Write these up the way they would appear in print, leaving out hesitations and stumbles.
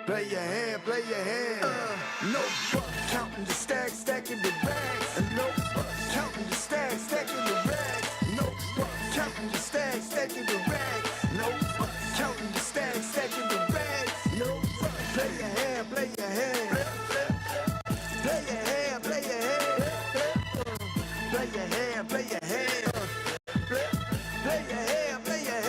Play your hand, play your hand. No fuck, counting the stacks, stacking the bags. No fuck, counting the stacks, stacking the bags. No fuck, counting the stacks, stacking the bags. No fuck, counting the stacks, stacking the bags. No fuck, play your hand, play your hand. Play your hand, play your hand. Play your hand, play your hand. Play your hand, play your hand.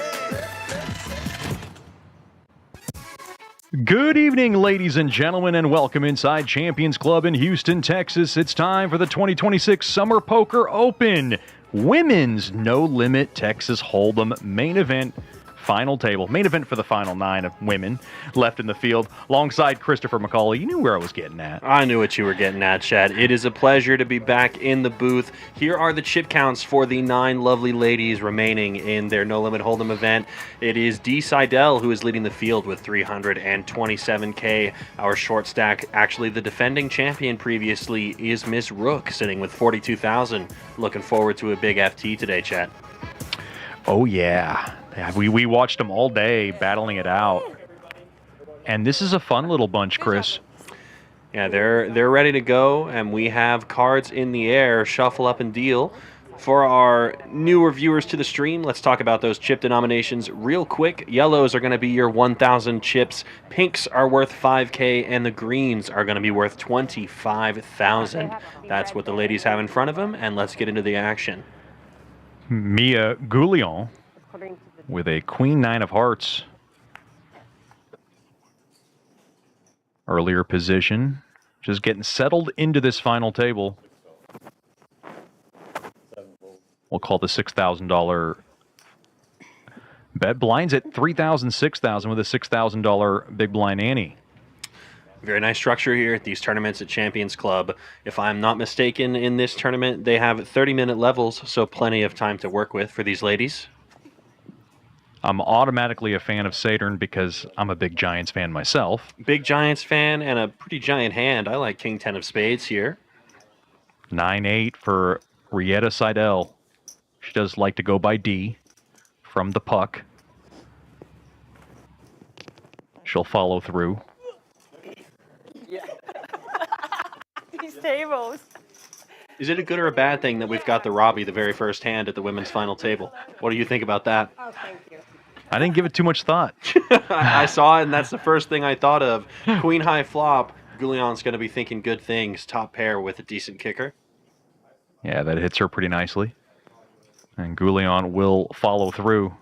Good evening, ladies and gentlemen, and welcome inside Champions Club in Houston, Texas. It's time for the 2026 Summer Poker Open Women's No Limit Texas Hold'em main event. Final table. Main event for the final 9 of women left in the field. Alongside Christopher McCauley. You knew where I was getting at. I knew what you were getting at, Chad. It is a pleasure to be back in the booth. Here are the chip counts for the 9 lovely ladies remaining in their No Limit Hold'em event. It is D. Seidel who is leading the field with 327K. Our short stack, actually the defending champion previously, is Miss Rook, sitting with 42,000. Looking forward to a big FT today, Chad. Oh, yeah. We watched them all day battling it out. And this is a fun little bunch, Chris. Yeah, they're ready to go, and we have cards in the air, shuffle up and deal. For our newer viewers to the stream, let's talk about those chip denominations real quick. Yellows are going to be your 1,000 chips, pinks are worth 5K, and the greens are going to be worth 25,000. That's what the ladies have in front of them, and let's get into the action. Mia Goulion with a Queen 9 of Hearts. Earlier position. Just getting settled into this final table. We'll call the $6,000 bet. Blinds at $3,000, $6,000 with a $6,000 big blind ante. Very nice structure here at these tournaments at Champions Club. If I'm not mistaken, in this tournament, they have 30-minute levels, so plenty of time to work with for these ladies. I'm automatically a fan of Saturn because I'm a big Giants fan myself. Big Giants fan and a pretty giant hand. I like King 10 of Spades here. 9-8 for Rieta Seidel. She does like to go by D from the puck. She'll follow through. These tables. Is it a good or a bad thing that we've got the Robbie the very first hand at the women's final table? What do you think about that? Oh, thank you. I didn't give it too much thought. I saw it, and that's the first thing I thought of. Queen high flop. Goulion's going to be thinking good things. Top pair with a decent kicker. Yeah, that hits her pretty nicely. And Goulion will follow through.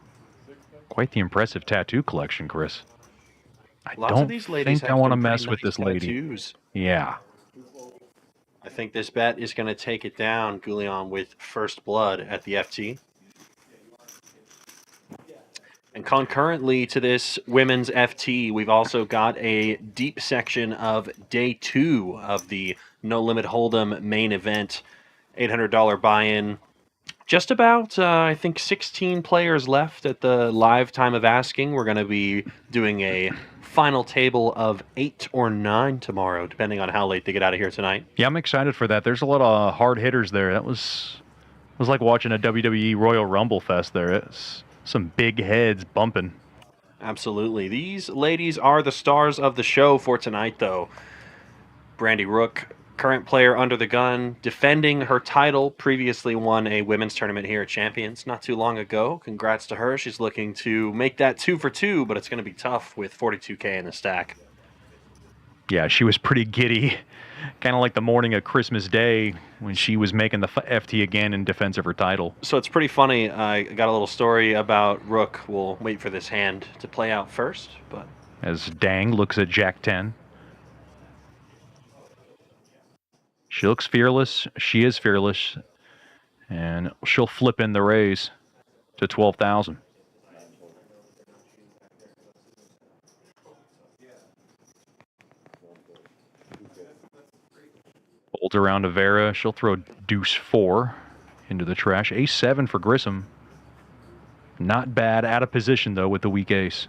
Quite the impressive tattoo collection, Chris. I don't think I want to mess with this lady. Tattoos. Yeah. I think this bet is going to take it down, Goulion, with first blood at the FT. And concurrently to this women's FT, we've also got a deep section of day 2 of the No Limit Hold'em main event. $800 buy-in. Just about, I think, 16 players left at the live time of asking. We're going to be doing a final table of 8 or 9 tomorrow, depending on how late they get out of here tonight. Yeah, I'm excited for that. There's a lot of hard hitters there. It was like watching a WWE Royal Rumble fest there. It's some big heads bumping. Absolutely. These ladies are the stars of the show for tonight, though. Brandy Rook, current player under the gun, defending her title, previously won a women's tournament here at Champions not too long ago. Congrats to her. She's looking to make that 2 for 2, but it's going to be tough with 42K in the stack. Yeah, she was pretty giddy. Kind of like the morning of Christmas Day when she was making the FT again in defense of her title. So it's pretty funny. I got a little story about Rook. We'll wait for this hand to play out first. But as Dang looks at Jack 10. She looks fearless. She is fearless. And she'll flip in the raise to 12,000. Folds around to Vera. She'll throw deuce 4 into the trash. Ace 7 for Grissom. Not bad. Out of position, though, with the weak ace.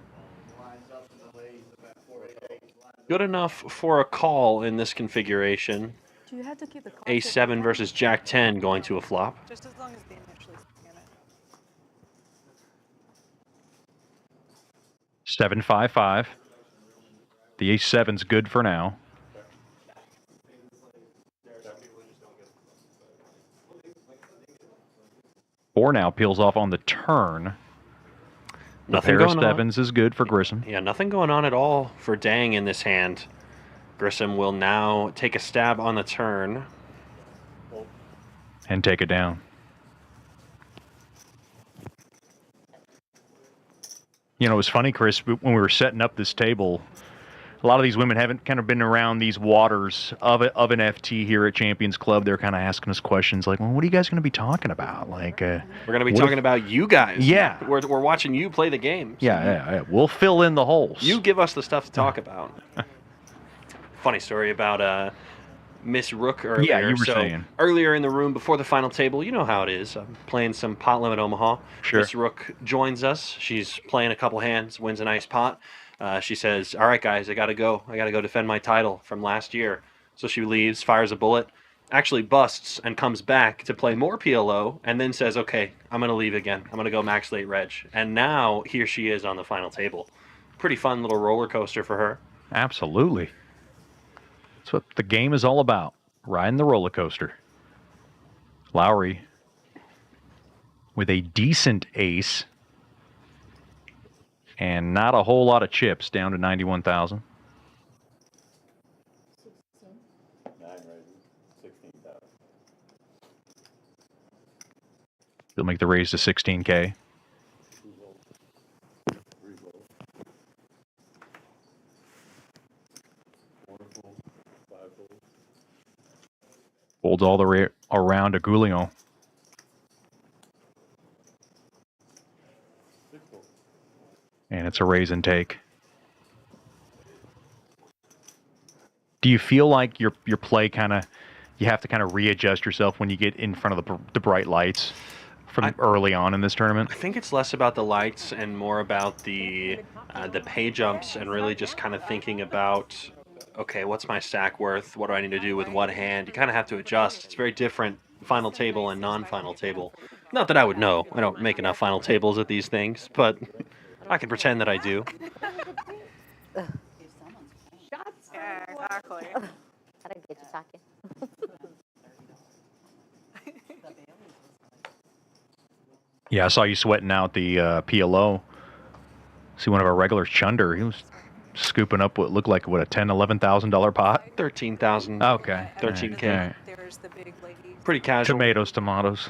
Good enough for a call in this configuration. Do you have to keep the Ace 7 versus Jack 10 going to a flop. Just as long as they initially scan it. 7-5-5. The ace-7's good for now. 4 now peels off on the turn. The Nothing pair of going on. 7s is good for Grissom. Yeah, nothing going on at all for Dang in this hand. Grissom will now take a stab on the turn. And take it down. You know, it was funny, Chris, when we were setting up this table, a lot of these women haven't kind of been around these waters of an FT here at Champions Club. They're kind of asking us questions like, well, what are you guys going to be talking about? Like, we're going to be talking about you guys. Yeah. We're watching you play the games. Yeah. We'll fill in the holes. You give us the stuff to talk about. Funny story about Miss Rook earlier. Yeah, you were saying. Earlier in the room before the final table, you know how it is. I'm playing some Pot Limit Omaha. Sure. Miss Rook joins us. She's playing a couple hands, wins a nice pot. She says, all right, guys, I got to go. I got to go defend my title from last year. So she leaves, fires a bullet, actually busts, and comes back to play more PLO, and then says, okay, I'm going to leave again. I'm going to go max late reg. And now here she is on the final table. Pretty fun little roller coaster for her. Absolutely. That's what the game is all about, riding the roller coaster. Lowry with a decent ace and not a whole lot of chips, down to 91,000. He'll make the raise to 16K. Folds all the way around to Goulion. And it's a raise and take. Do you feel like your play you have to kind of readjust yourself when you get in front of the bright lights from early on in this tournament? I think it's less about the lights and more about the pay jumps and really just kind of thinking about, okay, what's my stack worth? What do I need to do with what hand? You kind of have to adjust. It's very different final table and non-final table. Not that I would know. I don't make enough final tables at these things, but I can pretend that I do. Yeah, exactly. I didn't get you talking. Yeah, I saw you sweating out the PLO. See one of our regulars, Chunder. He was scooping up what looked like, what, a $10,000, $11,000 pot? 13,000. Okay. 13K. All right. There's the big lady. Pretty casual. Tomatoes.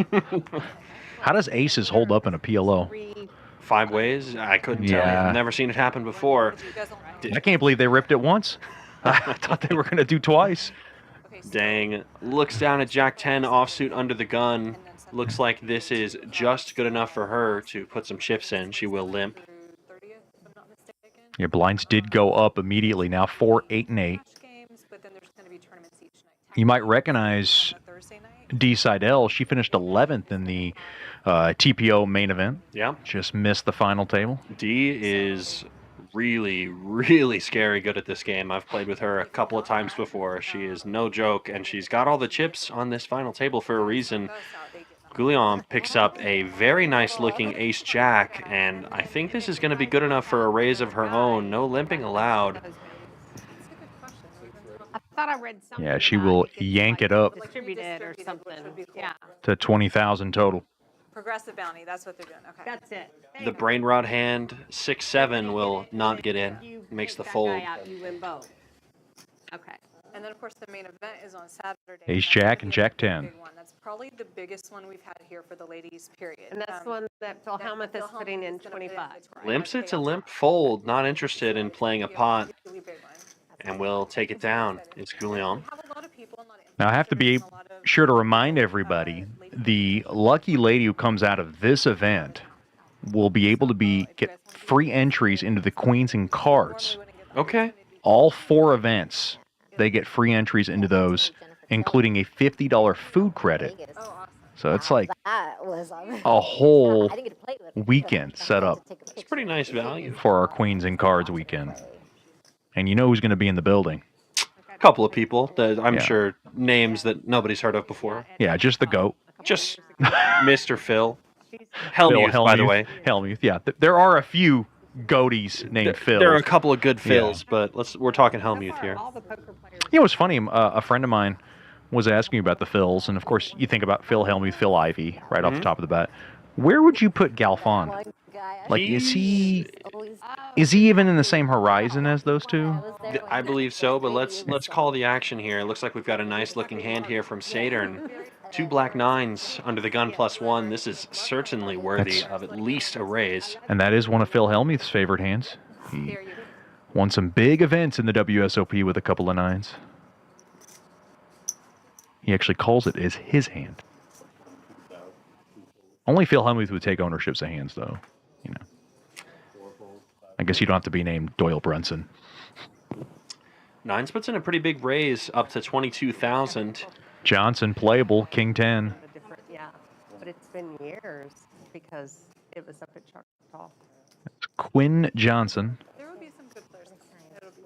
How does aces hold up in a PLO? 5 ways? I couldn't tell you. I've never seen it happen before. I can't believe they ripped it once. I thought they were going to do twice. Dang. Looks down at Jack 10 offsuit under the gun. Looks like this is just good enough for her to put some chips in. She will limp. Your blinds did go up immediately. Now 4, 8, and 8. You might recognize D. Seidel. She finished 11th in the TPO main event. Yeah. Just missed the final table. D is really, really scary good at this game. I've played with her a couple of times before. She is no joke, and she's got all the chips on this final table for a reason. Goulion picks up a very nice-looking ace-jack, and I think this is going to be good enough for a raise of her own. No limping allowed. I thought I read something. Yeah, she will yank it up Distributed or something. Yeah, to 20,000 total. Progressive bounty, that's what they're doing. Okay. that's it. The brain rod hand, 6-7, will not get in. Makes the fold. You win both. Okay. And then, of course, the main event is on Saturday. Ace That's Jack gonna and be Jack a 10. big one. That's probably the biggest one we've had here for the ladies, period. And that's the one that Phil Helmuth is putting in 25. Limps it to limp fold. Not interested in playing a pot. And will take it down. It's Goulion. Now, I have to be sure to remind everybody, the lucky lady who comes out of this event will be able to get free entries into the Queens and Cards. Okay. All 4 events, they get free entries into those, including a $50 food credit. So it's like a whole weekend set up It's pretty nice value. for our Queens and Cards weekend. And you know who's going to be in the building. A couple of people that I'm Yeah. sure names that nobody's heard of before. Yeah, just the GOAT. Just Mr. Phil. Helmuth, by the way. Hellmuth, yeah. There are a few goatees named Phil. There are a couple of good Phils, but we're talking Helmuth here. All the poker players. You know, it's funny. A friend of mine was asking about the Phils, and of course, you think about Phil Hellmuth, Phil Ivey, right off the top of the bat. Where would you put Galfon? Like, is he even in the same horizon as those two? I believe so, but let's call the action here. It looks like we've got a nice looking hand here from Saturn. 2 black nines under the gun +1. This is certainly worthy of at least a raise. And that is one of Phil Hellmuth's favorite hands. He won some big events in the WSOP with a couple of nines. He actually calls it as his hand. Only Phil Hellmuth would take ownerships of hands, though. You know. I guess you don't have to be named Doyle Brunson. Nines puts in a pretty big raise, up to 22,000. Johnson, playable, King 10. Yeah, but it's been years because it was up at Choctaw. It's Quinn Johnson. There will be some good players. It'll be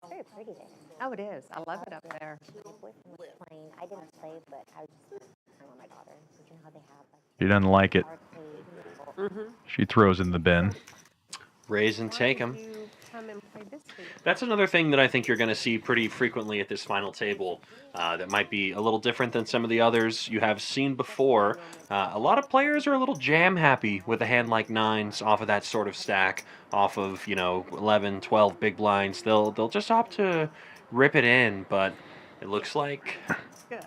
Very pretty day. Oh, it is. I love it up there. My boyfriend was playing. I didn't play, but I was just playing with my daughter. You know how they have like She doesn't like it. arcade. She throws in the bin. Raise and take him. You come and play this week. That's another thing that I think you're going to see pretty frequently at this final table that might be a little different than some of the others you have seen before. A lot of players are a little jam happy with a hand like nines off of that sort of stack, off of, 11, 12 big blinds. They'll just opt to rip it in, but it looks like Good.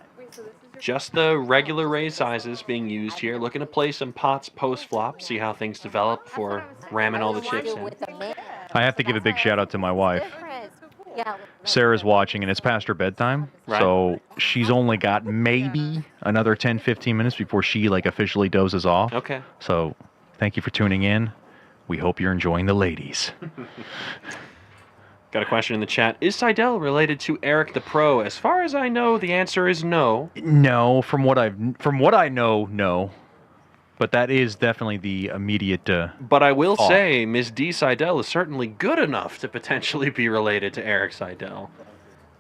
just the regular raise sizes being used here. Looking to play some pots post-flop, see how things develop before ramming all the chips in. I have to give a big shout out to my wife. Yeah. Sarah's watching, and it's past her bedtime. Right. So she's only got maybe another 10, 15 minutes before she officially dozes off. Okay. So thank you for tuning in. We hope you're enjoying the ladies. Got a question in the chat. Is Seidel related to Eric the Pro? As far as I know, the answer is no. No, from what I know, no. But that is definitely the immediate. But I will thought. say, Ms. D. Seidel is certainly good enough to potentially be related to Eric Seidel.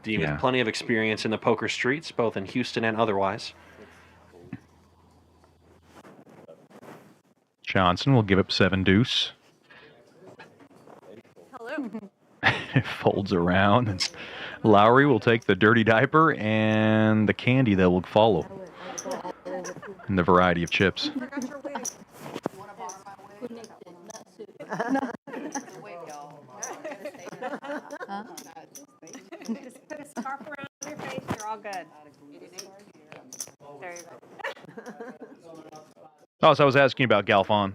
D with Yeah. plenty of experience in the poker streets, both in Houston and otherwise. Johnson will give up 7 deuce. hello. It folds around, and Lowry will take the dirty diaper and the candy that will follow, and the variety of chips. I got your wig. Just put a scarf around your face. You're all good. There you go. Oh, so I was asking about Galfon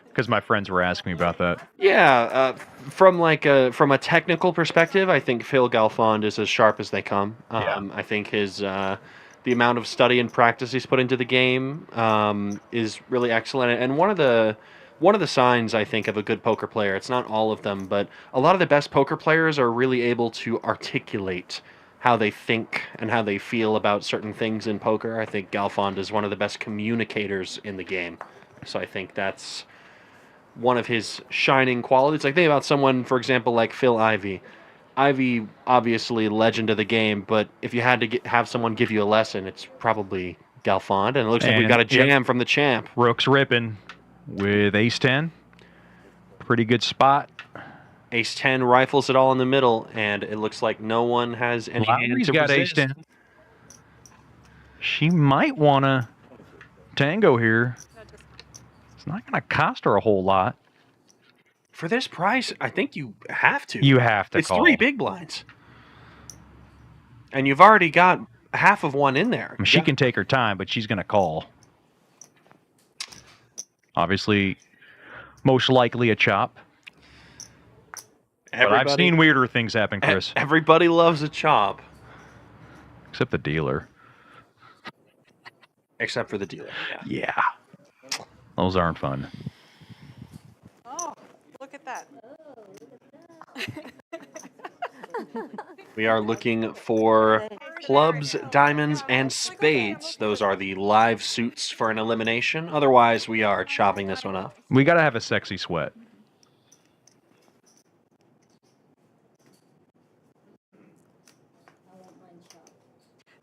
because my friends were asking me about that. Yeah, from a technical perspective, I think Phil Galfond is as sharp as they come. I think his the amount of study and practice he's put into the game is really excellent. And one of the signs, I think, of a good poker player, it's not all of them, but a lot of the best poker players are really able to articulate how they think and how they feel about certain things in poker. I think Galfond is one of the best communicators in the game. So I think that's one of his shining qualities. Like, think about someone, for example, like Phil Ivey. Ivey, obviously legend of the game, but if you had to have someone give you a lesson, it's probably Galfond. And it looks like we've And, got a jam yep. from the champ. Rook's ripping with ace-10. Pretty good spot. Ace-10 rifles it all in the middle, and it looks like no one has any hand Lowry's to got resist. ace-10. She might want to tango here. It's not going to cost her a whole lot. For this price, I think you have to. You have to It's call. 3 big blinds. And you've already got half of one in there. I mean, she can take her time, but she's going to call. Obviously, most likely a chop. But I've seen weirder things happen, Chris. Everybody loves a chop. Except the dealer. Except for the dealer. Yeah. Yeah. Those aren't fun. Oh, look at that. We are looking for clubs, diamonds, and spades. Those are the live suits for an elimination. Otherwise, we are chopping this one up. We got to have a sexy sweat.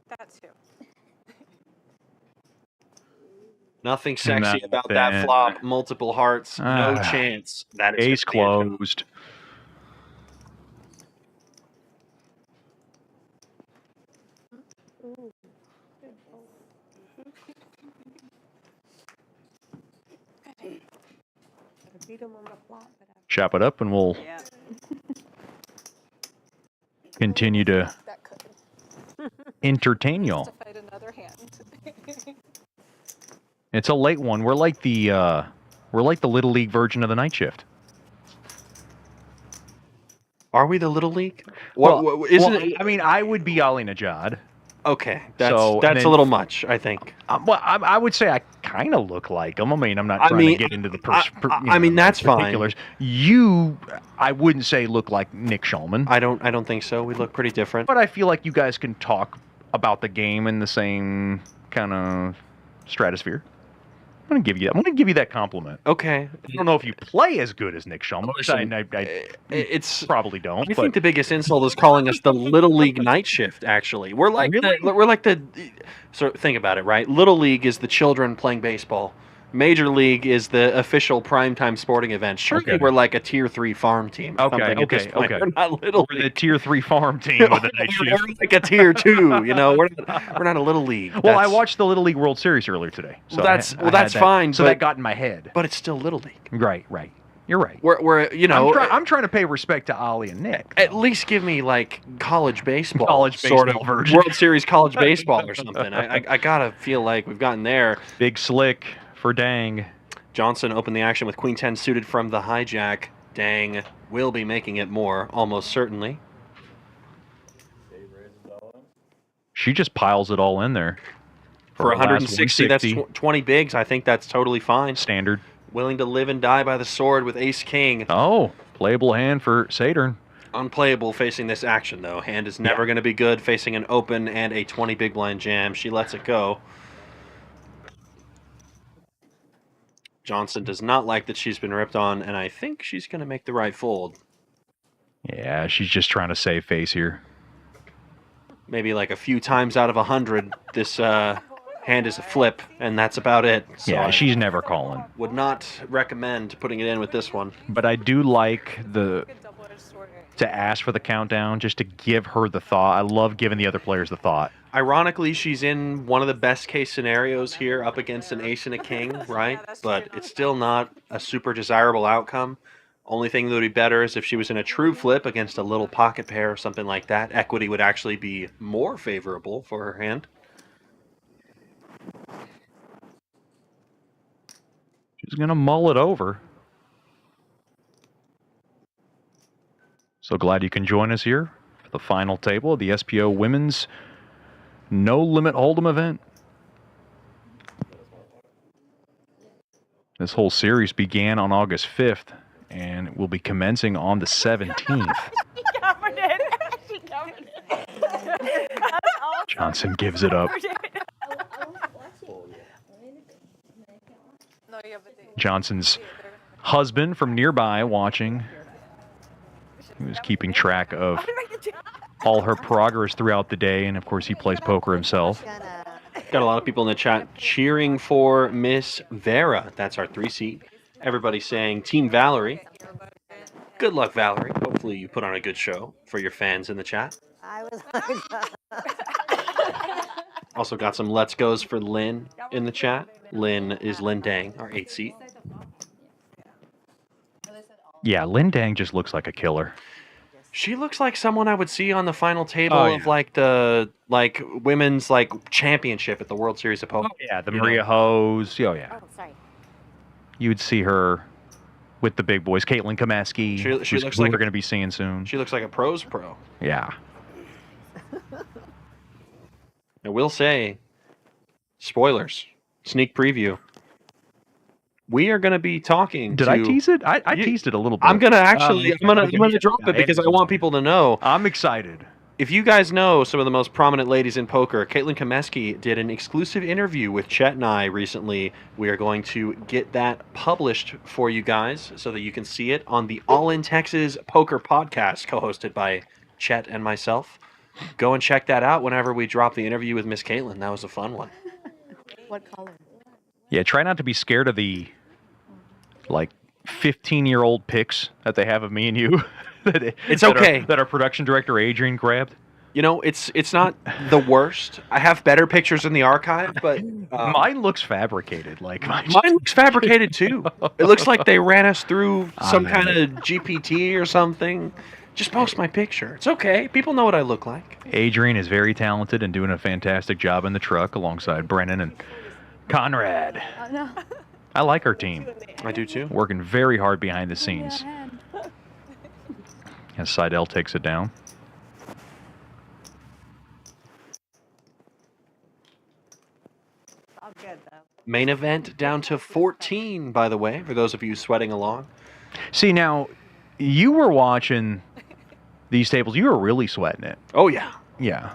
That too. Nothing sexy Nothing. about that flop. Multiple hearts. No chance. That is Ace closed. Beat him on the flop, but Chop it up, and we'll Yeah. continue to That could. entertain y'all. To fight another hand. It's a late one. We're like the little league version of the night shift. Are we the Little League? Isn't it? I mean, I would be Ali Najad. Okay, that's So, and that's then- a little much, I think. I would say I kind of look like him. I mean, I'm not trying to get into the that's fine. particulars. You, I wouldn't say look like Nick Schulman, I don't think so. We look pretty different. but I feel like you guys can talk about the game in the same kind of stratosphere. I'm gonna give you that compliment. Okay. I don't know if you play as good as Nick Schulman. Which Listen, I it's probably don't. I but think the biggest insult is calling us the Little League night shift. Actually, we're like the. So think about it, right? Little League is the children playing baseball. Major League is the official primetime sporting event. Surely we're like a tier 3 farm team. Or something at this point. We're not Little We're the League. tier 3 farm team with the night shift. We're like a tier 2. You know, we're not a Little League. Well, I That's- watched the Little League World Series earlier today. So that's I had that's that- fine. So but, that got in my head. but it's still Little League. Right. You're right. We're you know. I'm trying to pay respect to Ali and Nick. At least give me like college baseball, College sort baseball of version. World Series college baseball or something. I gotta feel like we've gotten there. Big slick for Dang. Johnson opened the action with Queen 10 suited from the hijack. Dang will be making it more, almost certainly. She just piles it all in there. For her last 160, that's 160. 20 bigs. I think that's totally fine. Standard. Willing to live and die by the sword with Ace King. Oh, playable hand for Saturn. Unplayable facing this action, though. Hand is never going to be good facing an open and a 20 big blind jam. She lets it go. Johnson does not like that she's been ripped on, and I think she's going to make the right fold. Yeah, she's just trying to save face here. Maybe like a few times out of 100, this hand is a flip, and that's about it. So Yeah, I she's never calling. would not recommend putting it in with this one. But I do like the Good double-edged sword. to ask for the countdown just to give her the thought. I love giving the other players the thought. Ironically, she's in one of the best case scenarios here up against an ace and a king, right? that's But true. it's still not a super desirable outcome. Only thing that would be better is if she was in a true flip against a little pocket pair or something like that. Equity would actually be more favorable for her hand. She's going to mull it over. So glad you can join us here for the final table of the SPO Women's No Limit Hold'em event. This whole series began on August 5th and will be commencing on the 17th. covered it. She covered it. That's awesome. Johnson gives it up. No, yeah, but they, Johnson's husband from nearby watching. He was keeping track of all her progress throughout the day, and of course he plays poker himself. Got a lot of people in the chat cheering for Miss Vera. That's our 3 seat. Everybody saying Team Valerie. Good luck, Valerie. Hopefully you put on a good show for your fans in the chat. I was Also got some let's goes for Lynn in the chat. Lynn is Lynn Dang, our 8 seat. Yeah, Lin Dang just looks like a killer. She looks like someone I would see on the final table Oh, of yeah. like the women's championship at the World Series of Poker. Yeah, the You know. Maria Hose. Oh, yeah. Oh, sorry. You would see her with the big boys. Caitlin Komeski, She who's- looks who like we're a- going to be seeing soon. She looks like a pro's pro. Yeah. I will say, spoilers, sneak preview. We are going to be talking. Did to, I tease it? I You- teased it a little bit. I'm gonna actually, I'm gonna drop yeah, it because I want people to know. I'm excited. If you guys know some of the most prominent ladies in poker, Caitlin Komeski did an exclusive interview with Chet and I recently. We are going to get that published for you guys so that you can see it on the All in Texas Poker podcast, co-hosted by Chet and myself. Go and check that out whenever we drop the interview with Miss Caitlin. That was a fun one. What color? Yeah, try not to be scared of the, like, 15-year-old pics that they have of me and you. It's okay. That our production director, Adrian, grabbed. You know, it's not the worst. I have better pictures in the archive, but Mine looks fabricated. Like mine looks fabricated too. It looks like they ran us through some kind of GPT or something. Just post my picture. It's okay. People know what I look like. Adrian is very talented and doing a fantastic job in the truck alongside Brennan and Conrad. No. I like our team. I do too. Working very hard behind the scenes. As Seidel takes it down. All good, though. Main event down to 14, by the way, for those of you sweating along. See, now, you were watching these tables. You were really sweating it. Oh yeah, Yeah.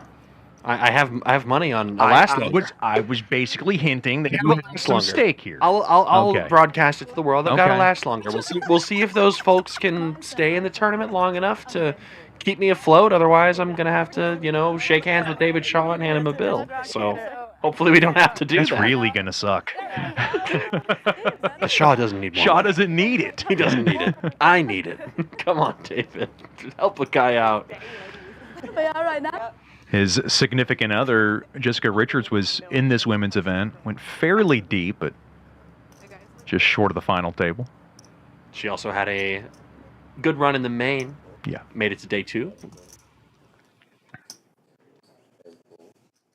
I have money on a last longer. I was basically hinting that Yeah, you we'll had last some longer. stake here. I'll Okay. broadcast it to the world. I've got to Okay. last longer. We'll see if those folks can stay in the tournament long enough to keep me afloat. Otherwise, I'm gonna have to, shake hands with David Shaw and hand him a bill. So hopefully we don't have to do That's that. really going to suck. The Shaw doesn't need more. Shaw money. doesn't need it. He doesn't need it. I need it. Come on, David. Help a guy out. Are you all right now? His significant other, Jessica Richards, was in this women's event. Went fairly deep, but just short of the final table. She also had a good run in the main. Yeah. Made it to day 2.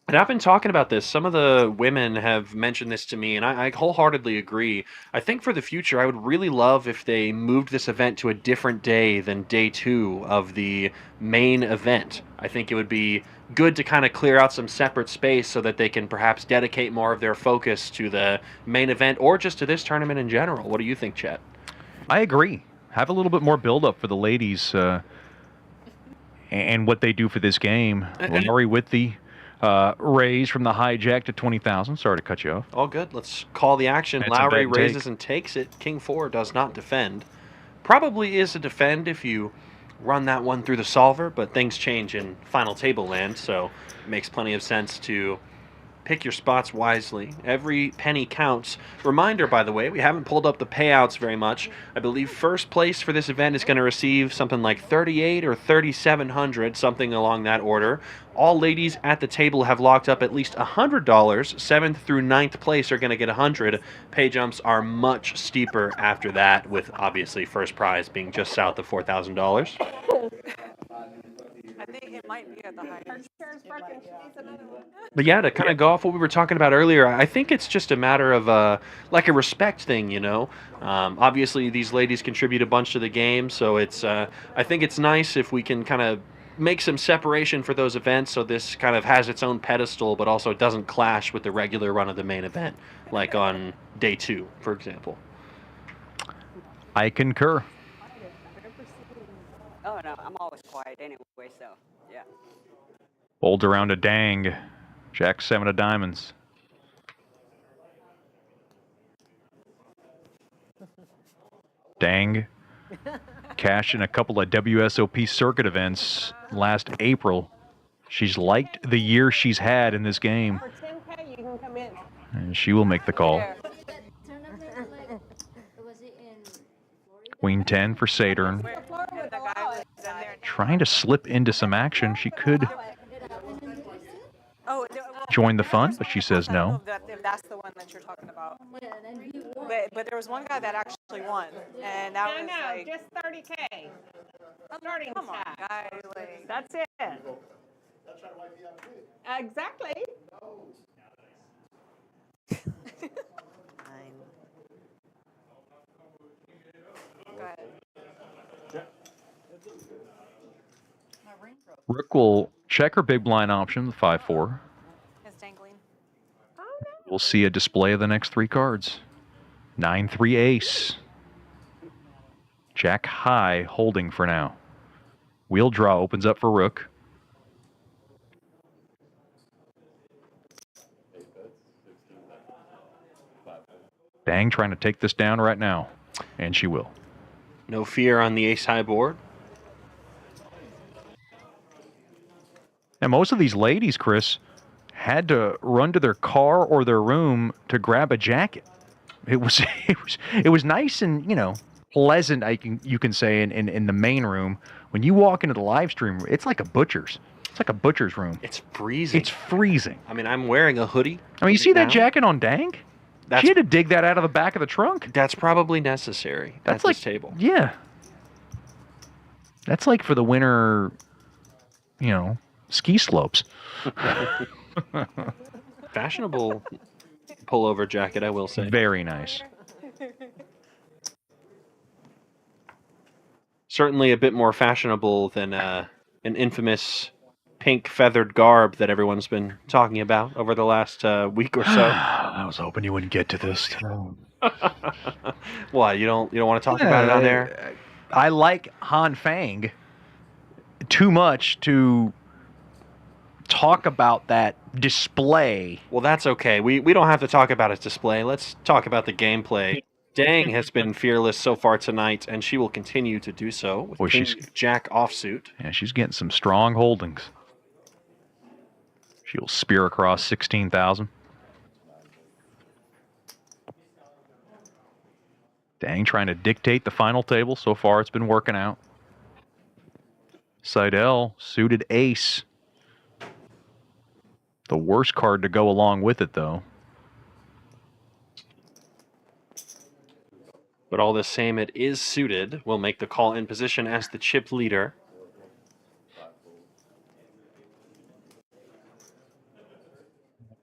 And I've been talking about this. Some of the women have mentioned this to me, and I wholeheartedly agree. I think for the future, I would really love if they moved this event to a different day than day 2 of the main event. I think it would be good to kind of clear out some separate space so that they can perhaps dedicate more of their focus to the main event or just to this tournament in general. What do you think, Chet? I agree. Have a little bit more build-up for the ladies and what they do for this game. Lowry with the raise from the hijack to 20,000. Sorry to cut you off. All good. Let's call the action. It's a Lowry bet and raises take. and takes it. King 4 does not defend. Probably is a defend if you run that one through the solver, but things change in final table land, so it makes plenty of sense to pick your spots wisely. Every penny counts. Reminder, by the way, we haven't pulled up the payouts very much. I believe first place for this event is going to receive something like 3,800 or 3,700, something along that order. All ladies at the table have locked up at least $100. 7th through 9th place are going to get 100. Pay jumps are much steeper after that, with obviously first prize being just south of $4,000. I think it might be at the highest. But yeah, to kind of go off what we were talking about earlier, I think it's just a matter of like a respect thing, Obviously, these ladies contribute a bunch to the game, so it's I think it's nice if we can kind of make some separation for those events so this kind of has its own pedestal, but also doesn't clash with the regular run of the main event, like on day 2, for example. I concur. Oh, no, I'm always quiet anyway, so, yeah. Folds around a dang. Jack 7 of diamonds. Dang. Cashed in a couple of WSOP circuit events last April. She's liked the year she's had in this game. For 10K, you can come in. And she will make the call. Queen 10 for Saturn. Trying to slip into some action. She could Oh, join the fun, but she says no. If that's the one that you're talking about. But there was one guy that actually won, and that was like, just 30K. Starting come on, tax. guy, like, That's it. Exactly. go ahead. Rook will check her big blind option, the 5-4. It's dangling. We'll see a display of the next 3 cards. 9-3 ace. Jack high holding for now. Wheel draw opens up for Rook. Dang, trying to take this down right now. And she will. No fear on the ace high board. And most of these ladies, Chris, had to run to their car or their room to grab a jacket. It was it was nice and pleasant. You can say in the main room. When you walk into the live stream, it's like a butcher's. It's like a butcher's room. It's freezing. It's freezing. I mean, I'm wearing a hoodie. I mean, you see that jacket on Dang? She had to dig that out of the back of the trunk. That's probably necessary. That's at like this table. Yeah. That's like for the winter, ski slopes. Fashionable pullover jacket, I will say. Very nice. Certainly a bit more fashionable than an infamous pink feathered garb that everyone's been talking about over the last week or so. I was hoping you wouldn't get to this. What, you don't want to talk about it on there? I like Han Fang too much to talk about that display. Well, that's okay. We don't have to talk about its display. Let's talk about the gameplay. Dang has been fearless so far tonight, and she will continue to do so with King Jack offsuit. Yeah, she's getting some strong holdings. She'll spear across 16,000. Dang, trying to dictate the final table. So far, it's been working out. Seidel, suited ace. The worst card to go along with it, though. But all the same, it is suited. Will make the call in position as the chip leader.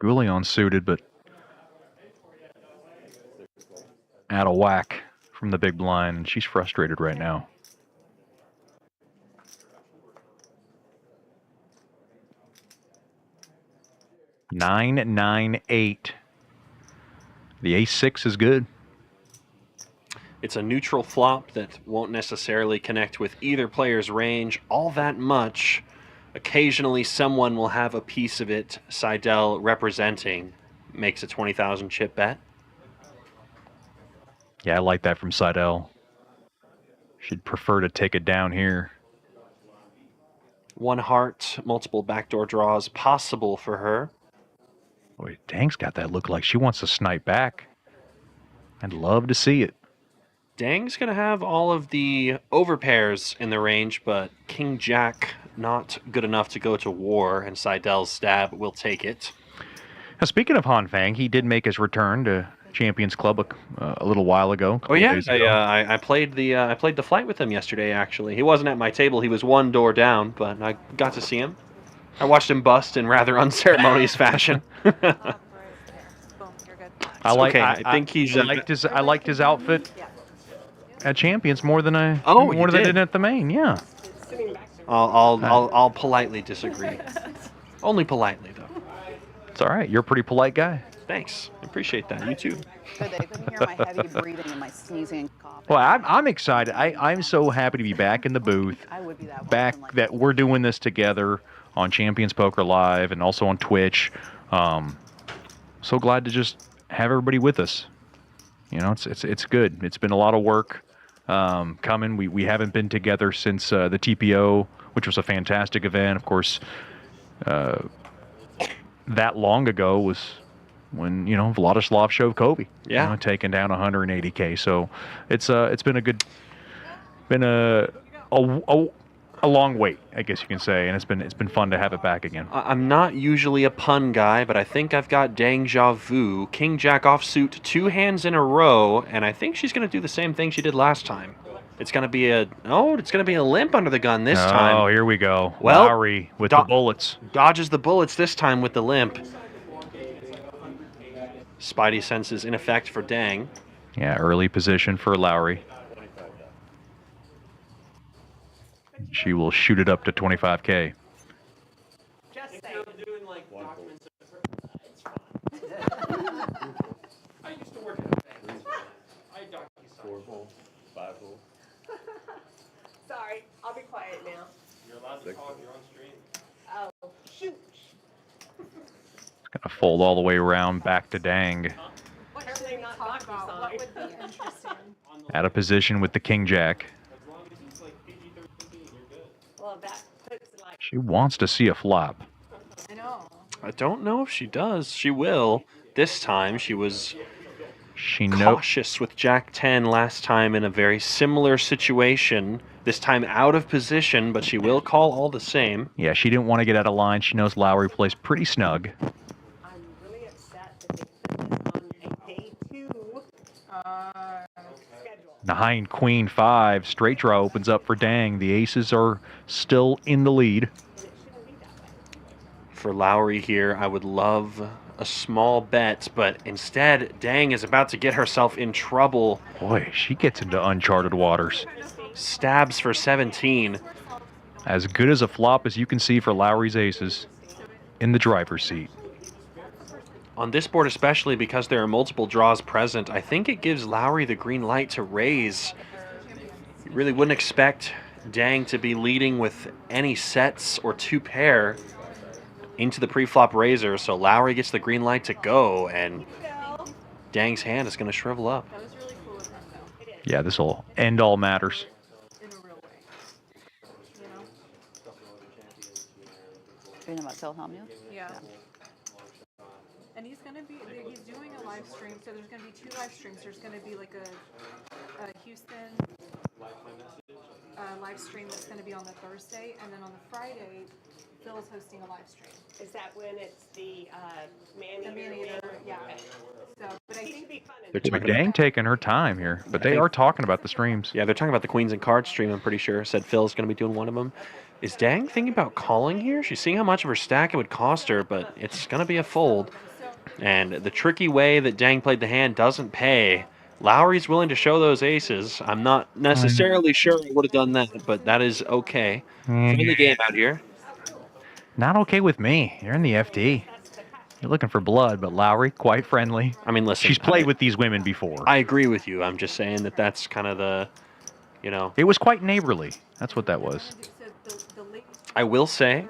Goulion suited, but out of whack from the big blind, and she's frustrated right now. Nine, 9, 8. The ace-6 is good. It's a neutral flop that won't necessarily connect with either player's range all that much. Occasionally, someone will have a piece of it. Seidel representing makes a 20,000 chip bet. Yeah, I like that from Seidel. She'd prefer to take it down here. One heart, multiple backdoor draws possible for her. Boy, Dang's got that look like she wants to snipe back. I'd love to see it. Dang's going to have all of the overpairs in the range, but King Jack not good enough to go to war, and Seidel's stab will take it. Now, speaking of Han Fang, he did make his return to Champions Club a little while ago. Oh yeah, I played the flight with him yesterday. Actually, he wasn't at my table; he was one door down, but I got to see him. I watched him bust in rather unceremonious fashion. I like. Okay. I think he's. I liked his outfit at Champions more than I did at the main. Yeah. I'll politely disagree. Only politely though. It's all right. You're a pretty polite guy. Thanks. I appreciate that. You too. Good, they couldn't hear my heavy breathing and my sneezing and coughing. Well, I'm excited. I'm so happy to be back in the booth. I would be that way. Back that we're doing this together on Champions Poker Live and also on Twitch. So glad to just have everybody with us. You know, it's good. It's been a lot of work coming. We haven't been together since the TPO, which was a fantastic event. Of course, that long ago was when Vladislav Shovkovi, taking down 180K. So it's been a long wait, I guess you can say, and it's been fun to have it back again. I'm not usually a pun guy, but I think I've got Dang Javu, King Jack offsuit, 2 hands in a row, and I think she's going to do the same thing she did last time. It's going to be a limp under the gun this time. Oh, here we go. Well, Lowry with the bullets. Dodges the bullets this time with the limp. Spidey senses in effect for Dang. Yeah, early position for Lowry. She will shoot it up to 25K. Just say. Doing like documents. I used to work at a bank. I docu-sign. 4-hole, 5-hole. Sorry, I'll be quiet now. You're allowed to talk. You're on stream. Oh, shoot. Gonna fold all the way around back to Dang. Everything not docu-sign. What would be interesting? Out of position with the King Jack. Well, that puts like. She wants to see a flop. I know. I don't know if she does. She will. This time she cautious with Jack 10 last time in a very similar situation. This time out of position, but she will call all the same. Yeah, she didn't want to get out of line. She knows Lowry plays pretty snug. I'm really upset that they put this on a day 2 schedule. 9, Queen 5. Straight draw opens up for Dang. The aces are still in the lead. For Lowry here, I would love a small bet, but instead, Dang is about to get herself in trouble. Boy, she gets into uncharted waters. Stabs for 17. As good as a flop as you can see for Lowry's aces in the driver's seat. On this board especially, because there are multiple draws present, I think it gives Lowry the green light to raise. You really wouldn't expect Dang to be leading with any sets or 2 pair into the pre-flop raiser, so Lowry gets the green light to go, and Dang's hand is going to shrivel up. Yeah, this will end all matters. Talking about Philhelmia? Yeah. And he's doing a live stream, so there's going to be 2 live streams. There's going to be like a Houston live stream that's going to be on the Thursday, and then on the Friday, Phil's hosting a live stream. Is that when it's the The man-eater, yeah. So, but I think They're Boy, talking Dang taking her time here, but they are talking about the streams. Yeah, they're talking about the Queens and Cards stream, I'm pretty sure. Said Phil's going to be doing one of them. Is Dang thinking about calling here? She's seeing how much of her stack it would cost her, but it's going to be a fold. And the tricky way that Dang played the hand doesn't pay. Lowry's willing to show those aces. I'm not necessarily sure I would have done that, but that is okay. Friendly game out here. Not okay with me. You're in the FD. You're looking for blood, but Lowry, quite friendly. I mean, listen. She's played with these women before. I agree with you. I'm just saying that that's kind of the, you know. It was quite neighborly. That's what that was. I will say,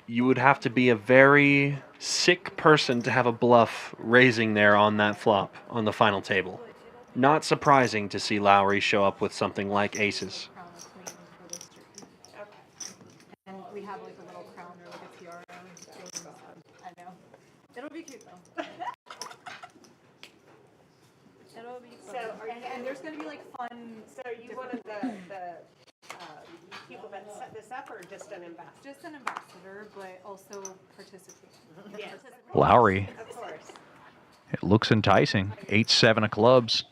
you would have to be a very sick person to have a bluff raising there on that flop on the final table. Not surprising to see Lowry show up with something like aces. And we have like a little crown or like a tiara. I know. It'll be cute though. It'll be fun. And there's going to be like fun. So are you one of the people that set this up, or just an ambassador? Just an ambassador, but also participating. Yes. Lowry. Of course. It looks enticing. 8-7 of clubs.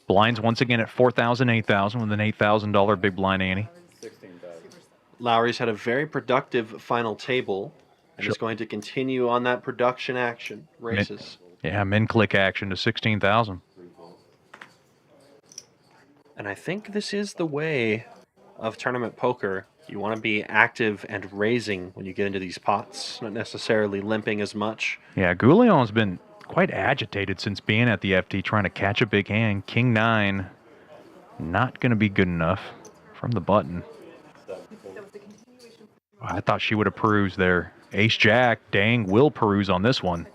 Blinds once again at 4,000, 8,000 with an $8,000 big blind ante. Lowry's had a very productive final table and is going to continue on that production action. Races. Yeah, min click action to 16,000. And I think this is the way of tournament poker. You want to be active and raising when you get into these pots, not necessarily limping as much. Yeah, Gouillon's been quite agitated since being at the FT, trying to catch a big hand. King 9, not going to be good enough from the button. I thought she would have perused there. Ace Jack, Dang will peruse on this one.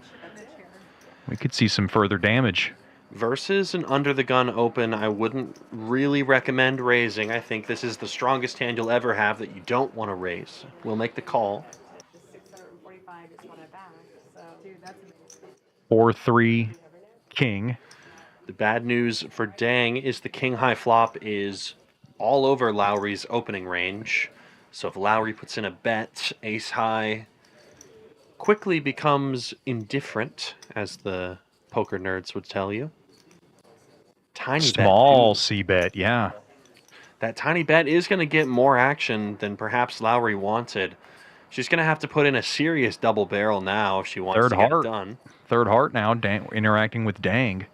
We could see some further damage. Versus an under the gun open, I wouldn't really recommend raising. I think this is the strongest hand you'll ever have that you don't want to raise. We'll make the call. 645 is what I back. So, dude, that's 4-3 amazing. King. The bad news for Dang is the king high flop is all over Lowry's opening range. So if Lowry puts in a bet, ace high quickly becomes indifferent, as the poker nerds would tell you. Tiny Small bet. C-bet, yeah. That tiny bet is going to get more action than perhaps Lowry wanted. She's going to have to put in a serious double barrel now if she wants to get it done. Third heart now, Dang, interacting with Dang.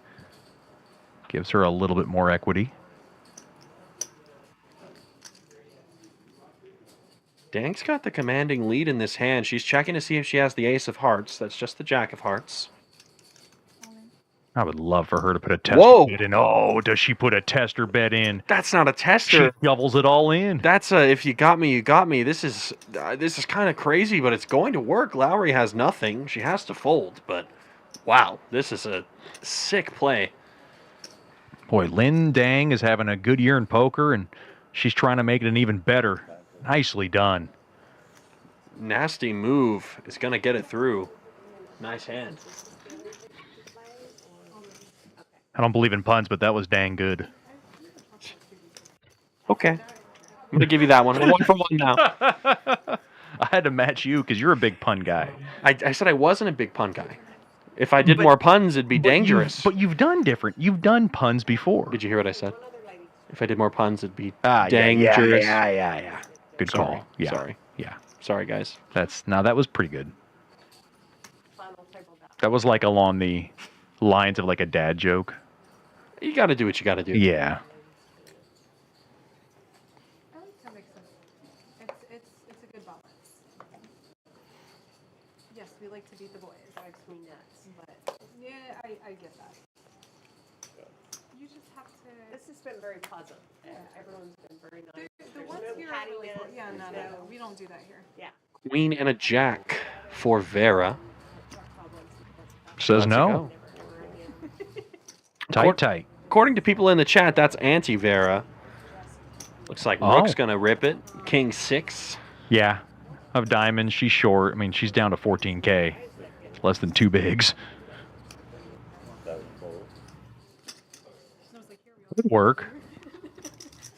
Gives her a little bit more equity. Dang's got the commanding lead in this hand. She's checking to see if she has the ace of hearts. That's just the jack of hearts. I would love for her to put a tester bet in. Oh, does she put a tester bet in? That's not a tester. She doubles it all in. That's a if you got me, you got me. This is kind of crazy, but it's going to work. Lowry has nothing. She has to fold, but wow, this is a sick play. Boy, Lynn Dang is having a good year in poker, and she's trying to make it an even better. Nicely done. Nasty move is going to get it through. Nice hand. I don't believe in puns, but that was dang good. Okay. I'm going to give you that one. We're 1 for 1 now. I had to match you because you're a big pun guy. I said I wasn't a big pun guy. If I did more puns, it'd be dangerous. But you've done different. You've done puns before. Did you hear what I said? If I did more puns, it'd be dangerous. dangerous. Yeah. Good call. Yeah. Sorry. Yeah. Sorry, guys. That was pretty good. That was like along the lines of like a dad joke. You got to do what you got to do. Yeah. I like to mix them. It's a good balance. Yes, we like to beat the boys. Drives me nuts. But yeah, I get that. You just have to. This has been very pleasant. Everyone's been very nice. The ones here are really cool. Yeah, no. We don't do that here. Yeah. Queen and a jack for Vera. Says Let's no. go. Tight. According to people in the chat, that's anti-Vera. Looks like Rook's going to rip it. King 6. Yeah. Of diamonds, she's short. I mean, she's down to 14K. Less than 2 bigs. Good work.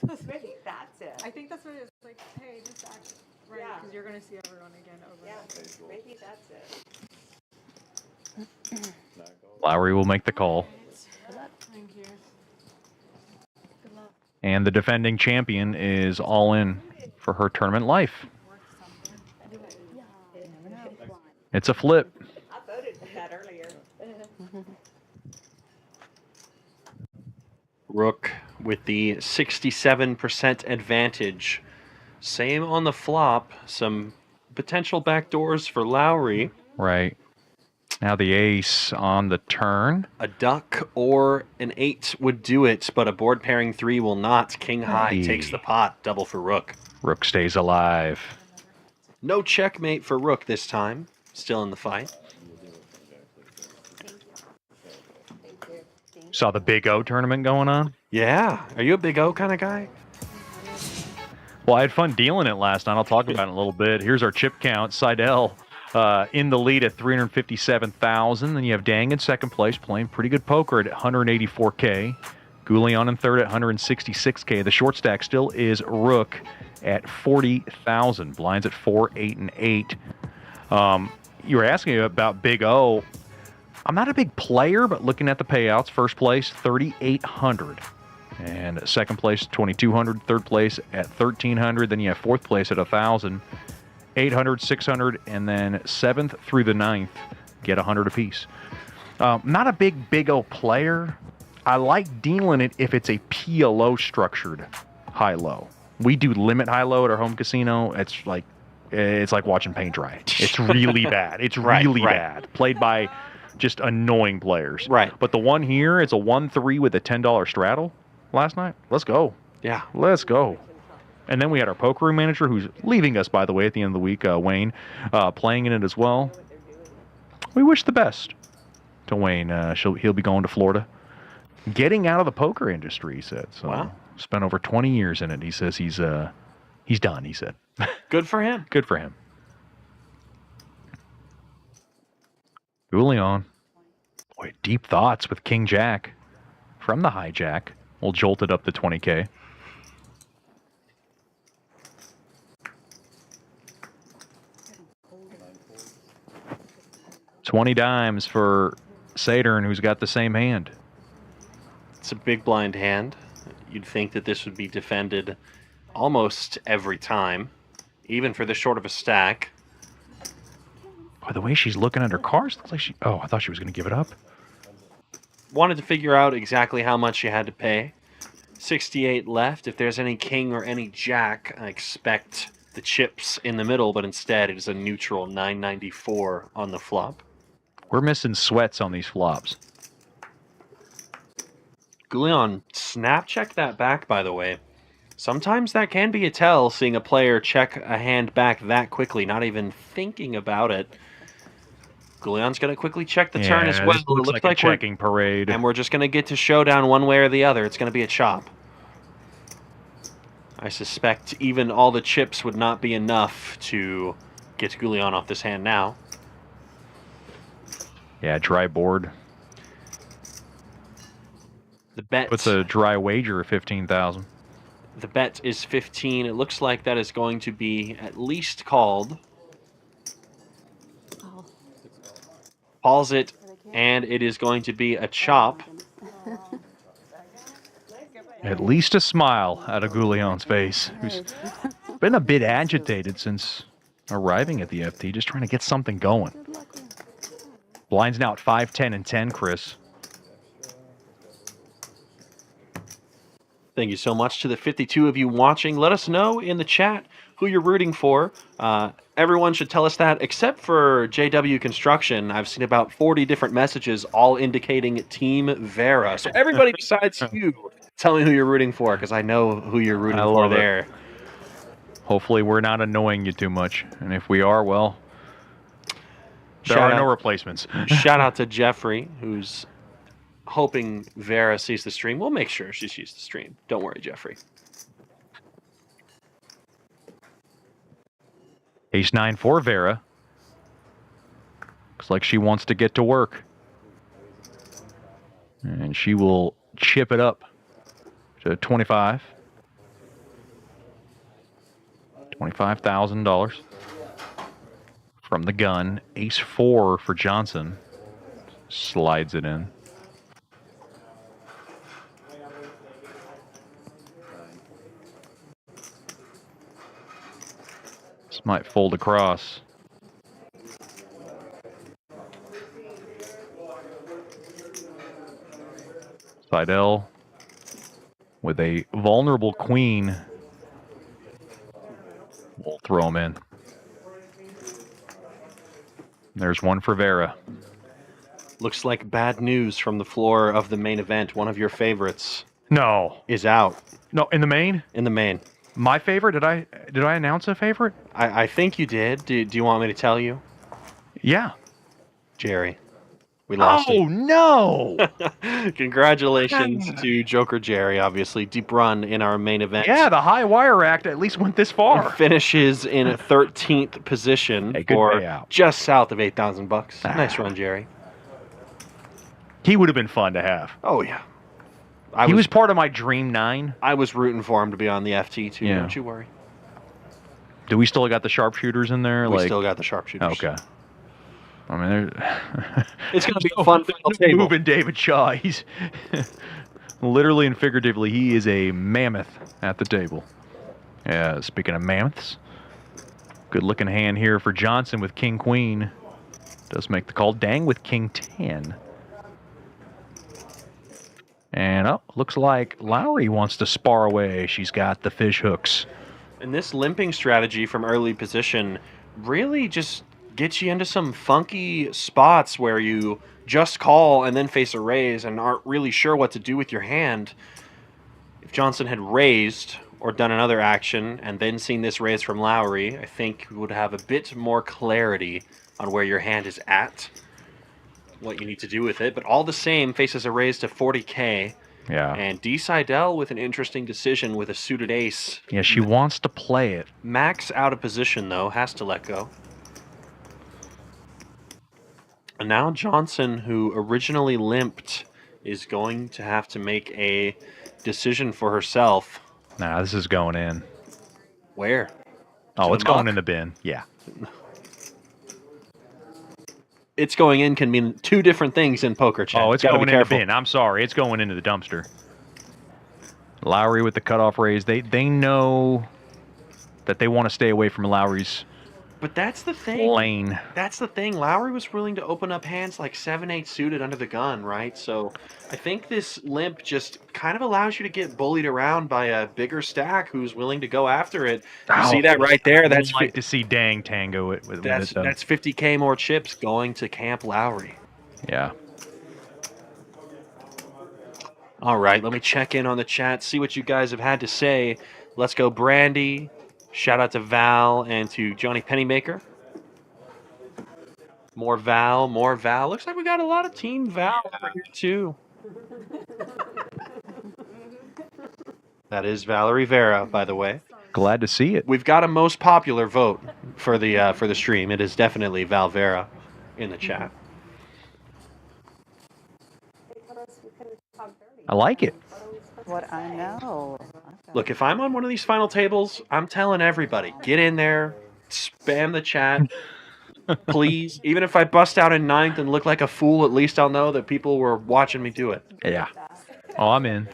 Maybe that's it. I think that's what it is. Like, hey, just act right, because you're going to see everyone again over that. Maybe that's it. Lowry will make the call. Thank you. And the defending champion is all in for her tournament life. It's a flip. I voted for that earlier. Rook with the 67% advantage. Same on the flop. Some potential backdoors for Lowry. Right. Now the ace on the turn. A duck or an 8 would do it, but a board pairing 3 will not. King high takes the pot. Double for Rook. Rook stays alive. No checkmate for Rook this time. Still in the fight. Saw the Big O tournament going on? Yeah. Are you a Big O kind of guy? Well, I had fun dealing it last night. I'll talk about it in a little bit. Here's our chip count. Seidel in the lead at 357,000. Then you have Dang in second place, playing pretty good poker at 184K. Goulion in third at 166K. The short stack still is Rook at 40,000. Blinds at 4, 8, and 8. You were asking me about Big O. I'm not a big player, but looking at the payouts, first place, 3,800. And second place, 2,200. Third place at 1,300. Then you have fourth place at 1,000. 800, 600, and then seventh through the ninth get 100 apiece. Not a big O player. I like dealing it if it's a PLO structured high-low. We do limit high-low at our home casino. It's like watching paint dry. It's really bad. It's really bad. Played by just annoying players. Right. But the one here is a 1-3 with a $10 straddle last night. Let's go. Yeah. Let's go. And then we had our poker room manager, who's leaving us, by the way, at the end of the week, Wayne, playing in it as well. We wish the best to Wayne. He'll be going to Florida. Getting out of the poker industry, he said. So wow. Spent over 20 years in it. He says he's done, he said. Good for him. Good for him. Goulion. Boy, deep thoughts with King Jack from the hijack. We'll jolt it up to 20K. $20 dimes for Saturn, who's got the same hand. It's a big blind hand. You'd think that this would be defended almost every time, even for this short of a stack. By the way, she's looking at her cards. Looks like I thought she was going to give it up. Wanted to figure out exactly how much you had to pay. 68 left. If there's any king or any jack, I expect the chips in the middle, but instead it is a neutral 994 on the flop. We're missing sweats on these flops. Goulion, snap check that back, by the way. Sometimes that can be a tell, seeing a player check a hand back that quickly, not even thinking about it. Goulion's going to quickly check the turn as well. It looks like a checking parade. And we're just going to get to showdown one way or the other. It's going to be a chop. I suspect even all the chips would not be enough to get Goulion off this hand now. Yeah, dry board. The bet. What's a dry wager of 15,000? The bet is 15. It looks like that is going to be at least called. Calls it, and it is going to be a chop. At least a smile out of Gouillon's face, who's been a bit agitated since arriving at the FT, just trying to get something going. Blinds now at 5, 10, and 10, Chris. Thank you so much to the 52 of you watching. Let us know in the chat who you're rooting for. Everyone should tell us that, except for JW Construction. I've seen about 40 different messages, all indicating Team Vera. So everybody besides you, tell me who you're rooting for, because I know who you're rooting for there. Hopefully we're not annoying you too much. And if we are, well, there are no replacements. Shout out to Jeffrey, who's hoping Vera sees the stream. We'll make sure she sees the stream. Don't worry, Jeffrey. Ace-9 for Vera. Looks like she wants to get to work. And she will chip it up to 25. $25,000 from the gun. Ace-4 for Johnson. Slides it in. This might fold across. Seidel with a vulnerable queen. We'll throw him in. There's one for Vera. Looks like bad news from the floor of the main event. One of your favorites is out. No, in the main? In the main. My favorite? Did I announce a favorite? I think you did. Do you want me to tell you? Yeah. Jerry. We lost it. Oh, no! Congratulations to Joker Jerry, obviously. Deep run in our main event. Yeah, the High Wire Act at least went this far. Finishes in 13th position for payout. just south of $8,000. Nice run, Jerry. He would have been fun to have. Oh, yeah. He was part of my Dream 9. I was rooting for him to be on the FT, too. Yeah. Don't you worry. Do we still got the sharpshooters in there? We still got the sharpshooters. Okay. I mean, it's going to be a fun final table. Moving David Shaw. He's literally and figuratively, he is a mammoth at the table. Yeah, speaking of mammoths, good looking hand here for Johnson with King Queen. Does make the call. Dang with King 10. And looks like Lowry wants to spar away. She's got the fish hooks. And this limping strategy from early position really just gets you into some funky spots where you just call and then face a raise and aren't really sure what to do with your hand. If Johnson had raised or done another action and then seen this raise from Lowry, I think we would have a bit more clarity on where your hand is at, what you need to do with it. But all the same, faces a raise to 40K. Yeah. And D. Seidel with an interesting decision with a suited ace. Yeah, she wants to play it. Max out of position, though, has to let go. And now Johnson, who originally limped, is going to have to make a decision for herself. Nah, this is going in. Where? Oh, it's going in the bin. Yeah. It's going in can mean two different things in poker chat. Oh, it's going in the bin. I'm sorry. It's going into the dumpster. Lowry with the cutoff raise. They know that they want to stay away from Lowry's But that's the thing. lane. That's the thing. Lowry was willing to open up hands like 7-8 suited under the gun, right? So I think this limp just kind of allows you to get bullied around by a bigger stack who's willing to go after it. You see that right there? That's I'd like to see Dang Tango it with that's it, though. 50K more chips going to Camp Lowry. Yeah. All right, let me check in on the chat, see what you guys have had to say. Let's go, Brandy. Shout out to Val and to Johnny Pennymaker. More Val, more Val. Looks like we got a lot of Team Val over here, too. That is Valerie Vera, by the way. Glad to see it. We've got a most popular vote for the stream. It is definitely Val Vera in the chat. They told us we couldn't talk dirty. I like it. What I know. Look, if I'm on one of these final tables, I'm telling everybody, get in there, spam the chat, please. Even if I bust out in ninth and look like a fool, at least I'll know that people were watching me do it. Yeah. Oh, I'm in.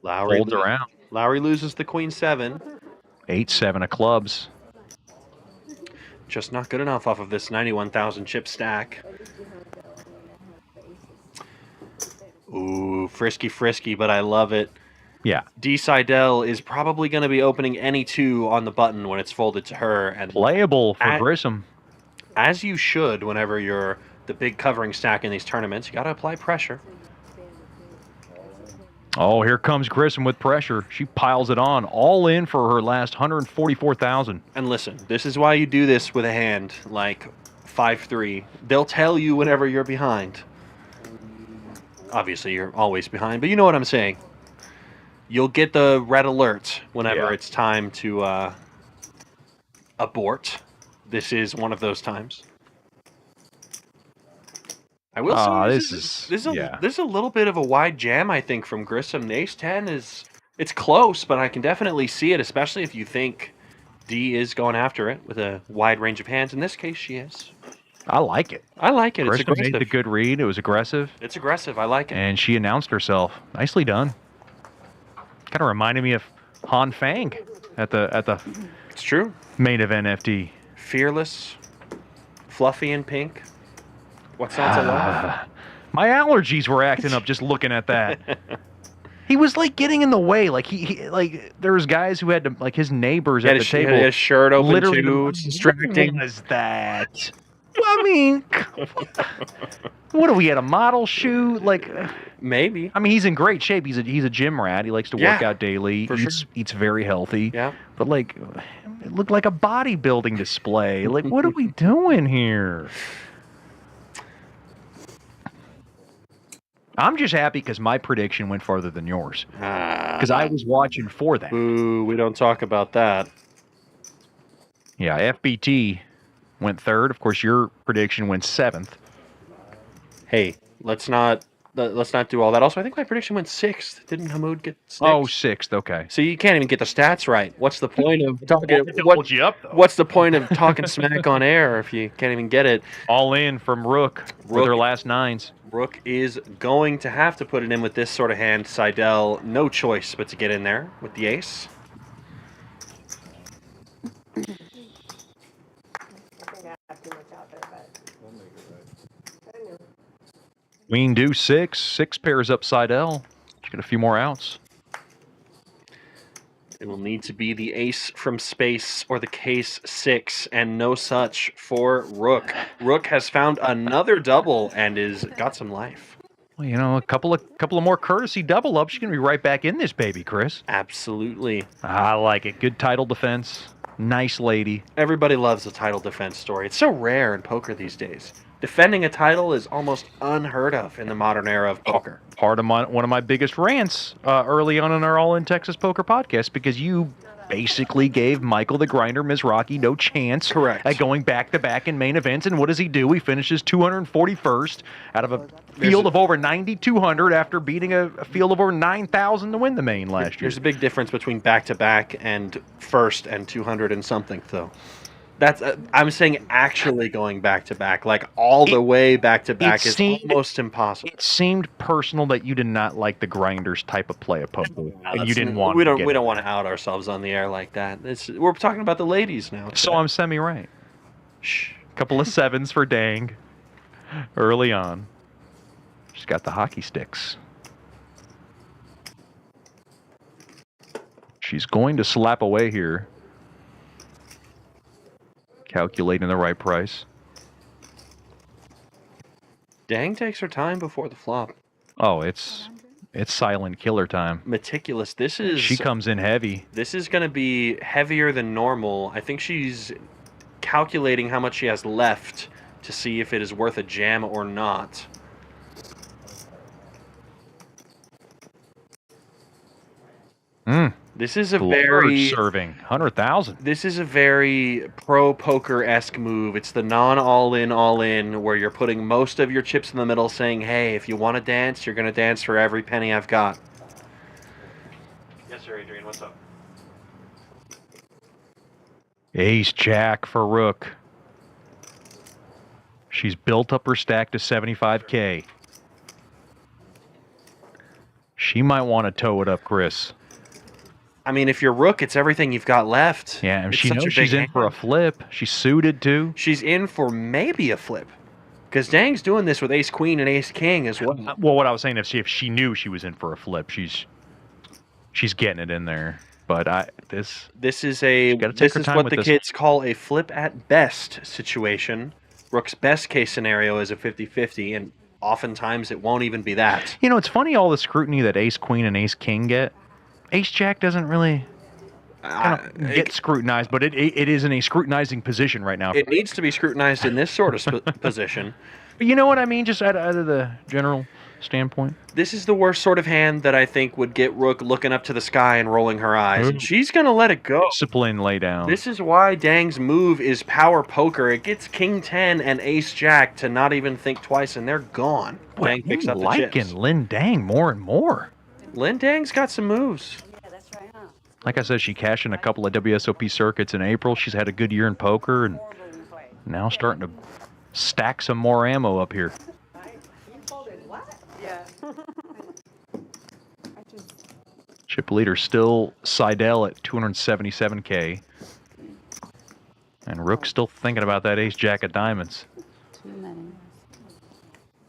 Lowry Holds around. Lowry loses the queen 7. 8-7 of clubs. Just not good enough off of this 91,000 chip stack. Ooh, frisky, but I love it. Yeah. D. Seidel is probably going to be opening any 2 on the button when it's folded to her. And Playable for Grissom. As you should whenever you're the big covering stack in these tournaments. You got to apply pressure. Oh, here comes Grissom with pressure. She piles it on, all in for her last 144,000. And listen, this is why you do this with a hand like 5-3. They'll tell you whenever you're behind. Obviously, you're always behind, but you know what I'm saying. You'll get the red alert whenever it's time to abort. This is one of those times. I will say this is a little bit of a wide jam, I think, from Grissom. The ace-10 it's close, but I can definitely see it, especially if you think D is going after it with a wide range of hands. In this case, she is. I like it. I like it. Grissom It's aggressive. made the good read. It was aggressive. It's aggressive. I like it. And she announced herself. Nicely done. Kind of reminded me of Han Fang at the It's true. main event FD. Fearless, fluffy and pink. What's not to love? My allergies were acting up just looking at that. He was like getting in the way. Like he like there was guys who had to like his neighbors at the table. He had his shirt open literally too. It's distracting. What was that? I mean, what are we at a model shoot? Like maybe. I mean, he's in great shape. He's a gym rat. He likes to work out daily. Eats very healthy. Yeah. But like, it looked like a bodybuilding display. Like, what are we doing here? I'm just happy because my prediction went farther than yours. Because I was watching for that. Ooh, we don't talk about that. Yeah, FBT went third. Of course, your prediction went 7th. Hey, let's not do all that. Also, I think my prediction went 6th. Didn't Hamoud get 6th? Oh, 6th. Okay. So you can't even get the stats right. What's the point of talking? though. What's the point of talking smack on air if you can't even get it? All in from Rook with her last 9s. Rook is going to have to put it in with this sort of hand. Seidel, no choice but to get in there with the ace. Queen deuce 6 pairs up Seidel. She's got a few more outs. It will need to be the ace from space or the case 6, and no such for Rook. Rook has found another double and is got some life. Well, you know, a couple of more courtesy double ups. She's gonna be right back in this baby, Chris. Absolutely. I like it. Good title defense. Nice lady. Everybody loves a title defense story. It's so rare in poker these days. Defending a title is almost unheard of in the modern era of poker. Part of one of my biggest rants early on in our All in Texas Poker podcast, because you basically gave Michael the Grinder Mizrachi no chance at going back-to-back in main events. And what does he do? He finishes 241st out of a field of over 9,200 after beating a field of over 9,000 to win the main last year. There's a big difference between back-to-back and first and 200 and something, though. That's I'm saying actually going back-to-back, like all the way back-to-back is almost impossible. It seemed personal that you did not like the Grinders type of play of poker, and you didn't want. We don't want to out ourselves on the air like that. We're talking about the ladies now. So I'm semi-right. Shh. Couple of 7s for Dang early on. She's got the hockey sticks. She's going to slap away here. Calculating the right price. Dang takes her time before the flop. Oh, it's silent killer time. Meticulous. She comes in heavy. This is going to be heavier than normal. I think she's calculating how much she has left to see if it is worth a jam or not. This is a Large very serving 100,000. This is a very pro poker-esque move. It's the non-all-in, all-in, where you're putting most of your chips in the middle, saying, "Hey, if you want to dance, you're going to dance for every penny I've got." Yes, sir, Adrian. What's up? Ace Jack for Rook. She's built up her stack to 75K. She might want to tow it up, Chris. I mean, if you're Rook, it's everything you've got left. Yeah, and It's she such a knows she's big in for a hand. flip. She's suited too. She's in for maybe a flip. Because Dang's doing this with Ace Queen and Ace King as well. Well, what I was saying, if she knew she was in for a flip, she's getting it in there. But this is time what with the this. kids call a flip at best situation. Rook's best case scenario is a 50-50, and oftentimes it won't even be that. You know, it's funny all the scrutiny that Ace Queen and Ace King get. Ace Jack doesn't really get scrutinized, but it is in a scrutinizing position right now. It needs to be scrutinized in this sort of position. But you know what I mean? Just out of the general standpoint. This is the worst sort of hand that I think would get Rook looking up to the sky and rolling her eyes. And she's going to let it go. Discipline lay down. This is why Dang's move is power poker. It gets King 10 and Ace Jack to not even think twice, and they're gone. Boy, Dang picks up the liking chips. Lin Dang more and more. Lin Dang's got some moves. Like I said, she cashed in a couple of WSOP circuits in April. She's had a good year in poker, and now starting to stack some more ammo up here. Chip leader still Seidel at 277K. And Rook's still thinking about that Ace Jack of diamonds.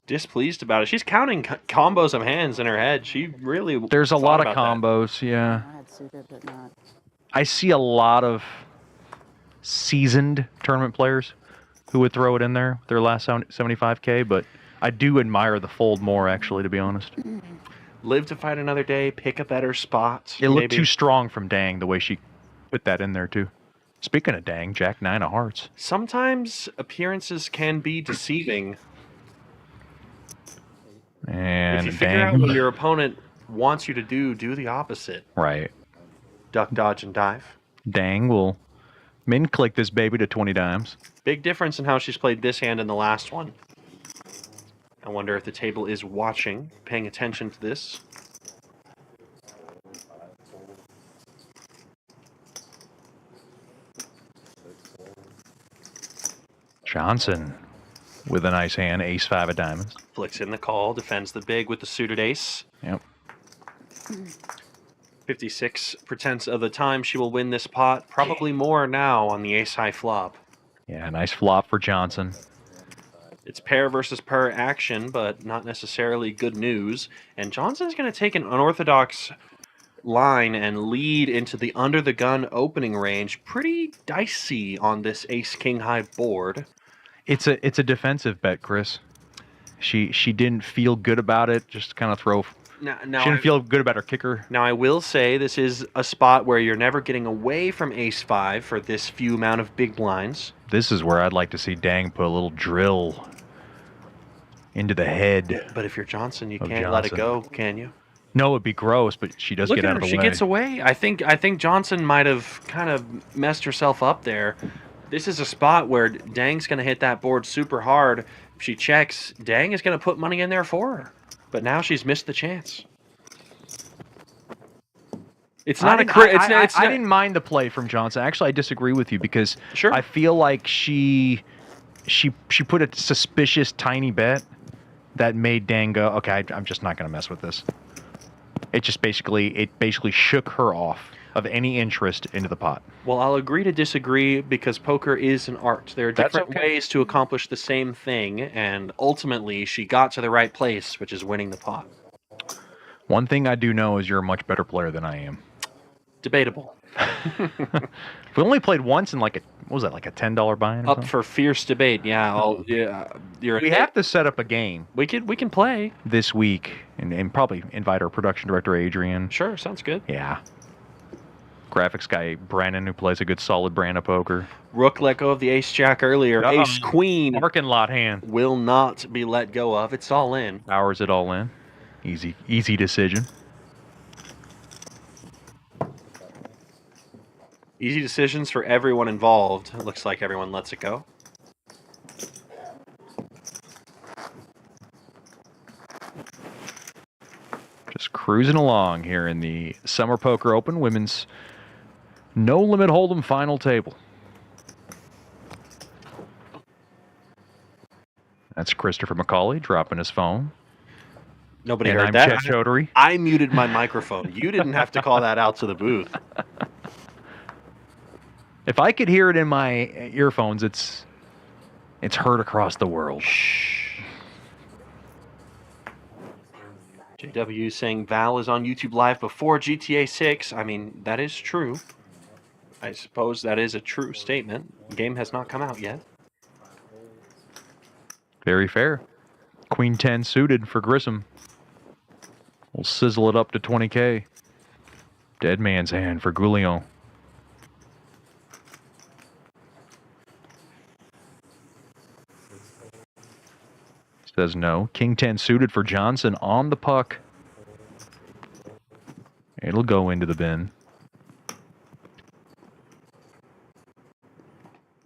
Displeased about it. She's counting combos of hands in her head. She really There's a lot of thought about that. combos, yeah. I had suited, but not. I see a lot of seasoned tournament players who would throw it in there, their last 75K, but I do admire the fold more, actually, to be honest. Live to fight another day, pick a better spot. It looked maybe. too strong from Dang, the way she put that in there, too. Speaking of Dang, Jack 9 of hearts. Sometimes appearances can be deceiving. And if you figure out what your opponent wants you to do the opposite. Right. Duck, dodge, and dive. Dang will min-click this baby to 20 dimes. Big difference in how she's played this hand and the last one. I wonder if the table is watching, paying attention to this. Johnson with a nice hand, ace 5 of diamonds. Flicks in the call, defends the big with the suited ace. Yep. 56% of the time she will win this pot. Probably more now on the ace high flop. Yeah, nice flop for Johnson. It's pair versus pair action, but not necessarily good news. And Johnson's going to take an unorthodox line and lead into the under the gun opening range. Pretty dicey on this ace king high board. It's a defensive bet, Chris. She didn't feel good about it. Just kind of throw. She didn't feel good about her kicker. Now I will say this is a spot where you're never getting away from ace 5 for this few amount of big blinds. This is where I'd like to see Dang put a little drill into the head. But if you're Johnson, you can't let it go, can you? No, it'd be gross, but she does Look get at out her. of the She way. gets away. I think Johnson might have kind of messed herself up there. This is a spot where Dang's going to hit that board super hard. If she checks, Dang is going to put money in there for her. But now she's missed the chance. It's not a crit. I didn't mind the play from Johnson. Actually, I disagree with you because I feel like she put a suspicious tiny bet that made Dang go, okay, I'm just not going to mess with this. It basically shook her off of any interest into the pot. Well, I'll agree to disagree because poker is an art. There are different ways to accomplish the same thing, and ultimately she got to the right place, which is winning the pot. One thing I do know is you're a much better player than I am. Debatable. We only played once in like a $10 buy-in? Up for fierce debate, yeah. We have to set up a game. We can play this week and probably invite our production director Adrian. Sure, sounds good. Yeah. Graphics guy Brandon, who plays a good solid brand of poker. Rook let go of the ace jack earlier. Ace queen parking lot hand will not be let go of. It's all in. Powers it all in. Easy decision. Easy decisions for everyone involved. It looks like everyone lets it go. Just cruising along here in the Summer Poker Open Women's No Limit Hold'em final table. That's Christopher McCauley dropping his phone. Nobody And heard I'm that. Chet Chaudhary. I muted my microphone. You didn't have to call that out to the booth. If I could hear it in my earphones, it's heard across the world. JW saying Val is on YouTube Live before GTA 6. I mean, that is true. I suppose that is a true statement. The game has not come out yet. Very fair. Queen 10 suited for Grissom. We'll sizzle it up to 20K. Dead man's hand for Goulion. Says no. King 10 suited for Johnson on the puck. It'll go into the bin.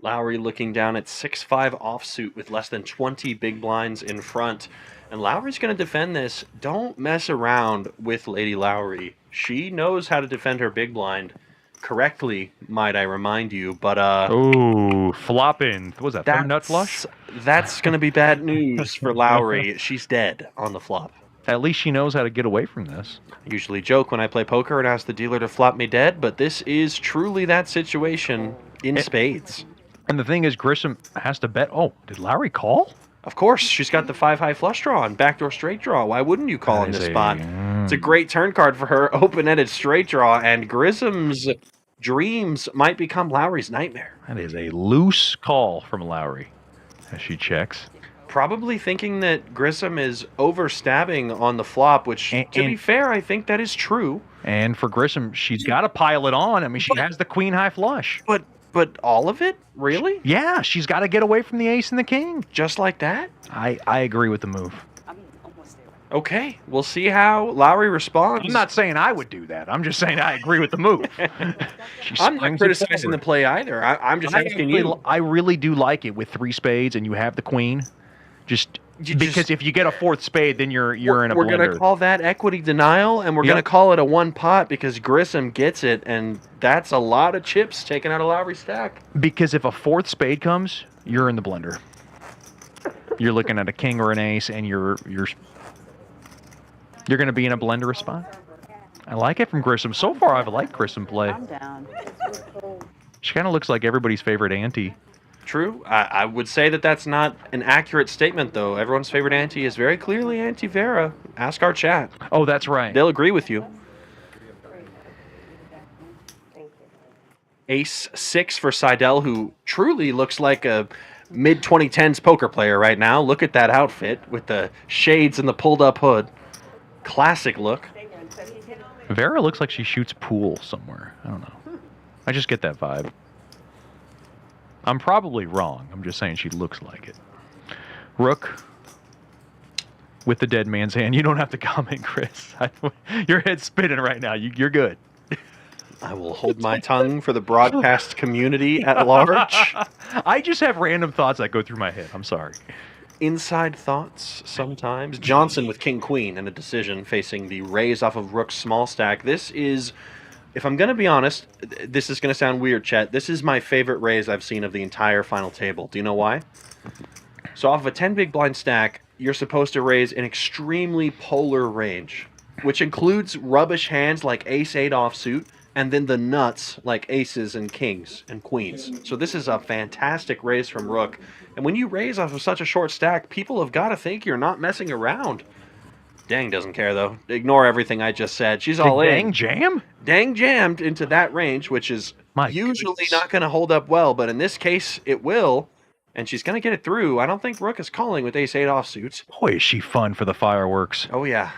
Lowry looking down at 6-5 offsuit with less than 20 big blinds in front. And Lowry's going to defend this. Don't mess around with Lady Lowry. She knows how to defend her big blind correctly, might I remind you. But Ooh, flopping. What was that, third nut flush? That's going to be bad news for Lowry. She's dead on the flop. At least she knows how to get away from this. I usually joke when I play poker and ask the dealer to flop me dead, but this is truly that situation in spades. And the thing is, Grissom has to bet. Oh, did Lowry call? Of course, she's got the 5-high flush draw and backdoor straight draw. Why wouldn't you call in this spot? It's a great turn card for her, open-ended straight draw, and Grissom's dreams might become Lowry's nightmare. That is a loose call from Lowry as she checks. Probably thinking that Grissom is overstabbing on the flop, which, to be fair, I think that is true. And for Grissom, she's got to pile it on. I mean, she has the queen-high flush. But all of it? Really? Yeah, she's got to get away from the ace and the king. Just like that? I agree with the move. I'm almost there. Okay, we'll see how Lowry responds. I'm not saying I would do that. I'm just saying I agree with the move. I'm not criticizing the play either. I'm just asking you. I really do like it with 3 spades and you have the queen. Because if you get a 4th spade, then you're in a blender. We're going to call that equity denial, and we're going to call it a 1 pot because Grissom gets it, and that's a lot of chips taken out of Lowry's stack. Because if a 4th spade comes, you're in the blender. You're looking at a king or an ace, and you're going to be in a blender spot. I like it from Grissom. So far, I've liked Grissom play. Calm down. She kind of looks like everybody's favorite auntie. True. I would say that that's not an accurate statement, though. Everyone's favorite auntie is very clearly Auntie Vera. Ask our chat. Oh, that's right. They'll agree with you. Ace 6 for Seidel, who truly looks like a mid-2010s poker player right now. Look at that outfit with the shades and the pulled-up hood. Classic look. Vera looks like she shoots pool somewhere. I don't know. I just get that vibe. I'm probably wrong. I'm just saying she looks like it. Rook with the dead man's hand. You don't have to comment, Chris. Your head's spinning right now. You're good. I will hold my tongue for the broadcast community at large. I just have random thoughts that go through my head. I'm sorry. Inside thoughts sometimes. Johnson with King Queen and a decision facing the raise off of Rook's small stack. This is, if I'm going to be honest, this is going to sound weird, Chet. This is my favorite raise I've seen of the entire final table. Do you know why? So off of a 10 big blind stack, you're supposed to raise an extremely polar range, which includes rubbish hands like ace-8 offsuit, and then the nuts like aces and kings and queens. So this is a fantastic raise from Rook. And when you raise off of such a short stack, people have got to think you're not messing around. Dang doesn't care, though. Ignore everything I just said. She's all in. Dang jam? Dang jammed into that range, which is usually not going to hold up well, but in this case, it will. And she's going to get it through. I don't think Rook is calling with ace-8 offsuits. Boy, is she fun for the fireworks. Oh, yeah.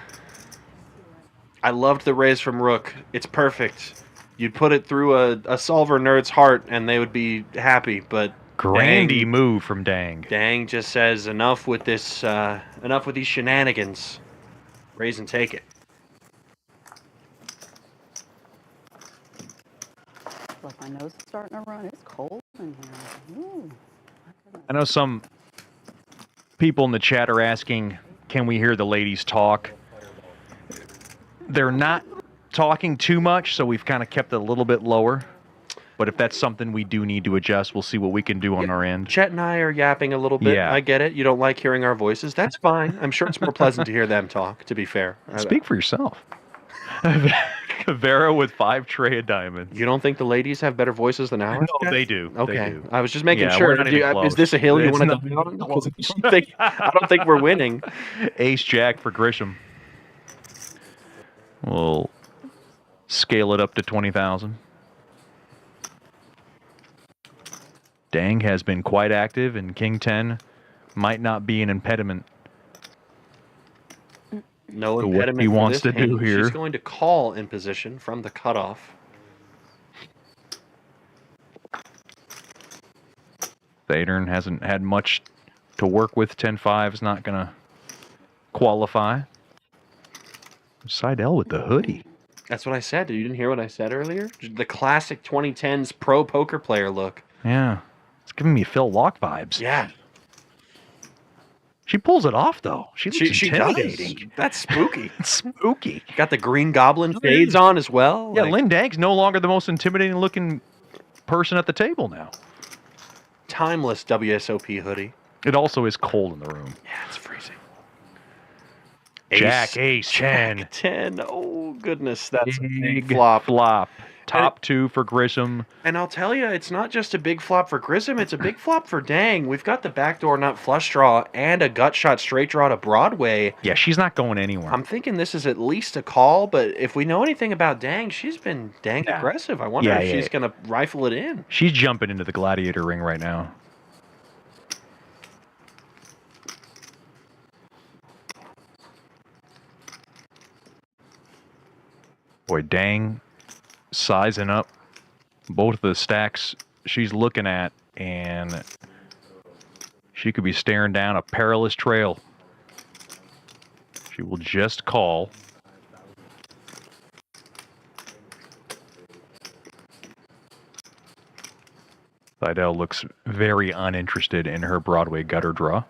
I loved the raise from Rook. It's perfect. You'd put it through a solver nerd's heart, and they would be happy, but... Grandy move from Dang. Dang just says, enough with this, enough with these shenanigans. Raise and take it. Like my nose is starting to run. It's cold in here. Ooh, my goodness. I know some people in the chat are asking, can we hear the ladies talk? They're not talking too much, so we've kind of kept it a little bit lower. But if that's something we do need to adjust, we'll see what we can do on our end. Chet and I are yapping a little bit. Yeah. I get it. You don't like hearing our voices. That's fine. I'm sure it's more pleasant to hear them talk, to be fair. Speak for yourself. Vera with 5 tray of diamonds. You don't think the ladies have better voices than ours? No, they do. Okay. They do. I was just making Yeah, sure. we're not even Is close. this a hill you It's want to not- die on? 'Cause I don't think we're winning. Ace Jack for Grisham. We'll scale it up to 20,000. Dang has been quite active, and King 10 might not be an impediment. No to what impediment he for wants this to do hand. here. She's going to call in position from the cutoff. Thadern hasn't had much to work with. 10-5 is not going to qualify. Seidel with the hoodie. That's what I said. You didn't hear what I said earlier? The classic 2010s pro poker player look. Yeah. It's giving me Phil Locke vibes. Yeah. She pulls it off, though. She looks She intimidating. does. That's spooky. It's spooky. Got the Green Goblin shades on as well. Yeah, like, Lynn Dang's no longer the most intimidating looking person at the table now. timeless WSOP hoodie. It also is cold in the room. Yeah, it's freezing. Jack, ace, 10. 10. Oh, goodness. That's a big Big flop. Top 2 for Grisham. And I'll tell you, it's not just a big flop for Grissom, it's a big flop for Dang. We've got the backdoor nut flush draw and a gut shot straight draw to Broadway. Yeah, she's not going anywhere. I'm thinking this is at least a call, but if we know anything about Dang, she's been dang aggressive. I wonder if she's going to rifle it in. She's jumping into the gladiator ring right now. Boy, Dang sizing up both of the stacks she's looking at, and she could be staring down a perilous trail. She will just call. Seidel looks very uninterested in her Broadway gutter draw.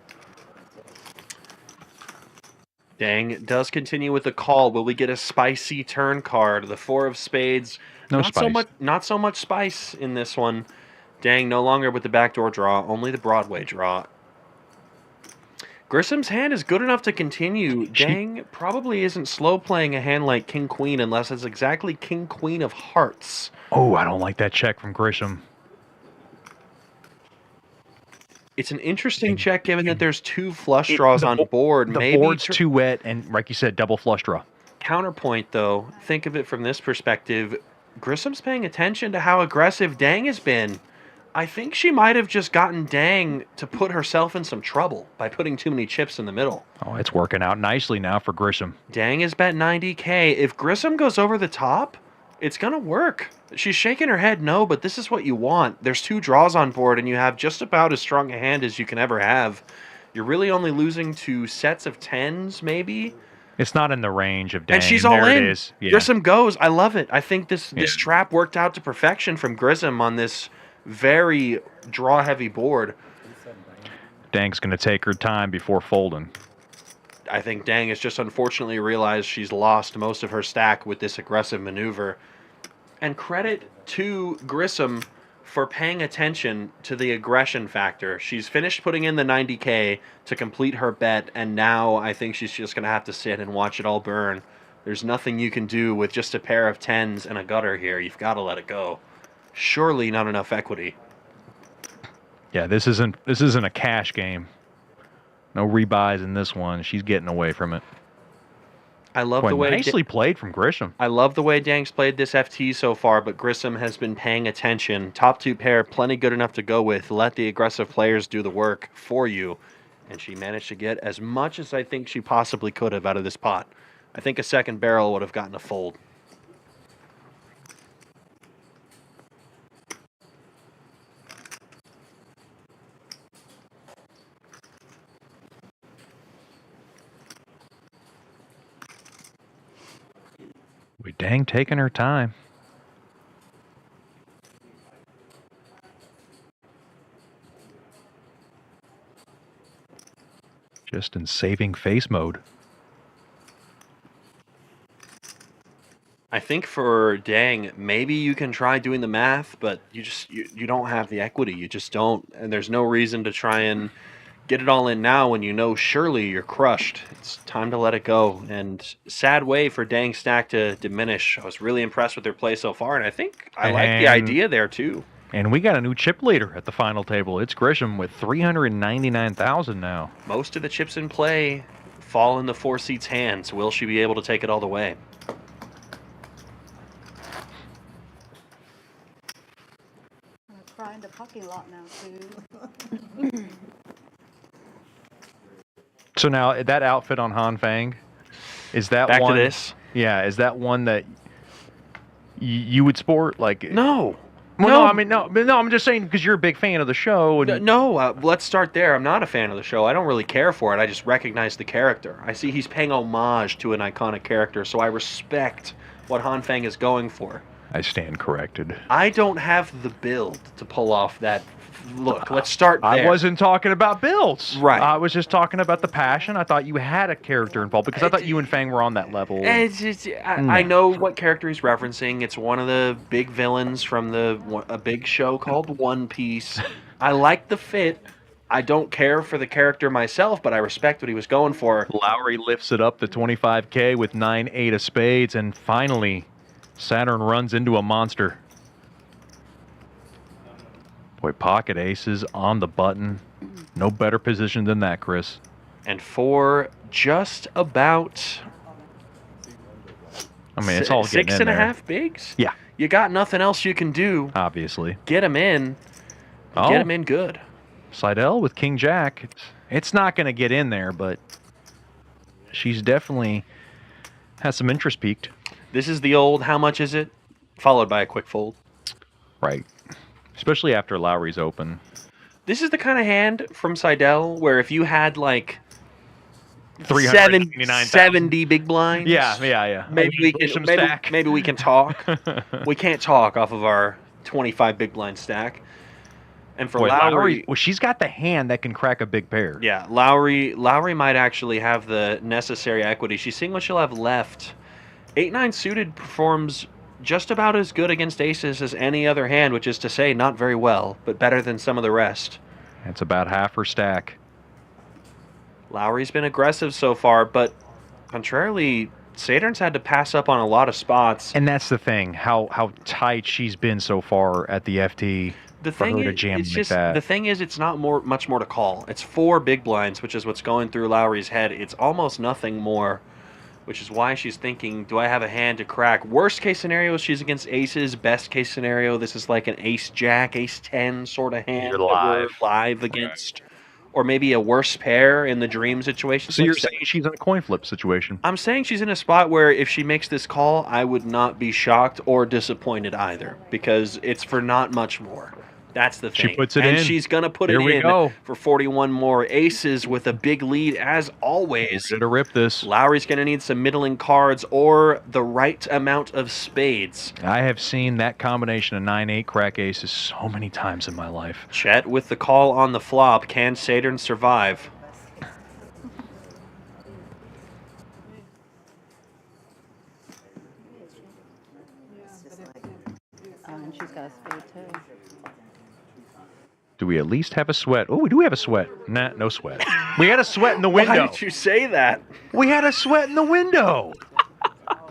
Dang does continue with the call. Will we get a spicy turn card? The 4 of spades. No not spice. Not so much spice in this one. Dang, no longer with the backdoor draw, only the Broadway draw. Grissom's hand is good enough to continue. Dang probably isn't slow playing a hand like King Queen unless it's exactly King Queen of Hearts. Oh, I don't like that check from Grisham. It's an interesting check given that there's 2 flush draws on board. The board's too wet, and like you said, double flush draw. Counterpoint, though, think of it from this perspective. Grissom's paying attention to how aggressive Dang has been. I think she might have just gotten Dang to put herself in some trouble by putting too many chips in the middle. Oh, it's working out nicely now for Grisham. Dang is bet 90K. If Grissom goes over the top, it's going to work. She's shaking her head no, but this is what you want. There's 2 draws on board, and you have just about as strong a hand as you can ever have. You're really only losing to sets of 10s, maybe. It's not in the range of Dang. And she's all there in. It is. Yeah. Grissom goes. I love it. I think this trap worked out to perfection from Grissom on this very draw-heavy board. Dang's going to take her time before folding. I think Dang has just unfortunately realized she's lost most of her stack with this aggressive maneuver. And credit to Grissom for paying attention to the aggression factor. She's finished putting in the 90K to complete her bet, and now I think she's just going to have to sit and watch it all burn. There's nothing you can do with just a pair of 10s and a gutter here. You've got to let it go. Surely not enough equity. Yeah, this isn't a cash game. No rebuys in this one. She's getting away from it. I love Boy, the way nicely played from Grisham. I love the way Dang's played this FT so far, but Grissom has been paying attention. Top 2 pair, plenty good enough to go with. Let the aggressive players do the work for you. And she managed to get as much as I think she possibly could have out of this pot. I think a second barrel would have gotten a fold. We Dang taking her time. Just in saving face mode. I think for Dang, maybe you can try doing the math, but you don't have the equity. You just don't, and there's no reason to try and get it all in now when you know surely you're crushed. It's time to let it go. And sad way for Dang stack to diminish. I was really impressed with their play so far, and I think I like the idea there too. And we got a new chip leader at the final table. It's Grisham with 399,000 now. Most of the chips in play fall in the 4 seats' hands. Will she be able to take it all the way? I'm gonna cry in the parking lot now, too. So now that outfit on Han Fang, is that Back one? to this? Yeah, is that one that you would sport? Like No. Well, no. no, I mean no, but no. I'm just saying because you're a big fan of the show. And No, let's start there. I'm not a fan of the show. I don't really care for it. I just recognize the character. I see he's paying homage to an iconic character, so I respect what Han Fang is going for. I stand corrected. I don't have the build to pull off that look. Let's start there. I wasn't talking about builds. Right. I was just talking about the passion. I thought you had a character involved because I thought you and Fang were on that level. It's just, I know what character he's referencing. It's one of the big villains from a big show called One Piece. I like the fit. I don't care for the character myself, but I respect what he was going for. Lowry lifts it up to 25K with 9-8 of spades, and finally, Saturn runs into a monster. Boy, pocket aces on the button. No better position than that, Chris. And for just about I mean, it's all getting six in and a there. half bigs. Yeah. You got nothing else you can do. Obviously. Get him in. Oh. Get him in good. Seidel with King Jack. It's not going to get in there, but she's definitely has some interest peaked. This is the old how much is it? Followed by a quick fold. Right. Especially after Lowry's open. This is the kind of hand from Seidel where if you had like 399,000. big blinds. Yeah. Maybe we can maybe we can talk. We can't talk off of our 25 big blind stack. And for Boy, Lowry, well, she's got the hand that can crack a big pair. yeah, Lowry might actually have the necessary equity. She's seeing what she'll have left. 8-9 suited performs just about as good against aces as any other hand, which is to say not very well, but better than some of the rest. It's about half her stack. Lowry's been aggressive so far, but contrarily, Saturn's had to pass up on a lot of spots. And that's the thing, how tight she's been so far at the FT. The for thing her to is, jam it's like just that. the thing is, it's not much more to call. It's 4 big blinds, which is what's going through Lowry's head. It's almost nothing more, which is why she's thinking, do I have a hand to crack? Worst case scenario, she's against aces. Best case scenario, this is like an ace-jack, ace-10 sort of hand You're that we're live against. Or maybe a worse pair in the dream situation. So you're saying she's in a coin flip situation? I'm saying she's in a spot where if she makes this call, I would not be shocked or disappointed either, because it's for not much more. That's the thing. She puts it and in. she's going to put Here it we in go. for 41 more aces with a big lead, as always. Ready to rip this. Lowry's going to need some middling cards or the right amount of spades. I have seen that combination of 9-8 crack aces so many times in my life. Chet with the call on the flop. Can Saturn survive? And she's got a spade too. Do we at least have a sweat? Oh, we do have a sweat. Nah, no sweat. We had a sweat in the window. Why did you say that? We had a sweat in the window.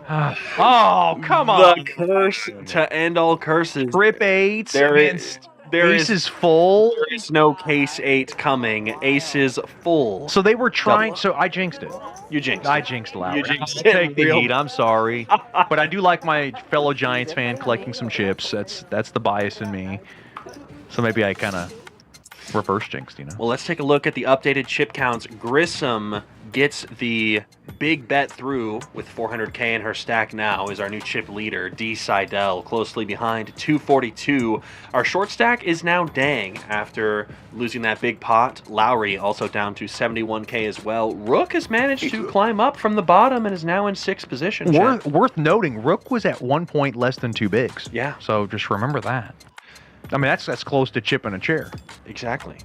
Oh, come on. The curse to end all curses. Trip 8 There against there aces full. There is no case 8 coming. Aces full. So they were trying. Double. So I jinxed it. You jinxed I it. jinxed Lowry. You jinxed I'll it take the real- heat. I'm sorry, but I do like my fellow Giants fan collecting some chips. That's the bias in me. So maybe I kind of reverse jinxed, you know. Well, let's take a look at the updated chip counts. Grissom gets the big bet through with 400K in her stack now, is our new chip leader. D. Seidel closely behind, 242. Our short stack is now Dang after losing that big pot. Lowry also down to 71K as well. Rook has managed to climb up from the bottom and is now in 6th position. Worth noting, Rook was at 1 point less than 2 bigs. Yeah. So just remember that. I mean, that's close to chipping a chair. Exactly.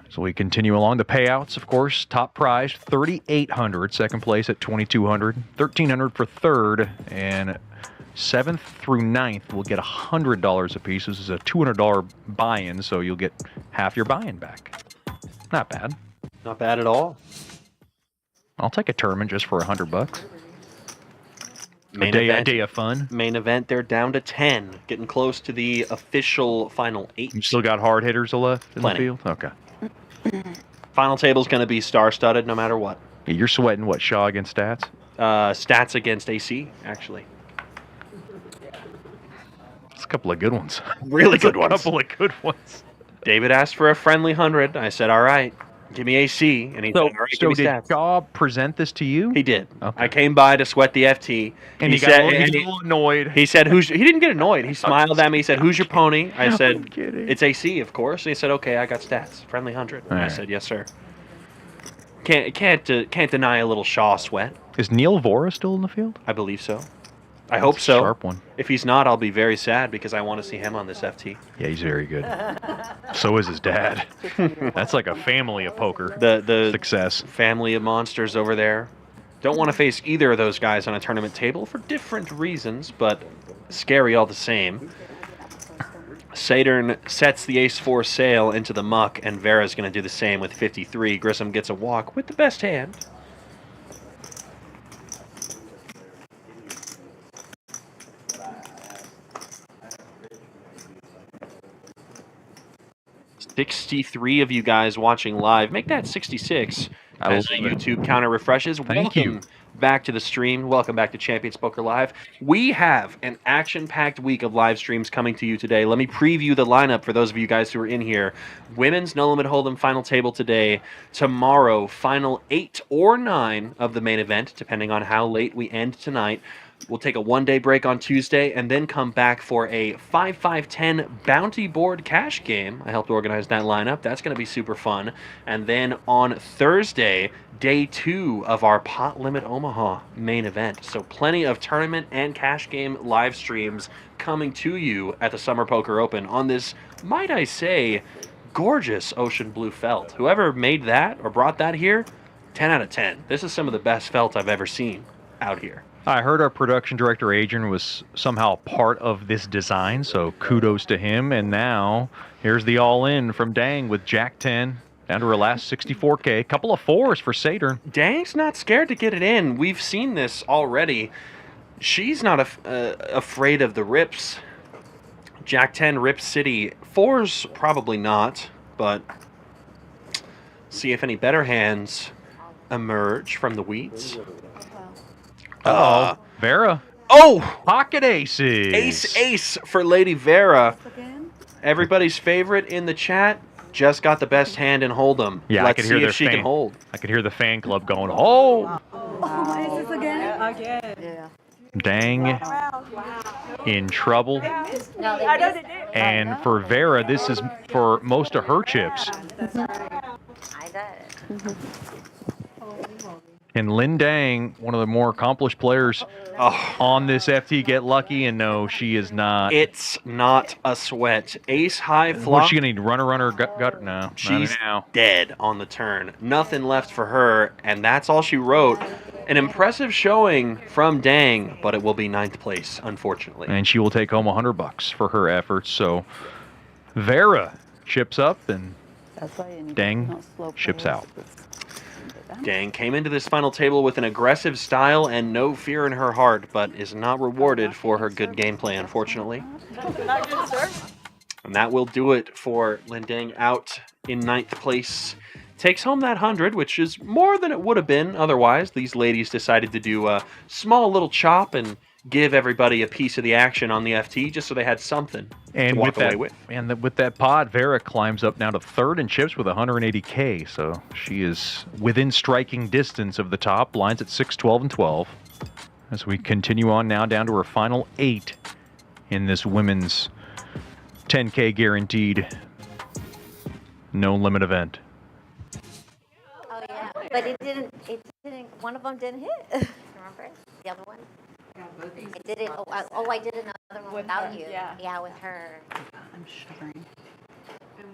So So we continue along. The payouts, of course, top prize, $3,800. Second place at $2,200. $1,300 for third. And 7th through 9th will get $100 apiece. This is a $200 buy-in, so you'll get half your buy-in back. Not bad. Not bad at all. I'll take a tournament just for $100. Main A day of fun. Main event, they're down to 10, getting close to the official final 8. You still got hard hitters left in Plenty. the field? Okay. Final table's going to be star-studded no matter what. Yeah, you're sweating what, Shaw against stats? Stats against AC, actually. It's a couple of good ones. Really good ones. A couple of good ones. David asked for a friendly 100. I said, all right, give me AC. And he said, all right, give me did stats. Shaw present this to you? He did. Okay. I came by to sweat the FT. And he got a little annoyed. He said, he didn't get annoyed. He smiled at me. He said, who's your pony? I said, I'm kidding. it's AC, of course. And he said, okay, I got stats. Friendly 100. And I right. said, yes, sir. Can't deny a little Shaw sweat. Is Neil Vora still in the field? I believe so. I hope so. Sharp one. If he's not, I'll be very sad because I want to see him on this FT. Yeah, he's very good. So is his dad. That's like a family of poker. The Success. family of monsters over there. Don't want to face either of those guys on a tournament table for different reasons, but scary all the same. Saturn sets the ace-4 sail into the muck, and Vera's going to do the same with 53. Grissom gets a walk with the best hand. $63 of you guys watching live. Make that 66 as the YouTube counter refreshes. Thank you. Back to the stream. Welcome back to Champions Poker Live. We have an action-packed week of live streams coming to you today. Let me preview the lineup for those of you guys who are in here. Women's No Limit Hold'em final table today. Tomorrow, final 8 or 9 of the main event, depending on how late we end tonight. We'll take a one-day break on Tuesday and then come back for a 5-5-10 bounty board cash game. I helped organize that lineup. That's going to be super fun. And then on Thursday, day 2 of our Pot Limit Omaha main event. So plenty of tournament and cash game live streams coming to you at the Summer Poker Open on this, might I say, gorgeous ocean blue felt. Whoever made that or brought that here, 10 out of 10. This is some of the best felt I've ever seen out here. I heard our production director, Adrian, was somehow part of this design, so kudos to him. And now, here's the all-in from Dang with Jack 10, down to her last 64K. Couple of 4s for Saturn. Dang's not scared to get it in. We've seen this already. She's not afraid of the rips. Jack 10, Rip City. 4s, probably not, but see if any better hands emerge from the weeds. Vera. Oh! Pocket aces. Ace for Lady Vera. Again? Everybody's favorite in the chat just got the best hand in Hold'em. Yeah, Let's I could hear see their if she can hold. I could hear the fan club going, oh! Oh, is this again? Again. Yeah. Dang in trouble. No, they missed. And for Vera, this is for most of her chips. I did. And Lin Dang, one of the more accomplished players on this FT, get lucky, and no, she is not. It's not a sweat. Ace high flop. What's she going to need? Runner, gutter? No, She's not now. dead on the turn. Nothing left for her, and that's all she wrote. An impressive showing from Dang, but it will be 9th place, unfortunately. And she will take home $100 for her efforts. So Vera chips up, and That's why you need Dang not slow ships players. out. Dang came into this final table with an aggressive style and no fear in her heart, but is not rewarded for her good gameplay, unfortunately. And that will do it for Lindang out in 9th place. Takes home that 100, which is more than it would have been otherwise. These ladies decided to do a small little chop and give everybody a piece of the action on the FT just so they had something And to walk with away that, with. and with that pod, Vera climbs up now to 3rd in chips with 180K. So she is within striking distance of the top. Lines at 6, 12, and 12. As we continue on now down to her final 8 in this women's 10K guaranteed no limit event. Oh yeah, but it didn't. One of them didn't hit. Remember the other one? It didn't. I did another one without you. Yeah. Yeah, with her. I'm shuddering. And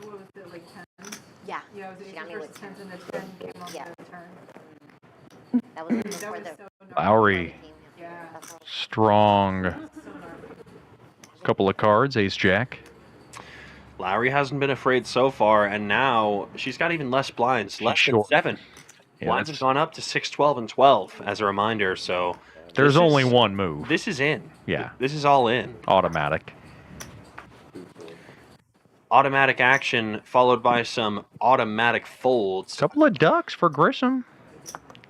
what was it, like 10? Yeah. Yeah, it was She aces got me versus with tens, and the 10 came on Yeah. the turn. That was That before was the so gnarly. Lowry, Yeah. strong. So gnarly. Couple of cards, ace jack. Lowry hasn't been afraid so far, and now she's got even less blinds, less than short. 7. Yeah, Blinds have that's- gone up to 6, 12, and 12 as a reminder. So There's this only is- one move. This is in. Yeah. This is all in. Automatic. Automatic action followed by some automatic folds. Couple of ducks for Grissom.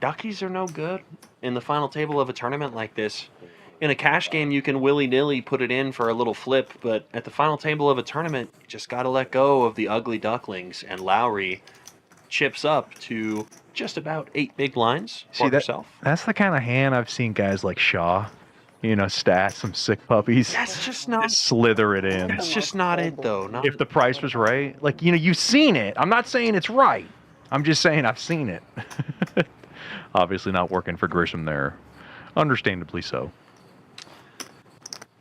Duckies are no good in the final table of a tournament like this. In a cash game, you can willy-nilly put it in for a little flip, but at the final table of a tournament, you just got to let go of the ugly ducklings, and Lowry chips up to just about 8 big blinds for herself. That's the kind of hand I've seen guys like Shaw, stash some sick puppies. That's just not... Slither it in. That's just not it, though. Not If the price was right. Like, you've seen it. I'm not saying it's right. I'm just saying I've seen it. Obviously not working for Grisham there. Understandably so.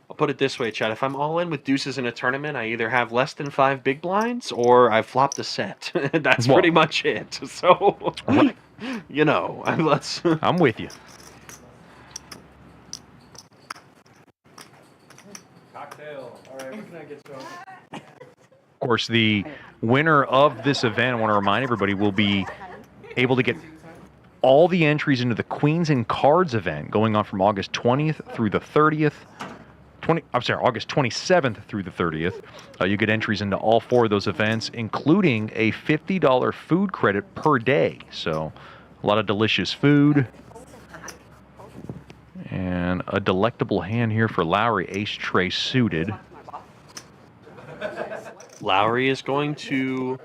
I'll put it this way, Chad. If I'm all in with deuces in a tournament, I either have less than 5 big blinds or I've flopped a set. That's Well, pretty much it. So, right. Let's... I'm with you. Cocktail. All right, what can I get you on? Of course, the winner of this event, I want to remind everybody, will be able to get all the entries into the Queens and Cards event going on from August 20th through the 30th. August 27th through the 30th. You get entries into all 4 of those events, including a $50 food credit per day. So a lot of delicious food. And a delectable hand here for Lowry, ace tray suited. Lowry is going to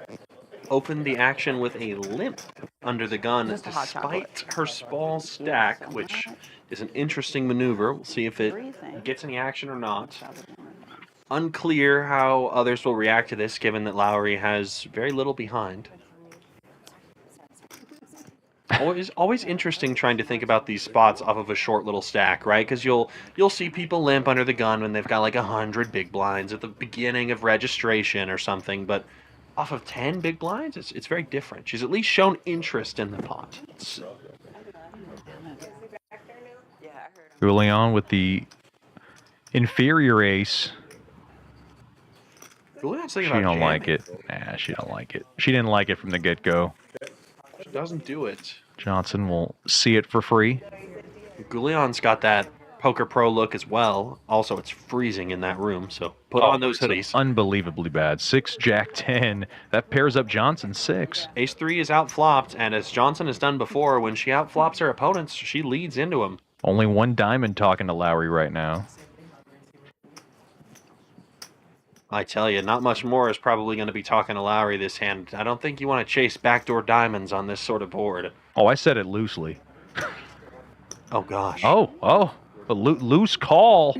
open the action with a limp under the gun despite her small stack, which is an interesting maneuver. We'll see if it gets any action or not. Unclear how others will react to this, given that Lowry has very little behind. Always interesting trying to think about these spots off of a short little stack, right? Because you'll see people limp under the gun when they've got like 100 big blinds at the beginning of registration or something, but off of 10 big blinds, it's very different. She's at least shown interest in the pot. Julian with the inferior ace. Julian's She thinking about don't like jamming. it. Nah, she don't like it. She didn't like it from the get-go. She doesn't do it. Johnson will see it for free. Goulian's got that Poker Pro look as well. Also, it's freezing in that room, so put on those hoodies. Unbelievably bad. 6, Jack 10. That pairs up Johnson 6. Ace 3 is outflopped, and as Johnson has done before, when she outflops her opponents, she leads into them. Only 1 diamond talking to Lowry right now. I tell you, not much more is probably going to be talking to Lowry this hand. I don't think you want to chase backdoor diamonds on this sort of board. Oh, I said it loosely. Oh, gosh. Oh. A loose call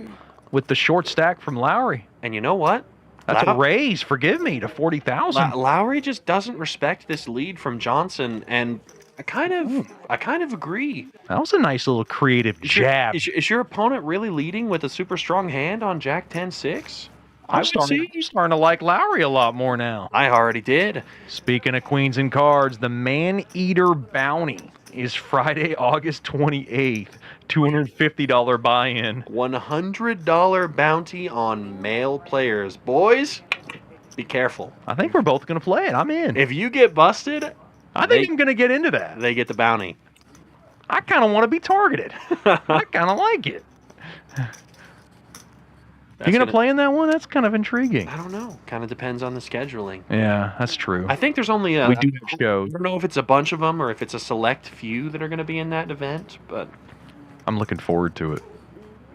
with the short stack from Lowry. And you know what? That's a raise, forgive me, to 40,000. Lowry just doesn't respect this lead from Johnson, and I kind of agree. That was a nice little creative jab. Is your opponent really leading with a super strong hand on Jack 10-6? I'm starting to like Lowry a lot more now. I already did. Speaking of Queens and Cards, the Man-Eater Bounty is Friday, August 28th. $250 buy-in. $100 bounty on male players. Boys, be careful. I think we're both going to play it. I'm in. If you get busted, I think I'm going to get into that. They get the bounty. I kind of want to be targeted. I kind of like it. You going to play in that one? That's kind of intriguing. I don't know. Kind of depends on the scheduling. Yeah, that's true. I think there's only we do have shows. I don't know if it's a bunch of them or if it's a select few that are going to be in that event, but I'm looking forward to it.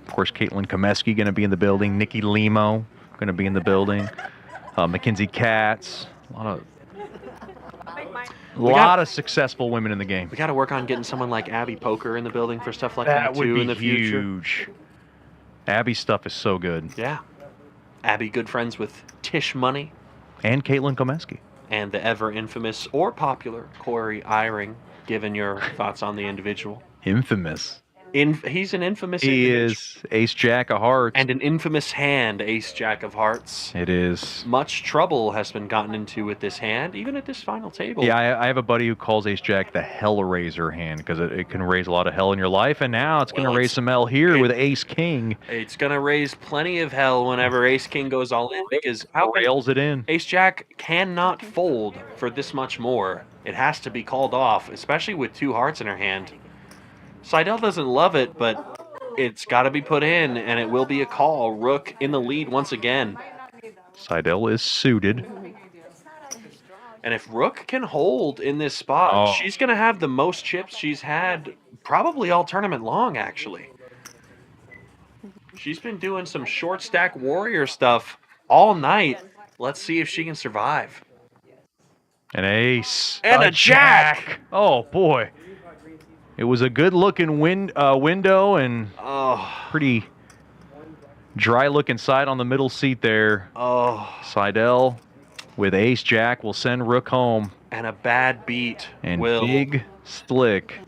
Of course, Caitlin Komeski going to be in the building. Nikki Limo going to be in the building. Mackenzie Katz. A lot of successful women in the game. We got to work on getting someone like Abby Poker in the building for stuff like that would too be in the future. Huge. Abby's stuff is so good. Yeah. Abby, good friends with Tish Money. And Caitlin Komeski. And the ever infamous or popular Corey Eyring, given your thoughts on the individual. Infamous. He's an infamous He individual. is Ace Jack of Hearts. And an infamous hand, Ace Jack of Hearts. It is. Much trouble has been gotten into with this hand, even at this final table. Yeah, I have a buddy who calls Ace Jack the Hellraiser hand because it can raise a lot of hell in your life, and now it's going to raise some hell here with Ace King. It's going to raise plenty of hell whenever Ace King goes all in, because rails it in. Ace Jack cannot fold for this much more. It has to be called off, especially with 2 hearts in her hand. Seidel doesn't love it, but it's got to be put in, and it will be a call. Rook in the lead once again. Seidel is suited. And if Rook can hold in this spot, she's going to have the most chips she's had probably all tournament long, actually. She's been doing some short stack warrior stuff all night. Let's see if she can survive. An ace. And a jack. Oh, boy. It was a good-looking window and pretty dry-looking side on the middle seat there. Seidel with Ace Jack will send Rook home. And a bad beat. And Big Slick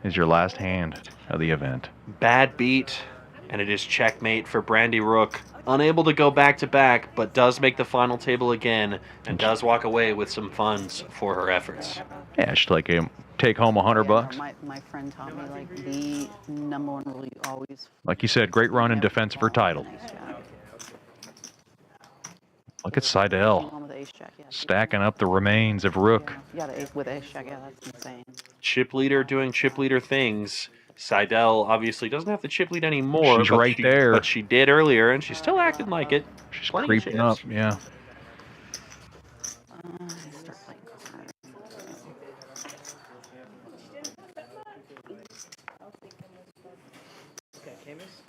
is your last hand of the event. Bad beat, and it is checkmate for Brandy Rook. Unable to go back-to-back, but does make the final table again and does walk away with some funds for her efforts. Yeah, she'll take home $100. My friend taught me, like, the number one rule you always... Like you said, great run in defense of her title. Look at Seidel stacking up the remains of Rook. Yeah, with Ace Jack, yeah, that's insane. Chip leader doing chip leader things. Seidel obviously doesn't have the chip lead anymore. She's right there. But she did earlier, and she's still acting like it. She's creeping up, yeah. Okay, Camus?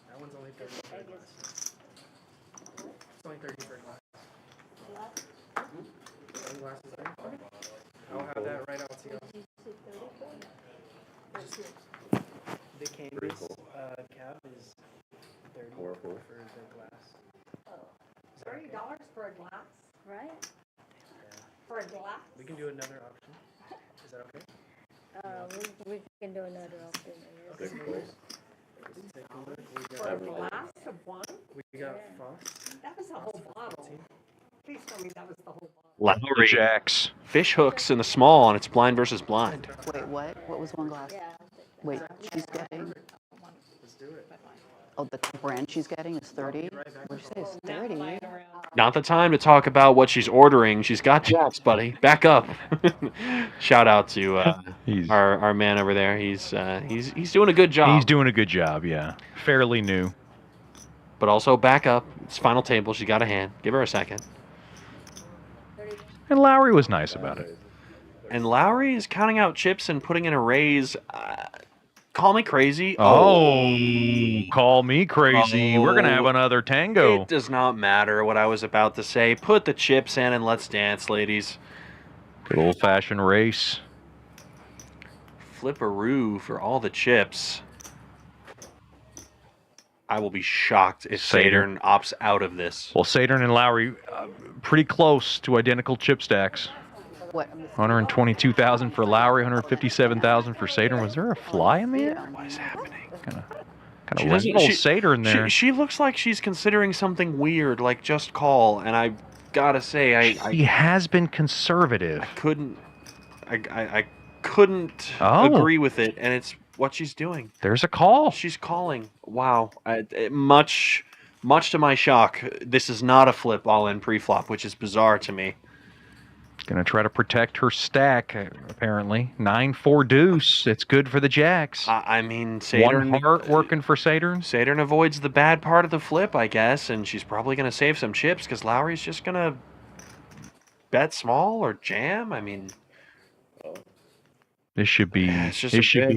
That one's only 30 per glass. It's only 30 per glass. One glass is 30. I'll have that right out to you. The Camus cap is 30 for the glass. $30 for a glass, right? For a glass? We can do another option. Is that okay? We can do another option. Okay, cool. Let's take a look. We For a glass of wine? We got Foss. That was a whole bottle. Please tell me that was the whole bottle. Lowry. Jacks. Fish hooks in the small, and it's blind versus blind. Wait, what? What was one glass? Wait, she's getting... Let's do it. Oh, the brand she's getting is 30? What did you say? It's 30? Not the time to talk about what she's ordering. She's got jacks, buddy. Back up. Shout out to our man over there. He's doing a good job. He's doing a good job, yeah. Fairly new. But also back up. It's final table. She got a hand. Give her a second. And Lowry was nice about it. And Lowry is counting out chips and putting in a raise. Call me crazy. Call me crazy. We're going to have another tango. It does not matter what I was about to say. Put the chips in and let's dance, ladies. Good old-fashioned race. Flipperoo for all the chips. I will be shocked if Saturn opts out of this. Well, Saturn and Lowry pretty close to identical chip stacks. What? 122,000 for Lowry, 157,000 for Saturn. Was there a fly in the air? What is happening? Kind of old Saturn there. She looks like she's considering something weird, like just call. And I gotta say, He has been conservative. I couldn't agree with it, and it's what she's doing. There's a call. She's calling. Wow. Much to my shock, this is not a flip all-in pre-flop, which is bizarre to me. Going to try to protect her stack, apparently. 9-4 deuce. It's good for the jacks. I mean, Saturn... One heart working for Saturn. Saturn avoids the bad part of the flip, I guess, and she's probably going to save some chips because Lowry's just going to bet small or jam. I mean... This should be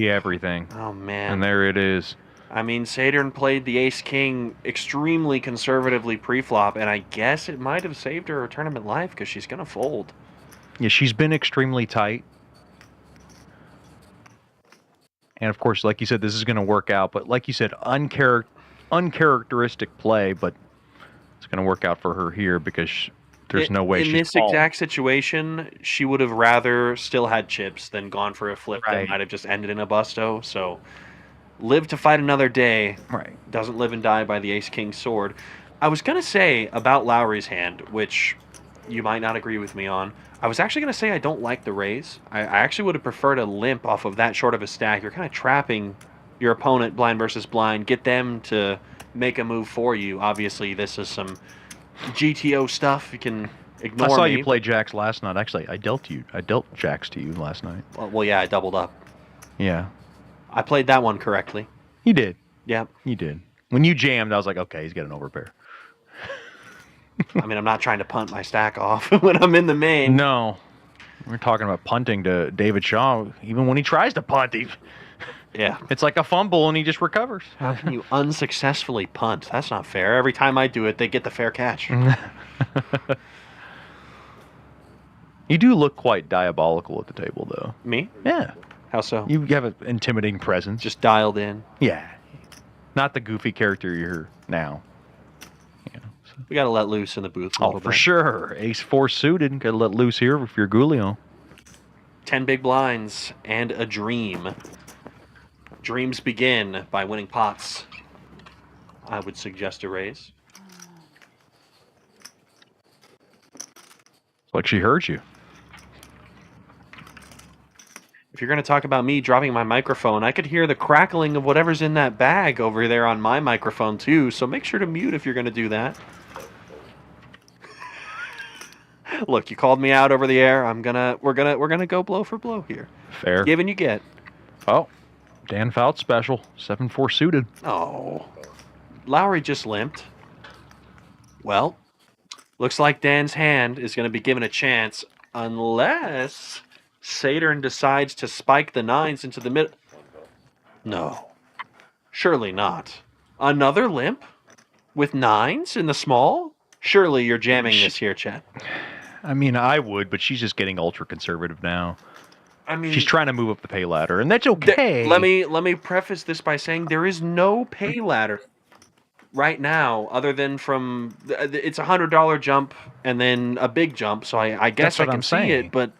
everything. Oh, man. And there it is. I mean, Saturn played the ace-king extremely conservatively pre-flop, and I guess it might have saved her tournament life because she's going to fold. Yeah, she's been extremely tight. And, of course, like you said, this is going to work out. But like you said, uncharacteristic play, but it's going to work out for her here because there's no way in she's this calling. exact situation, she would have rather still had chips than gone for a flip that Right. might have just ended in a busto. So live to fight another day. Right. Doesn't live and die by the ace-king sword. I was going to say about Lowry's hand, which you might not agree with me on. I was actually going to say I don't like the raise. I actually would have preferred a limp off of that short of a stack. You're kind of trapping your opponent blind versus blind. Get them to make a move for you. Obviously, this is some GTO stuff. You can ignore I saw me. you play jacks last night. Actually, I dealt jacks to you last night. Well, yeah, I doubled up. Yeah. I played that one correctly. You did. Yeah. You did. When you jammed, I was like, okay, he's got an overpair. I mean, I'm not trying to punt my stack off when I'm in the main. No. We're talking about punting to David Shaw. Even when he tries to punt, Yeah. it's like a fumble and he just recovers. How can you unsuccessfully punt? That's not fair. Every time I do it, they get the fair catch. You do look quite diabolical at the table, though. Me? Yeah. How so? You have an intimidating presence. Just dialed in. Yeah. Not the goofy character you're now. We got to let loose in the booth a little For bit. sure. Ace-4 suited. Got to let loose here if you're Gulio. 10 big blinds and a dream. Dreams begin by winning pots. I would suggest a raise. Like she heard you. If you're going to talk about me dropping my microphone, I could hear the crackling of whatever's in that bag over there on my microphone too. So make sure to mute if you're going to do that. Look, you called me out over the air. We're gonna go blow for blow here. Fair. Give and you get. Oh, Dan Fouts special. 7-4 suited. Oh, Lowry just limped. Well, looks like Dan's hand is going to be given a chance unless Saturn decides to spike the nines into the mid. No, surely not. Another limp with nines in the small? Surely you're jamming this here, Chet. I mean, I would, but she's just getting ultra conservative now. I mean, She's trying to move up the pay ladder, and that's okay. Let me preface this by saying there is no pay ladder right now, other than from it's $100 jump and then a big jump. So I guess That's what I can I'm see saying. it, but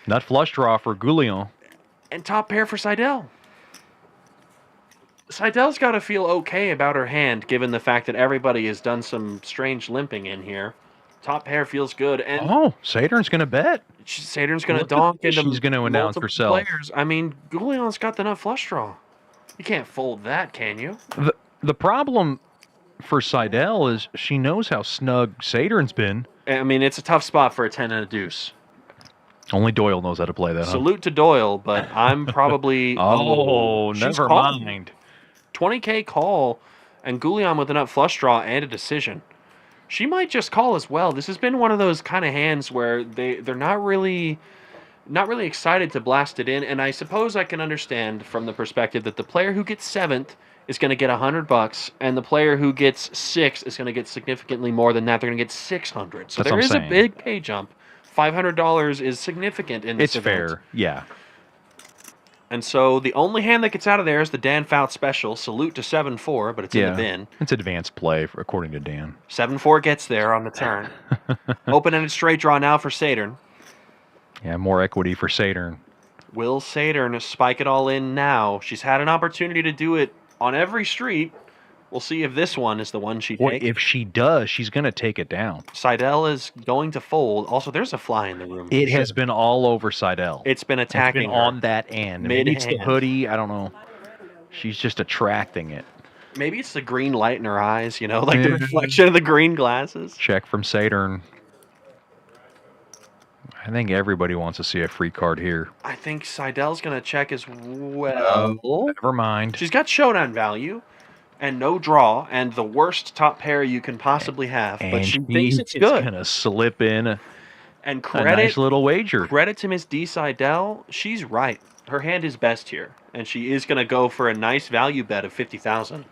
Nut flush draw for Goulion. and top pair for Seidel. Seidel's got to feel okay about her hand, given the fact that everybody has done some strange limping in here. Top pair feels good, and Oh, Saturn's going to bet. Saturn's going to Look at donk this. into She's gonna announce multiple herself. players. I mean, Goulion's got the nut flush draw. You can't fold that, can you? The problem for Seidel is she knows how snug Saturn's been. I mean, it's a tough spot for a 10 and a deuce. Only Doyle knows how to play that. Salute to Doyle, but I'm probably... Oh, she's never calling. mind. 20K call, and Goulion with a nut flush draw and a decision. She might just call as well. This has been one of those kind of hands where they're not really excited to blast it in, and I suppose I can understand from the perspective that the player who gets 7th is going to get $100, and the player who gets 6th is going to get significantly more than that. They're going to get 600. So That's there what I'm is a saying. big pay jump. $500 is significant in this It's event. fair, yeah. And so the only hand that gets out of there is the Dan Fouts special. Salute to 7-4, but it's in the bin. It's advanced play, according to Dan. 7-4 gets there on the turn. Open-ended straight draw now for Saturn. Yeah, more equity for Saturn. Will Saturn spike it all in now? She's had an opportunity to do it on every street. We'll see if this one is the one she Well, takes. if she does, she's going to take it down. Seidel is going to fold. Also, there's a fly in the room. It has been all over Seidel. It's been attacking It's been her. on that end. Maybe it's the Mid-hand. hoodie. I don't know. She's just attracting it. Maybe it's the green light in her eyes, you know, like the reflection of the green glasses. Check from Saturn. I think everybody wants to see a free card here. I think Seidel's going to check as well. Never mind. She's got showdown value and no draw and the worst top pair you can possibly have, but And she thinks it's she's good. going to slip in a And nice little wager. Credit to Miss D. Seidel. She's right. Her hand is best here, and she is going to go for a nice value bet of 50,000.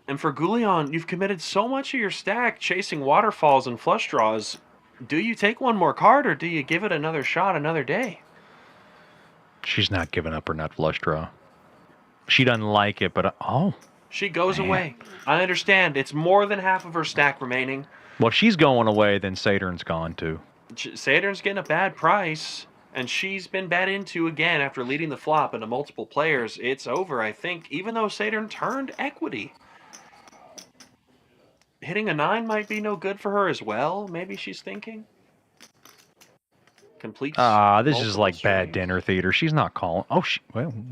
And for Goulion, you've committed so much of your stack chasing waterfalls and flush draws. Do you take one more card, or do you give it another shot another day? She's not giving up her nut flush draw. She doesn't like it, but She goes Man. away. I understand. It's more than half of her stack remaining. Well, if she's going away, then Saturn's gone too. Saturn's getting a bad price, and she's been bet into again after leading the flop into multiple players. It's over, I think, even though Saturn turned equity. Hitting a 9 might be no good for her as well, maybe she's thinking. Completes. This is like bad dinner theater. She's not calling. Oh,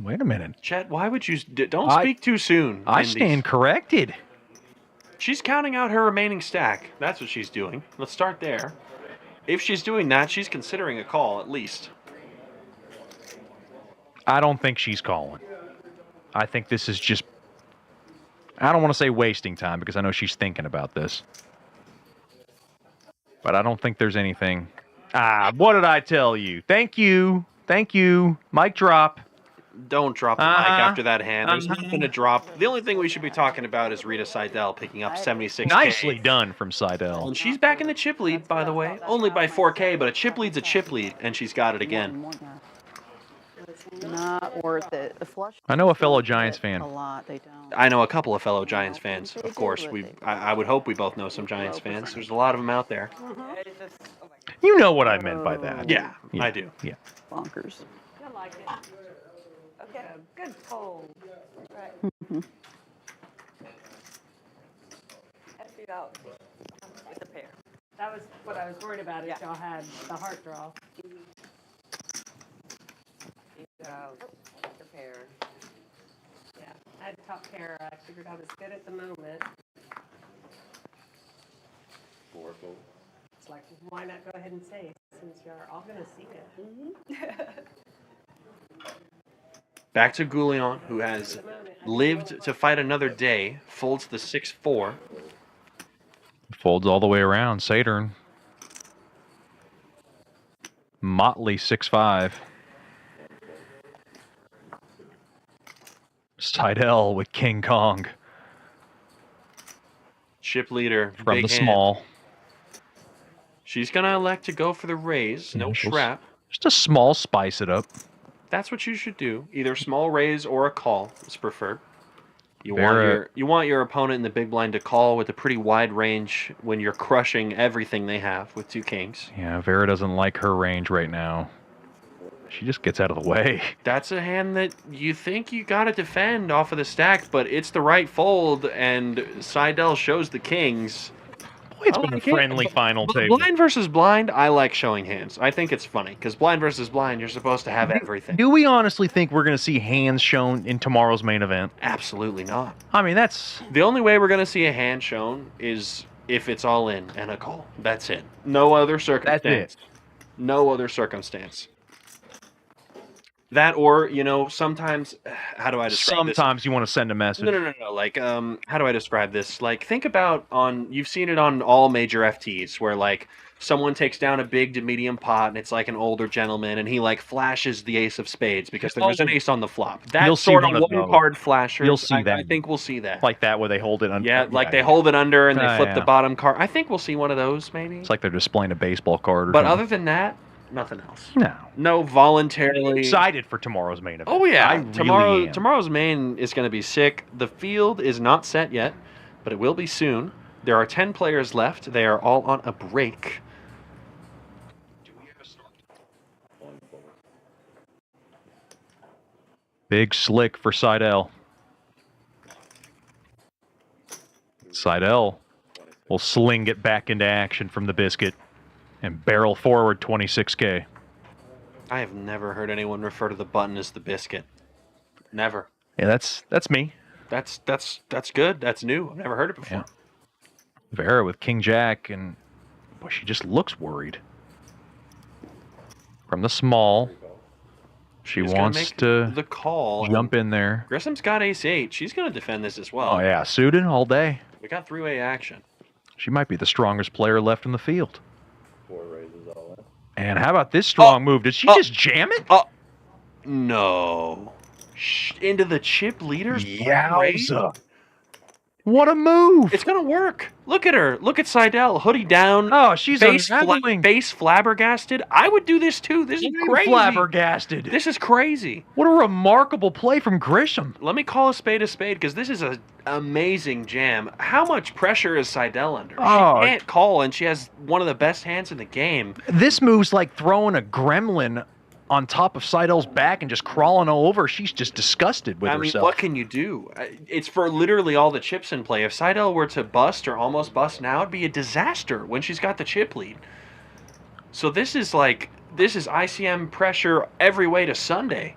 wait a minute. Chet, why would you... Don't speak too soon. I stand corrected. She's counting out her remaining stack. That's what she's doing. Let's start there. If she's doing that, she's considering a call, at least. I don't think she's calling. I think this is just... I don't want to say wasting time, because I know she's thinking about this. But I don't think there's anything... what did I tell you? Thank you. Thank you. Mic drop. Don't drop the mic after that hand. There's nothing to drop. The only thing we should be talking about is Rita Seidel picking up 76K. Nicely done from Seidel. And she's back in the chip lead, by the way. Only by 4K, but a chip lead's a chip lead, and she's got it again. Not worth it. The flush. I know a fellow Giants fan. A lot. They don't. I know a couple of fellow Giants fans, of course. I would hope we both know some Giants fans. There's a lot of them out there. You know what I meant by that. Yeah, I do. Yeah. Bonkers. I like it. Okay, good fold. Right. Emptied out with the pair. That was what I was worried about, if y'all had the heart draw. The pair. Yeah, I had top pair. I figured I was good at the moment. It's like, why not go ahead and say, since you're all going to see it. Back to Goulion, who has lived to fight another day, folds the 6-4. Folds all the way around. Saturn. Motley 6-5. Seidel with King Kong. Chip leader. From big the hand. small. She's going to elect to go for the raise. No trap. Just a small spice it up. That's what you should do. Either small raise or a call is preferred. You want your opponent in the big blind to call with a pretty wide range when you're crushing everything they have with 2 kings. Yeah, Vera doesn't like her range right now. She just gets out of the way. That's a hand that you think you got to defend off of the stack, but it's the right fold, and Seidel shows the kings. Boy, it's been a friendly final table. Blind versus blind, I like showing hands. I think it's funny, because blind versus blind, you're supposed to have everything. Do we honestly think we're going to see hands shown in tomorrow's main event? Absolutely not. I mean, that's... The only way we're going to see a hand shown is if it's all in and a call. That's it. No other circumstance. That's it. No other circumstance. That or, sometimes, how do I describe this? Sometimes you want to send a message. No. Like, how do I describe this? Like, think about you've seen it on all major FTs where, like, someone takes down a big to medium pot and it's like an older gentleman and he, like, flashes the ace of spades because there was an ace on the flop. That sort of one-card flasher. You'll see that. I think we'll see that. Like that where they hold it under. Yeah, like they hold it under and they flip the bottom card. I think we'll see one of those, maybe. It's like they're displaying a baseball card or But something. other than that, nothing else. No. No voluntarily. Excited for tomorrow's main event. Oh yeah, really am. Tomorrow's main is going to be sick. The field is not set yet, but it will be soon. There are 10 players left. They are all on a break. Big slick for Seidel. Seidel will sling it back into action from the biscuit and barrel forward 26K. I have never heard anyone refer to the button as the biscuit. Never. Yeah, that's me. That's good. That's new. I've never heard it before. Yeah. Vera with King Jack, and boy, she just looks worried. From the small, she wants to the call. Jump in there. Grissom's got ace-8. She's going to defend this as well. Oh yeah, suited all day. We got 3-way action. She might be the strongest player left in the field. 4 raises all in. And how about this strong move? Did she just jam it? No. Into the chip leaders? Yowza. What a move! It's gonna work. Look at her. Look at Seidel. Hoodie down. Oh, she's face unraveling. face flabbergasted. I would do this too. This is crazy. Flabbergasted. This is crazy. What a remarkable play from Grisham. Let me call a spade because this is an amazing jam. How much pressure is Seidel under? Oh. She can't call, and she has one of the best hands in the game. This move's like throwing a gremlin on top of Seidel's back and just crawling all over. She's just disgusted with herself. I mean, what can you do? It's for literally all the chips in play. If Seidel were to bust or almost bust now, it'd be a disaster when she's got the chip lead. So this is ICM pressure every way to Sunday.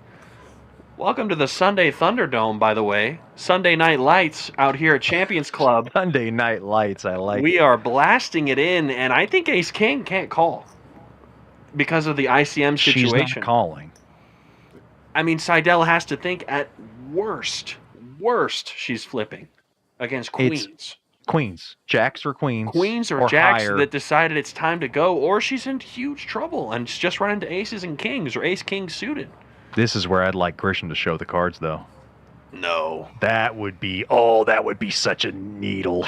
Welcome to the Sunday Thunderdome, by the way. Sunday Night Lights out here at Champions Club. Sunday Night Lights, I like We are blasting it in, and I think Ace King can't call because of the ICM situation. She's not calling. I mean, Seidel has to think at worst, she's flipping against queens. Queens. Jacks or queens. Queens or jacks higher. that decided it's time to go, or she's in huge trouble and she's just run into aces and kings or ace-king suited. This is where I'd like Grisham to show the cards, though. No. That would be such a needle.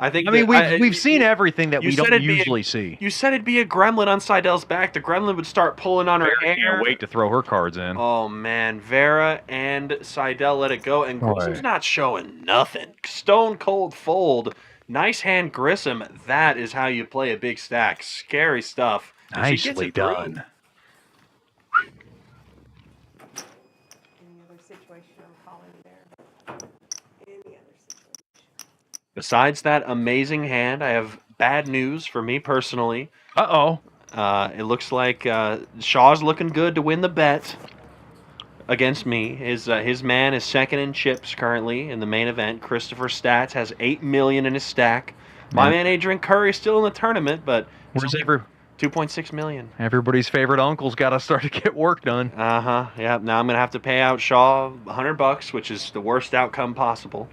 I mean, we've seen everything that we don't usually see. You said it'd be a gremlin on Seidel's back. The gremlin would start pulling on her hair. Can't wait to throw her cards in. Oh, man. Vera and Seidel let it go, and Grisham's not showing nothing. Stone cold fold. Nice hand, Grissom. That is how you play a big stack. Scary stuff. Nicely done. Any other situation I'm calling there? Any other situation? Besides that amazing hand, I have bad news for me personally. Uh-oh. It looks like Shaw's looking good to win the bet against me. His man is second in chips currently in the main event. Christopher Stats has $8 million in his stack. My man Adrian Curry is still in the tournament, but where's 2.6 million. Everybody's favorite uncle's got to start to get work done. Yeah. Now I'm gonna have to pay out Shaw $100, which is the worst outcome possible.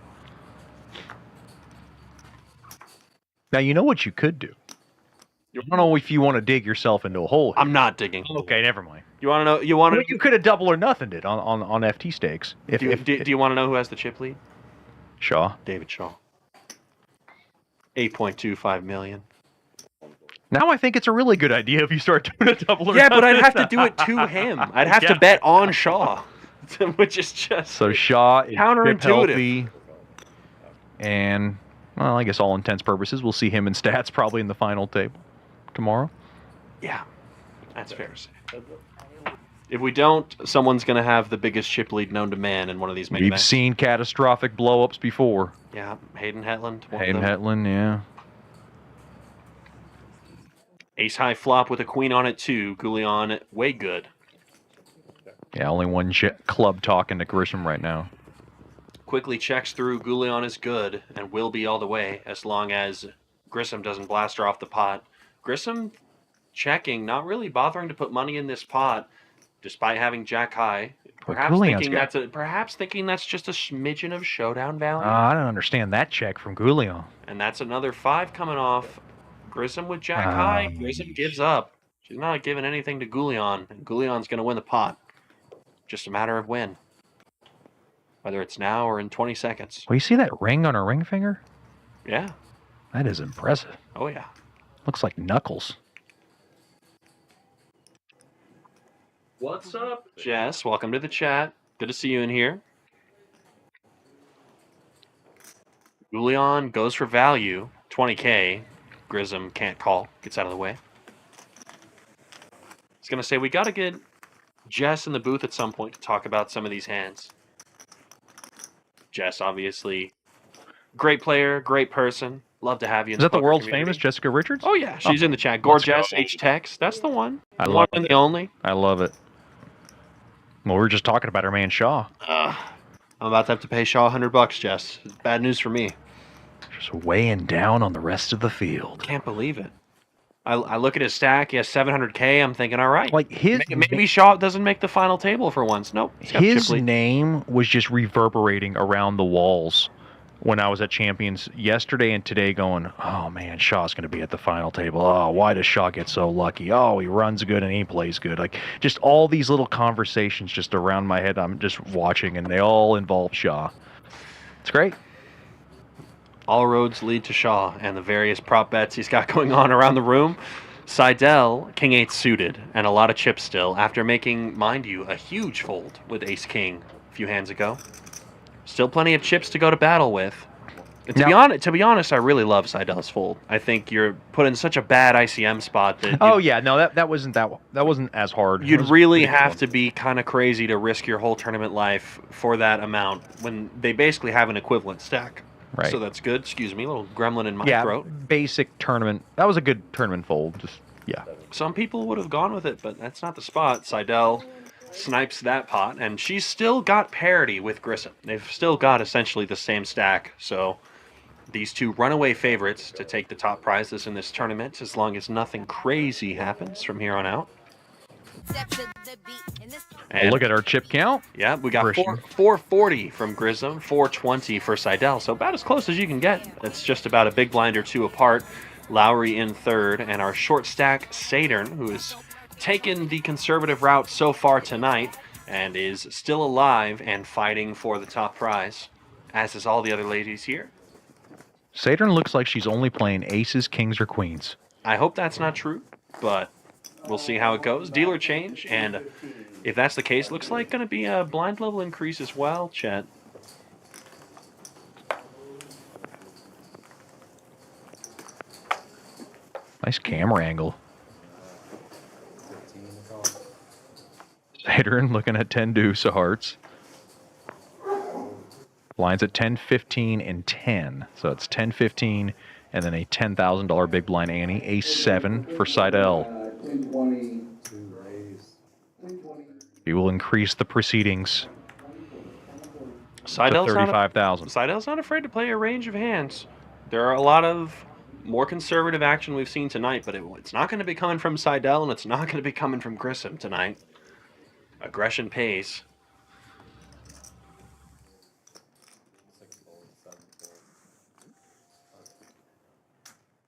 Now you know what you could do. I don't know if you want to dig yourself into a hole here. I'm not digging. Okay, never mind. You want to know? You want to? Well, you could have double or nothing it on FT stakes. Do you want to know who has the chip lead? Shaw. David Shaw. 8.25 million. Now I think it's a really good idea if you start doing a double or Yeah, nothing. but I'd have to do it to him. I'd have to bet on Shaw, which is just so Shaw is counterintuitive. Healthy, and well, I guess all intents purposes, we'll see him in stats probably in the final table tomorrow. Yeah, that's fair to say. If we don't, someone's going to have the biggest chip lead known to man in one of these main events. We've seen catastrophic blow-ups before. Yeah, Hayden Hetland. Hayden Hetland, yeah. Ace high flop with a queen on it too. Goulion, way good. Yeah, only one club talking to Grisham right now. Quickly checks through. Goulion is good and will be all the way as long as Grissom doesn't blast her off the pot. Grissom checking, not really bothering to put money in this pot, despite having jack high. Perhaps thinking that's just a smidgen of showdown value. I don't understand that check from Goulion. And that's another 5 coming off. Grissom with jack high. Grissom gives up. She's not giving anything to Goulion, and Goulion's going to win the pot. Just a matter of when. Whether it's now or in 20 seconds. Well, you see that ring on her ring finger? Yeah. That is impressive. Oh, yeah. Looks like knuckles. What's up, Jess? Welcome to the chat. Good to see you in here. Goulion goes for value. 20K. Grissom can't call. Gets out of the way. He's going to say, we got to get Jess in the booth at some point to talk about some of these hands. Jess, obviously, great player, great person. Love to have you in Is that the world's community. famous Jessica Richards? Oh, yeah. She's in the chat. Gorgeous H-Tex. That's the one. I love it. it. The only. I love it. Well, we were just talking about our man Shaw. I'm about to have to pay Shaw $100, Jess. Bad news for me. Just weighing down on the rest of the field. Can't believe it. I look at his stack. He has 700K. I'm thinking, all right. Like maybe Shaw doesn't make the final table for once. Nope. His name was just reverberating around the walls when I was at Champions yesterday and today going, oh, man, Shaw's going to be at the final table. Oh, why does Shaw get so lucky? Oh, he runs good and he plays good. Like, just all these little conversations just around my head I'm just watching, and they all involve Shaw. It's great. All roads lead to Shaw and the various prop bets he's got going on around the room. Seidel, King 8 suited, and a lot of chips still, after making, mind you, a huge fold with Ace King a few hands ago. Still plenty of chips to go to battle with. And to be honest, I really love Seidel's fold. I think you're put in such a bad ICM spot that that wasn't as hard. You'd really have to be kind of crazy to risk your whole tournament life for that amount when they basically have an equivalent stack. Right. So that's good. Excuse me, a little gremlin in my throat. Basic tournament. That was a good tournament fold. Some people would have gone with it, but that's not the spot. Seidel snipes that pot, and she's still got parity with Grissom. They've still got essentially the same stack, so these two runaway favorites to take the top prizes in this tournament as long as nothing crazy happens from here on out. And look at our chip count. Yeah, we got 440 from Grissom, 420 for Seidel, so about as close as you can get. That's just about a big blind or two apart. Lowry in third, and our short stack, Saturn, who has taken the conservative route so far tonight and is still alive and fighting for the top prize, as is all the other ladies here. Saturn looks like she's only playing aces, kings, or queens. I hope that's not true, but we'll see how it goes. Dealer change, and if that's the case, looks like going to be a blind level increase as well, Chet. Nice camera angle. Saturn looking at 10 deuce of hearts. Blinds at 10, 15, and 10. So it's 10, 15, and then a $10,000 big blind ante. Ace 7 for Seidel. He will increase the proceedings to 35,000. Seidel's not afraid to play a range of hands. There are a lot of more conservative action we've seen tonight, but it's not going to be coming from Seidel, and it's not going to be coming from Grissom tonight. Aggression pays.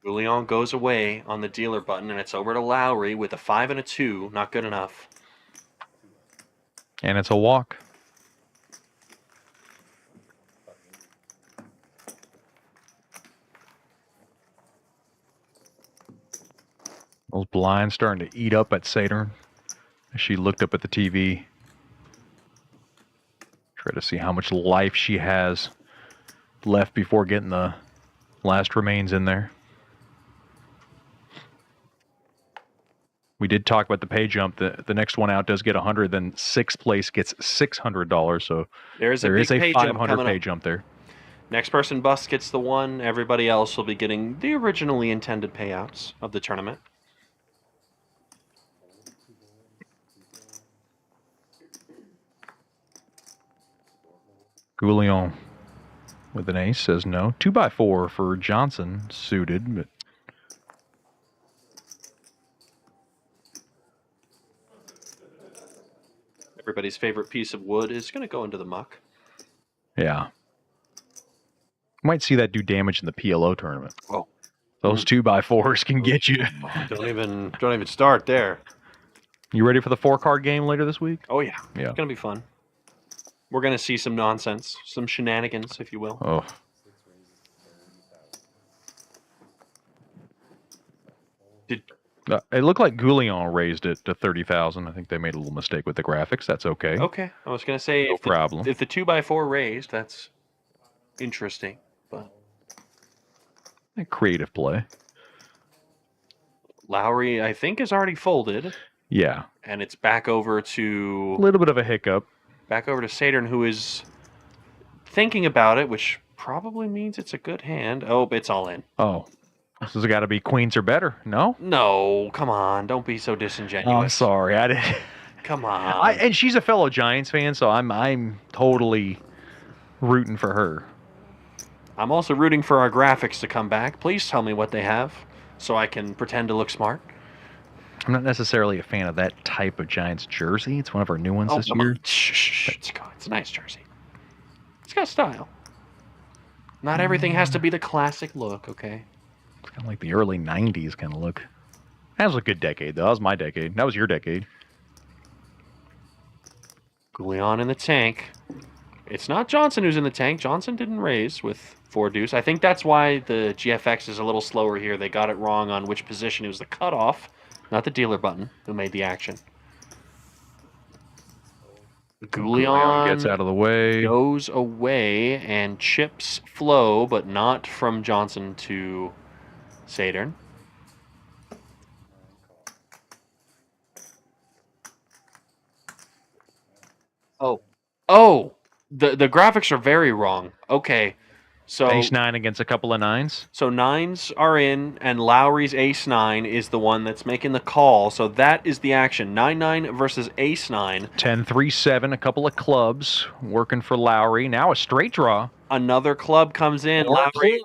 Julian goes away on the dealer button, and it's over to Lowry with a 5 and a 2. Not good enough. And it's a walk. Those blinds starting to eat up at Saturn as she looked up at the TV. Try to see how much life she has left before getting the last remains in there. We did talk about the pay jump. The next one out does get 100, then sixth place gets $600. So there is a 500 pay jump there. Next person busts gets the 1. Everybody else will be getting the originally intended payouts of the tournament. Goulion with an ace says no. 2x4 for Johnson suited, but everybody's favorite piece of wood is going to go into the muck. Yeah. Might see that do damage in the PLO tournament. Oh. Those 2x4s can get you. Don't even start there. You ready for the 4-card game later this week? Oh, yeah. Yeah. It's going to be fun. We're going to see some nonsense, some shenanigans, if you will. Oh. It looked like Goulion raised it to 30,000. I think they made a little mistake with the graphics. That's okay. Okay. I was going to say, no problem. If the 2x4 raised, that's interesting. But a creative play. Lowry, I think, is already folded. Yeah. And it's back over to... a little bit of a hiccup. Back over to Saturn, who is thinking about it, which probably means it's a good hand. Oh, it's all in. Oh. This has got to be queens or better, no? No, come on. Don't be so disingenuous. Oh, I'm sorry. I did. Come on. And she's a fellow Giants fan, so I'm totally rooting for her. I'm also rooting for our graphics to come back. Please tell me what they have so I can pretend to look smart. I'm not necessarily a fan of that type of Giants jersey. It's one of our new ones this year. Shh. It's a nice jersey. It's got style. Not everything has to be the classic look, okay? It's kind of like the early 90s kind of look. That was a good decade, though. That was my decade. That was your decade. Goulion in the tank. It's not Johnson who's in the tank. Johnson didn't raise with 4 deuce. I think that's why the GFX is a little slower here. They got it wrong on which position. It was the cutoff, not the dealer button, who made the action. Goulion gets out of the way. Goes away and chips flow, but not from Johnson to Sadern. Oh, the graphics are very wrong. Okay, so Ace-9 against a couple of 9s. So 9s are in, and Lowry's Ace-9 is the one that's making the call. So that is the action. 9-9 versus Ace-9. 10-3-7, a couple of clubs working for Lowry. Now a straight draw. Another club comes in. Lowry.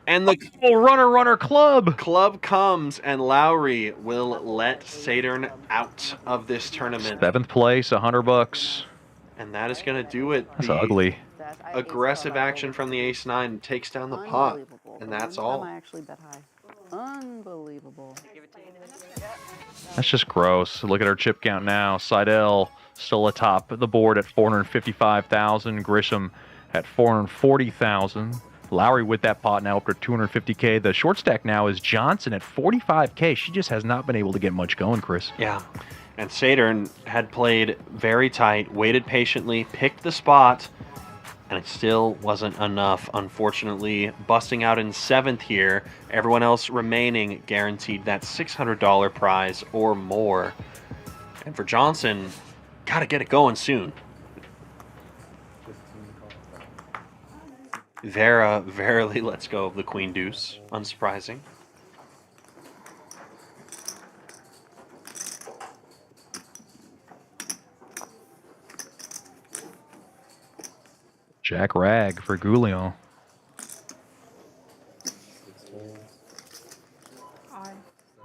And the runner club. Club comes, and Lowry will let Sadern out of this tournament. 7th place, $100. And that is going to do it. That's ugly. Aggressive action from the Ace-9 takes down the pot. And that's all. I actually bet high. Unbelievable. That's just gross. Look at our chip count now. Seidel still atop the board at 455,000. Grisham at 440,000. Lowry with that pot now up to 250K. The short stack now is Johnson at 45K. She just has not been able to get much going, Chris. Yeah. And Sadern had played very tight, waited patiently, picked the spot, and it still wasn't enough. Unfortunately, busting out in 7th here. Everyone else remaining guaranteed that $600 prize or more. And for Johnson, got to get it going soon. Vera verily lets go of the Queen Deuce. Unsurprising. Jack Rag for Goulion.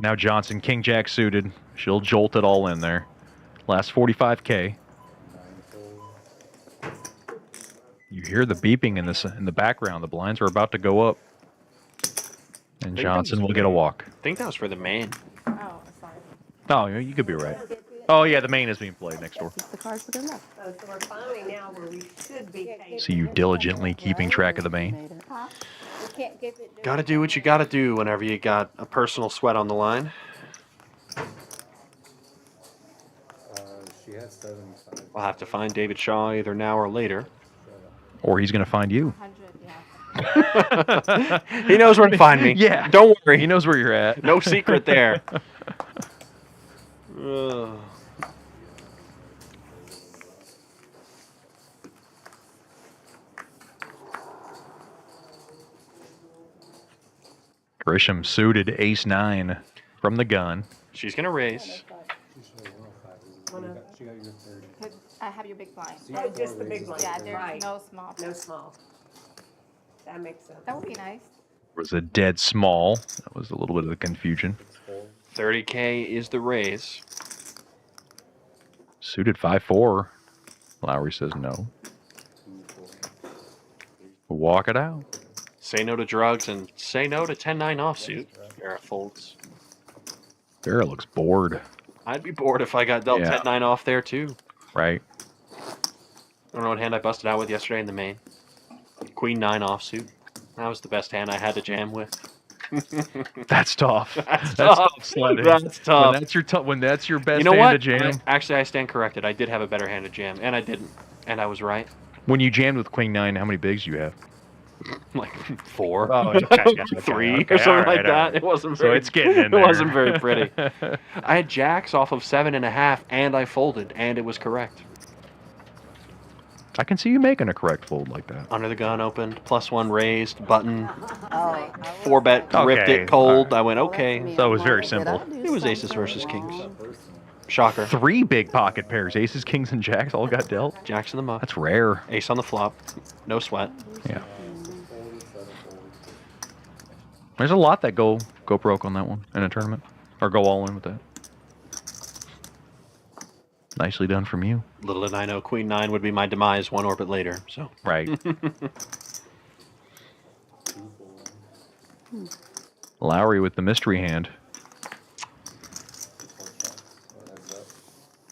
Now Johnson, King Jack suited. She'll jolt it all in there. Last 45K. You hear the beeping in the background. The blinds are about to go up. And Johnson will get a walk. I think that was for the main. Oh, sorry. Oh, you could be right. Oh, yeah, the main is being played next door. The cards for good luck. So we're finally now where we should be. See you diligently keeping track of the main. Got to do what you got to do whenever you got a personal sweat on the line. She has 75. We'll have to find David Shaw either now or later. Or he's going to find you. 100, yeah. He knows where to find me. Yeah. Don't worry. He knows where you're at. No secret there. Ugh. Grisham suited Ace-9 from the gun. She's going to raise. She got your 30. I have your big blind. Oh, just the big one. Yeah, there's Right. no small. No small. That makes sense. That would be nice. It was a dead small. That was a little bit of the confusion. 30K is the raise. Suited 5-4. Lowry says no. Walk it out. Say no to drugs and say no to 10-9 offsuit. Vera folds. Vera looks bored. I'd be bored if I got dealt Yeah. 10-9 off there too. Right. I don't know what hand I busted out with yesterday in the main. Queen 9 offsuit. That was the best hand I had to jam with. That's tough. That's tough. sledding. That's tough. When that's your best You know hand what? to jam. Actually, I stand corrected. I did have a better hand to jam, and I didn't. And I was right. When you jammed with Queen 9, how many bigs do you have? Like 4. Oh, okay, 3 okay, or something all right, like that. all right. It wasn't So very. it's getting in It there. wasn't very pretty. I had jacks off of 7.5, and I folded, and it was correct. I can see you making a correct fold like that. Under the gun opened, +1 raised, button. 4-bet, ripped Okay, it cold. all right. I went, okay. So it was very simple. It was aces versus kings. Shocker. 3 big pocket pairs. Aces, kings, and jacks all got dealt. Jacks in the muck. That's rare. Ace on the flop. No sweat. Yeah. There's a lot that go broke on that one in a tournament. Or go all in with that. Nicely done from you. Little did I know Queen 9 would be my demise one orbit later, so. Right. Lowry with the mystery hand.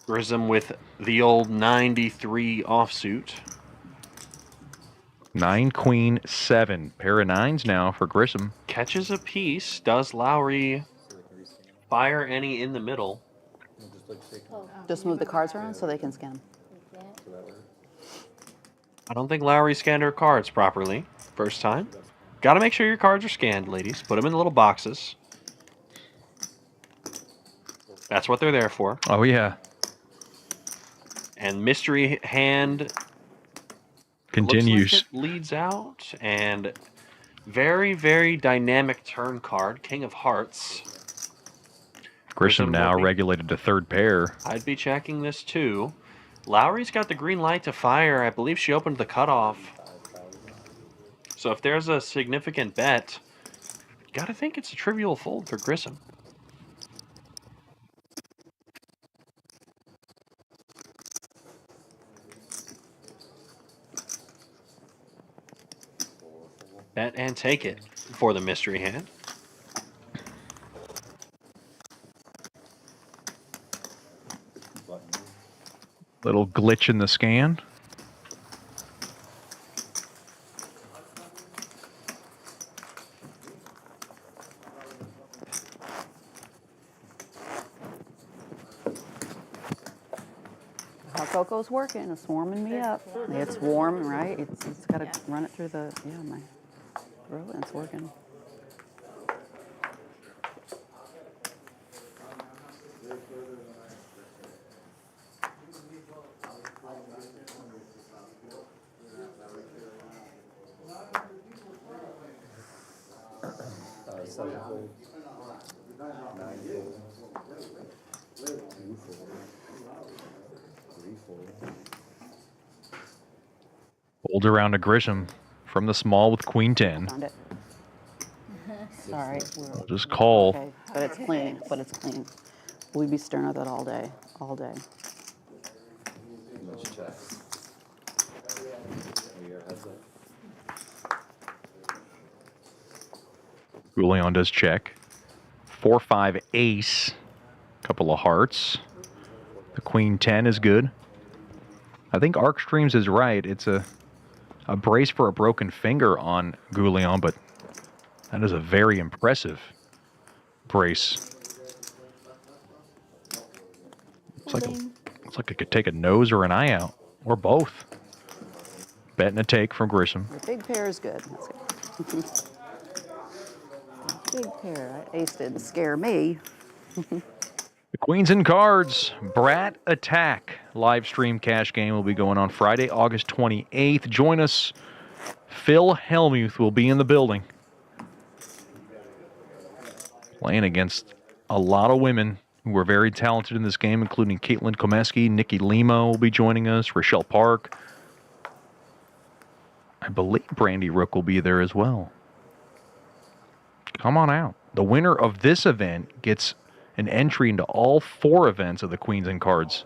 Grissom with the old 93 offsuit. 9, queen, 7. Pair of 9s now for Grissom. Catches a piece. Does Lowry fire any in the middle? Just move the cards around so they can scan. I don't think Lowry scanned her cards properly. First time. Got to make sure your cards are scanned, ladies. Put them in the little boxes. That's what they're there for. Oh, yeah. And mystery hand Continues. looks like it leads out. And very, very dynamic turn card. King of Hearts. Grissom now regulated to third pair. I'd be checking this too. Lowry's got the green light to fire. I believe she opened the cutoff. So if there's a significant bet, gotta think it's a trivial fold for Grissom. Bet and take it for the mystery hand. Little glitch in the scan. Hot cocoa's working. It's warming me up. It's warm, right? It's got to run it through the, my throat, and it's working. Fold around to Grissom from the small with queen 10. Found it. Sorry. We'll just call. Okay, but it's clean. But it's clean. We'd be staring at that all day. All day. Julian does check. 4-5 ace. Couple of hearts. The queen 10 is good. I think Arc Streams is right. It's a brace for a broken finger on Goulion, but that is a very impressive brace. Looks like it could take a nose or an eye out, or both. Bet and a take from Grissom. The big pair is good. That's good. Big pair. Ace didn't scare me. The Queens and Cards Brat Attack live stream cash game will be going on Friday, August 28th. Join us. Phil Hellmuth will be in the building. Playing against a lot of women who are very talented in this game, including Caitlin Komeski, Nikki Limo will be joining us, Rochelle Park. I believe Brandy Rook will be there as well. Come on out. The winner of this event gets an entry into all 4 events of the Queens and Cards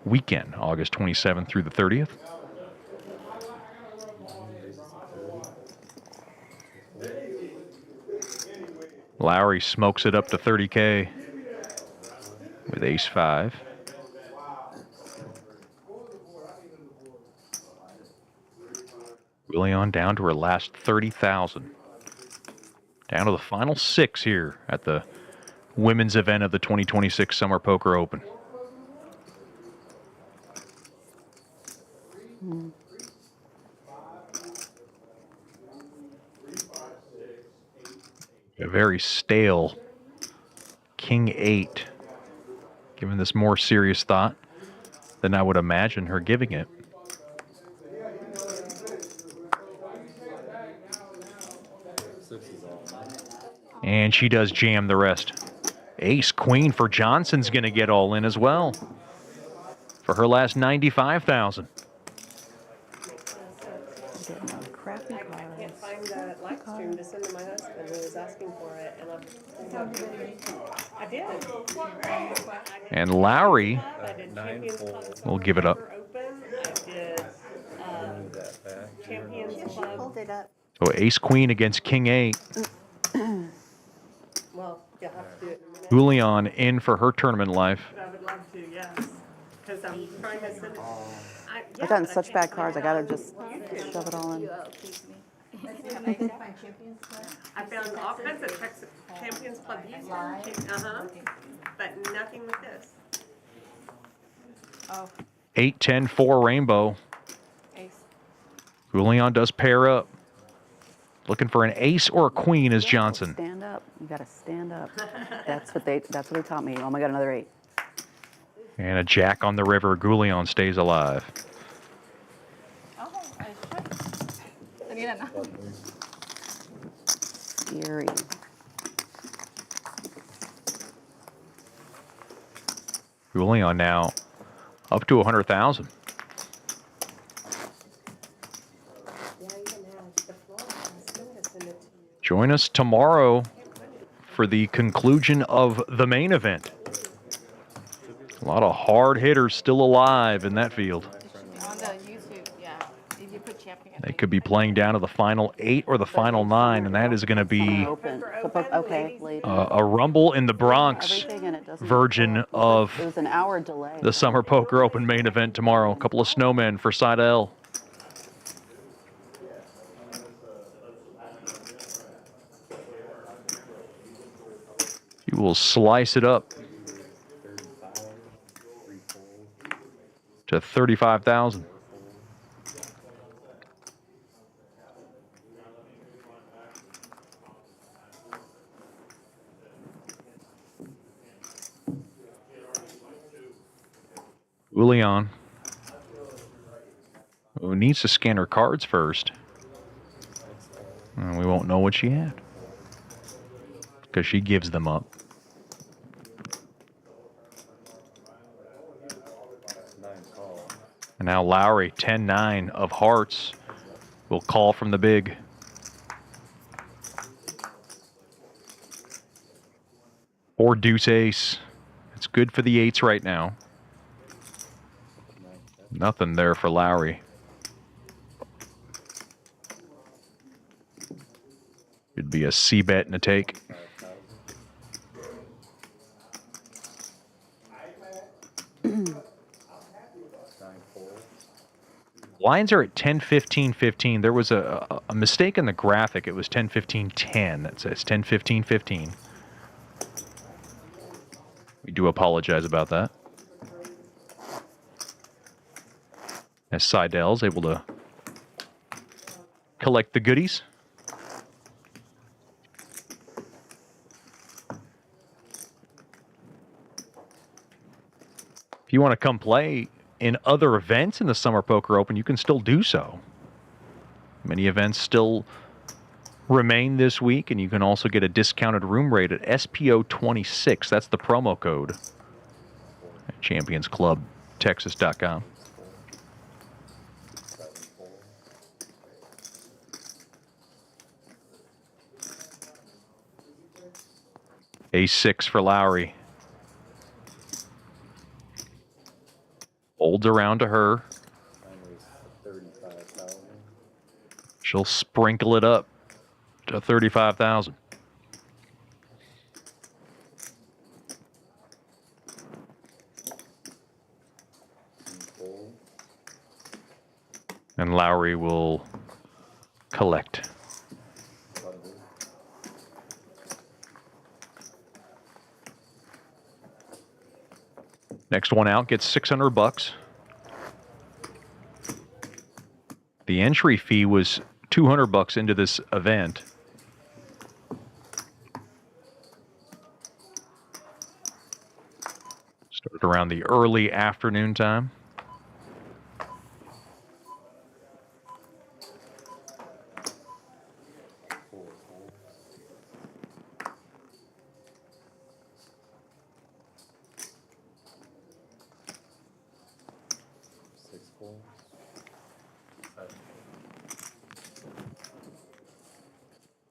weekend, August 27th through the 30th. Lowry smokes it up to 30K with ace-5. Willian down to her last 30,000. Down to the final 6 here at the women's event of the 2026 Summer Poker Open. A very stale King 8, giving this more serious thought than I would imagine her giving it. And she does jam the rest. Ace Queen for Johnson's going to get all in as well for her last 95,000. I can't find the live stream to send to my husband who was asking for it, and I did. And Lowry I did Champions Club will give it up. Open. I did Champions Club. Hold it up. So Ace Queen against King 8. Well, you'll have to do it in a minute. Julian in for her tournament life. I would love to, yes. Because I'm trying to send it. I've gotten such bad cards. I gotta just shove it all in. I found all kinds of Texas Champions Club users. But nothing with this. Oh, 8, 10, 4 rainbow. ace. Julian does pair up. Looking for an ace or a queen as Johnson. Stand up. You gotta stand up. That's what they taught me. Oh my God, another 8. And a jack on the river. Goulion stays alive. Oh, I should. Kanina na. Scary. Goulion now up to 100,000. Join us tomorrow for the conclusion of the main event. A lot of hard hitters still alive in that field. On the YouTube, yeah. If you put champion. They could be playing down to the final 8 or the final 9, and that is going to be Open. Okay, late. a Rumble in the Bronx Everything, and it doesn't version it of was an hour delay. the Summer Poker Open main event tomorrow. A couple of snowmen for side L. You will slice it up to 35,000. Julian, who needs to scan her cards first. And we won't know what she had because she gives them up. And now Lowry, 10-9 of hearts, will call from the big. Or deuce ace. It's good for the 8s right now. Nothing there for Lowry. It'd be a C bet and a take. Lines are at 10, 15, 15. There was a mistake in the graphic. It was 10, 15, 10. That says 10, 15, 15. We do apologize about that. As Seidel's able to collect the goodies. If you want to come play in other events in the Summer Poker Open, you can still do so. Many events still remain this week, and you can also get a discounted room rate at SPO26. That's the promo code at ChampionsClubTexas.com. A6 for Lowry. Folds around to her. She'll sprinkle it up to 35,000. And Lowry will collect. Next one out gets $600. The entry fee was $200 into this event. Started around the early afternoon time.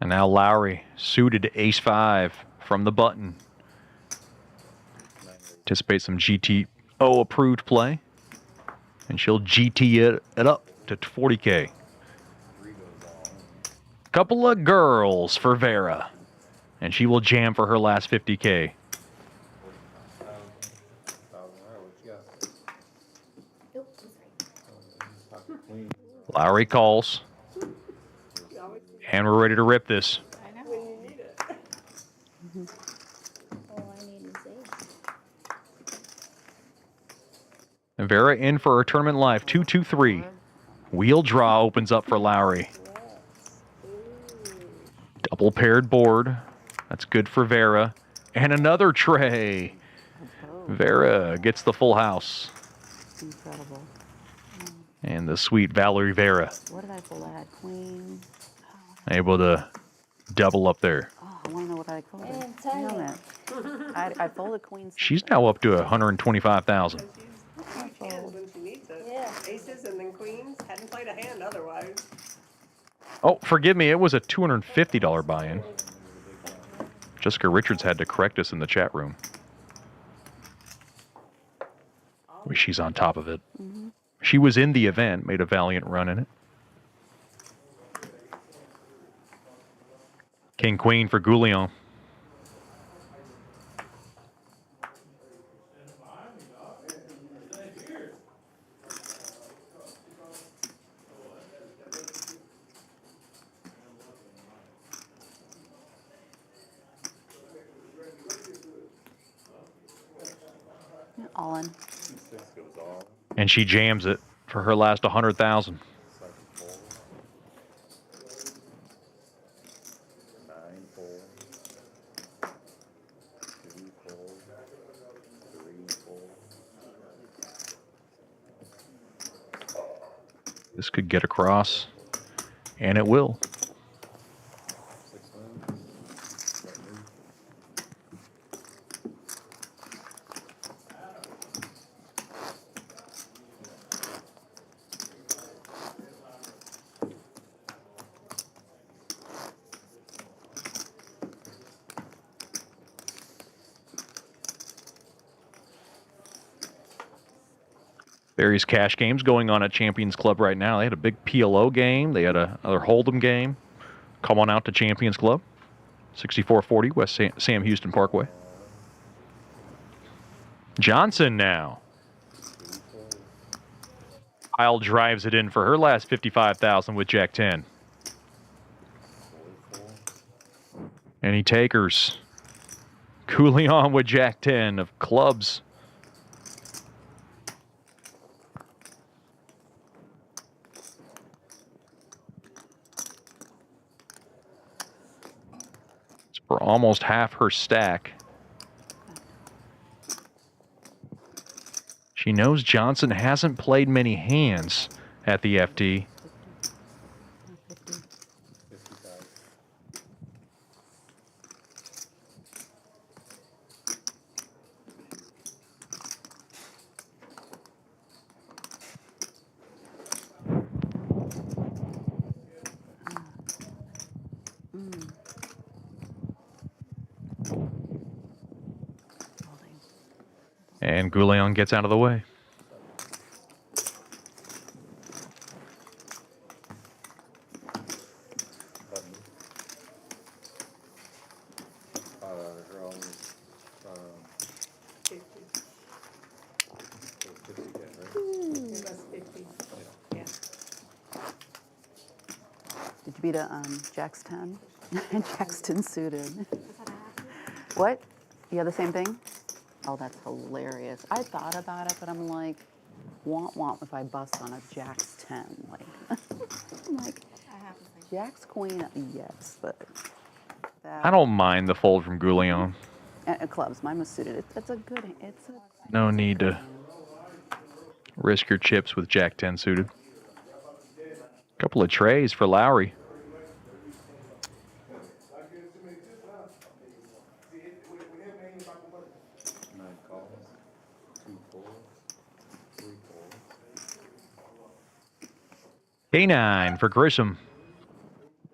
And now Lowry suited ace-5 from the button. Anticipate some GTO approved play. And she'll GT it up to 40K. Couple of girls for Vera. And she will jam for her last 50K. Lowry calls. And we're ready to rip this. When you need it. All I need is eight. Vera in for her tournament live. 2-2-3. Wheel draw opens up for Lowry. Double paired board. That's good for Vera. And another tray. Vera gets the full house. Incredible. And the sweet Valerie Vera. What did I fold? I had queen. Able to double up there. Oh, I want to know what I folded. And tell Damn it. I folded queen. She's now up to 125,000. Hands when she needs it. Yeah. Aces and then queens. Hadn't played a hand otherwise. Oh, forgive me. It was a $250 buy-in. Jessica Richards had to correct us in the chat room. She's on top of it. She was in the event, made a valiant run in it. King Queen for Goulion. All in. And she jams it for her last 100,000. This could get across, and it will. Various cash games going on at Champions Club right now. They had a big PLO game. They had another Hold'em game. Come on out to Champions Club. 6440 West Sam Houston Parkway. Johnson now. Kyle drives it in for her last 55,000 with Jack 10. Any takers? Goulion with Jack 10 of clubs. For almost half her stack. She knows Johnson hasn't played many hands at the FT. And Goulion gets out of the way. Did you beat a Jack's 10? Jack's 10 suited. What? You have the same thing? Oh, that's hilarious. I thought about it, but I'm like, womp if I bust on a Jack's 10. Like, I'm like, Jack's Queen, yes, but that. I don't mind the fold from Goulion. Clubs, mine was suited. It's a good, it's a. No need to risk your chips with Jack 10 suited. Couple of trays for Lowry. K9 for Grissom.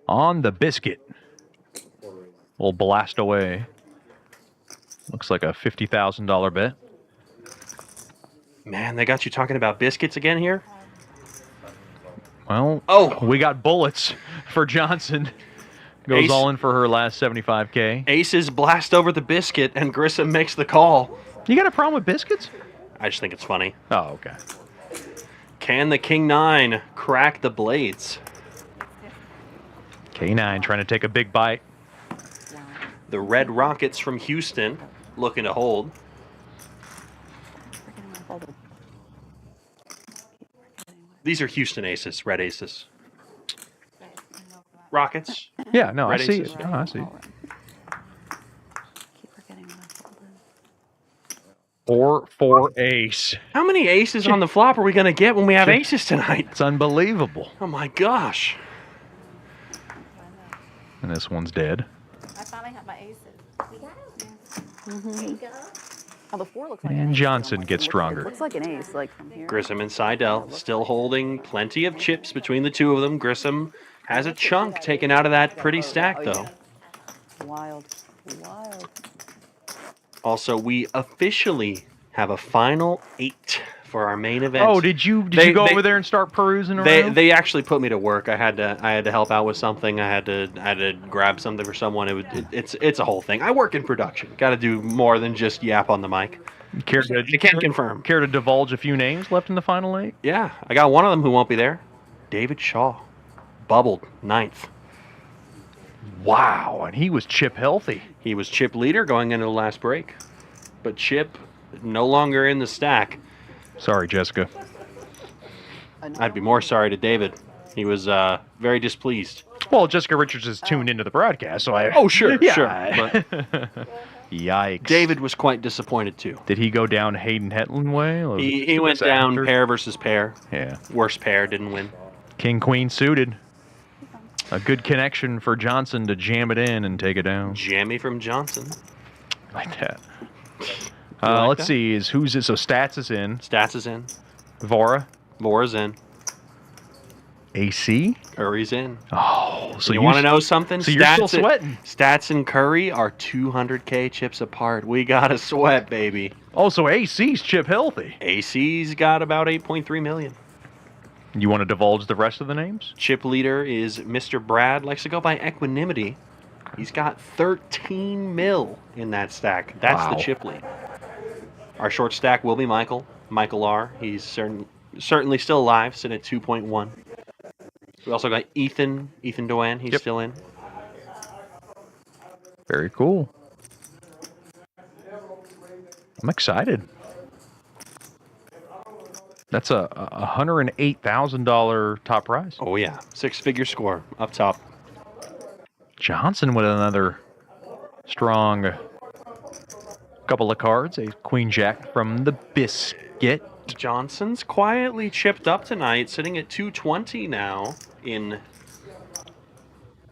On the biscuit. We'll blast away. Looks like a $50,000 bet. Man, they got you talking about biscuits again here? Well, oh, we got bullets for Johnson. Goes all in for her last 75K. Aces blast over the biscuit, and Grissom makes the call. You got a problem with biscuits? I just think it's funny. Oh, okay. Can the King 9 crack the blades? K9 trying to take a big bite. The Red Rockets from Houston looking to hold. These are Houston aces, red aces. Rockets. Yeah, no, Red I see aces. it. No, I see it. Keep forgetting what I folded. 4-4 ace. How many aces on the flop are we going to get when we have aces tonight? It's unbelievable. Oh my gosh. And this one's dead. I finally have my aces. We got him. There you go. Oh, the 4 looks like And an ace. Johnson It gets looks- stronger. It looks like an ace, like from here. Grissom and Seidel still holding plenty of chips between the two of them. Grissom has a chunk taken out of that pretty stack, though. Wild. Wild. Also, we officially have a final 8 for our main event. Oh, did you go over there and start perusing around? They actually put me to work. I had to help out with something. I had to grab something for someone. It's a whole thing. I work in production. Got to do more than just yap on the mic. Care to, I can't confirm. Care to divulge a few names left in the final 8? Yeah, I got one of them who won't be there. David Shaw, bubbled 9th. Wow, and he was chip healthy. He was chip leader going into the last break, but chip no longer in the stack. Sorry, Jessica. I'd be more sorry to David. He was very displeased. Well, Jessica Richards is tuned into the broadcast, so I... Oh, sure, yeah. sure. But Yikes. David was quite disappointed, too. Did he go down Hayden Hetland way? Or He went down pair versus pair. Yeah. Worst pair, didn't win. King, queen suited. A good connection for Johnson to jam it in and take it down. Jammy from Johnson. Like that. like Let's that? see. Who's it? So Stats is in. Stats is in. Vora. Vora's in. AC. Curry's in. Oh, so you want to know something? So you're still sweating. Stats and Curry are 200K chips apart. We got to sweat, baby. Oh, so AC's chip healthy. AC's got about 8.3 million. You want to divulge the rest of the names? Chip leader is Mr. Brad. Likes to go by Equanimity. He's got 13 mil in that stack. That's the chip lead. Our short stack will be Michael. Michael R. He's certainly still alive, sitting at 2.1. We also got Ethan Doan. He's still in. Very cool. I'm excited. That's a $108,000 top prize. Oh, yeah. 6-figure score up top. Johnson with another strong couple of cards. A Queen Jack from the Biscuit. Johnson's quietly chipped up tonight, sitting at 220 now in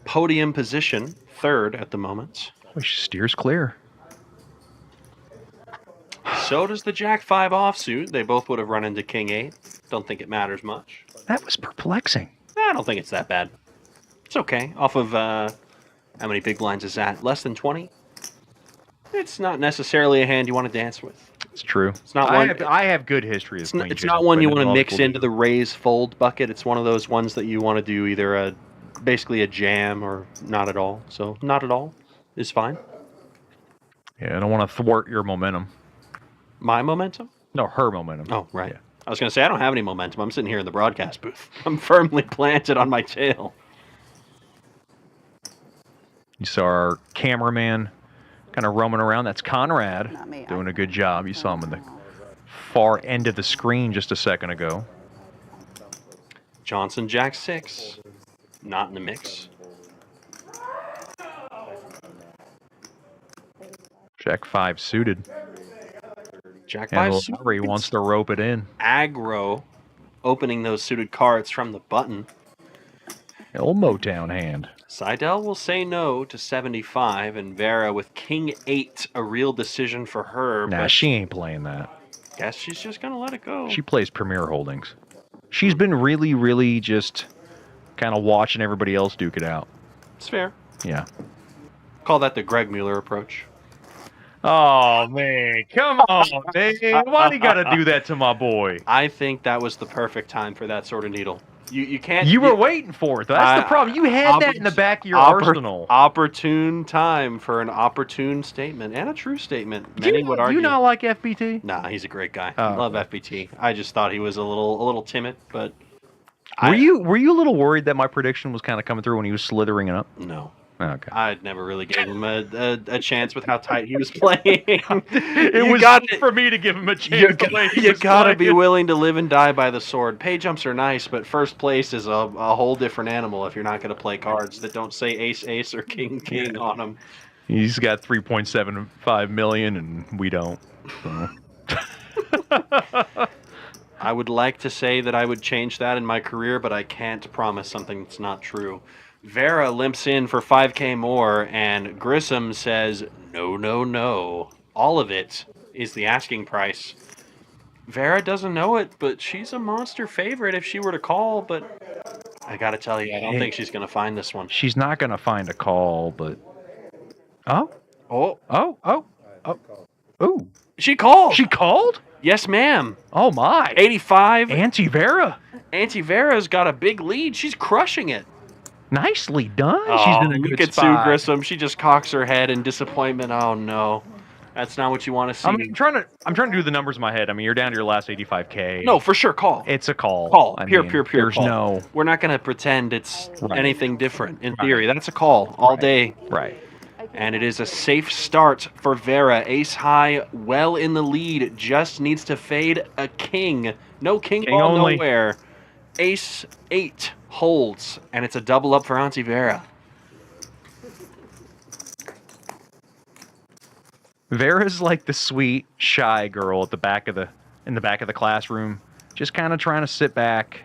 podium position, 3rd at the moment. Oh, she steers clear. So does the Jack 5 offsuit. They both would have run into King 8. Don't think it matters much. That was perplexing. I don't think it's that bad. It's okay. Off of, how many big blinds is that? Less than 20? It's not necessarily a hand you want to dance with. It's true. It's not one. I have good history. It's not one you want to mix into the raise fold bucket. It's one of those ones that you want to do either basically a jam or not at all. So not at all is fine. Yeah, I don't want to thwart your momentum. My momentum? No, her momentum. Oh, right. Yeah. I was going to say, I don't have any momentum. I'm sitting here in the broadcast booth. I'm firmly planted on my tail. You saw our cameraman kind of roaming around. That's Conrad Not me. doing a good job. You saw him in the far end of the screen just a second ago. Johnson, Jack 6. Not in the mix. Jack 5 suited. Jack And 5 suited. Larry wants to rope it in. Aggro, opening those suited cards from the button. Old Motown hand. Seidel will say no to 75, and Vera with King 8, a real decision for her. Nah, but she ain't playing that. guess she's just going to let it go. She plays Premier Holdings. She's been really, really just kind of watching everybody else duke it out. It's fair. Yeah. Call that the Greg Mueller approach. Oh, man. Come on, man. Why do you got to do that to my boy? I think that was the perfect time for that sort of needle. You can't. You were waiting for it. That's the problem. You had that in the back of your arsenal. Opportune time for an opportune statement and a true statement. Many would argue. Do you not like FBT? Nah, he's a great guy. Oh, I love FBT. I just thought he was a little timid, but. Were you a little worried that my prediction was kind of coming through when he was slithering it up? No. Okay. I'd never really gave him a chance with how tight he was playing. It was for me to give him a chance. You gotta be willing to live and die by the sword. Pay jumps are nice, but first place is a whole different animal if you're not gonna play cards that don't say ace ace or king king on them. He's got 3.75 million, and we don't. So. I would like to say that I would change that in my career, but I can't promise something that's not true. Vera limps in for 5K more, and Grissom says, no, no, no. All of it is the asking price. Vera doesn't know it, but she's a monster favorite if she were to call, but I gotta tell you, I don't think she's gonna find this one. She's not gonna find a call, but... Oh? Oh. Oh, oh, oh. Ooh. She called! She called? Yes, ma'am. Oh, my. 85. Auntie Vera. Auntie Vera's got a big lead. She's crushing it. Nicely done. Oh, She's in a good look at spot. Sue Grissom. She just cocks her head in disappointment. Oh, no. That's not what you want to see. I'm trying to do the numbers in my head. I mean, you're down to your last 85K. No, for sure, call. It's a call. Call. Pure There's call. no... We're not going to pretend it's anything different. In theory, that's a call all day. Right. And it is a safe start for Vera. Ace high, well in the lead. Just needs to fade a king. No king ball only. nowhere. Ace 8 holds, and it's a double up for Auntie Vera. Vera's like the sweet, shy girl at the back of in the back of the classroom, just kind of trying to sit back.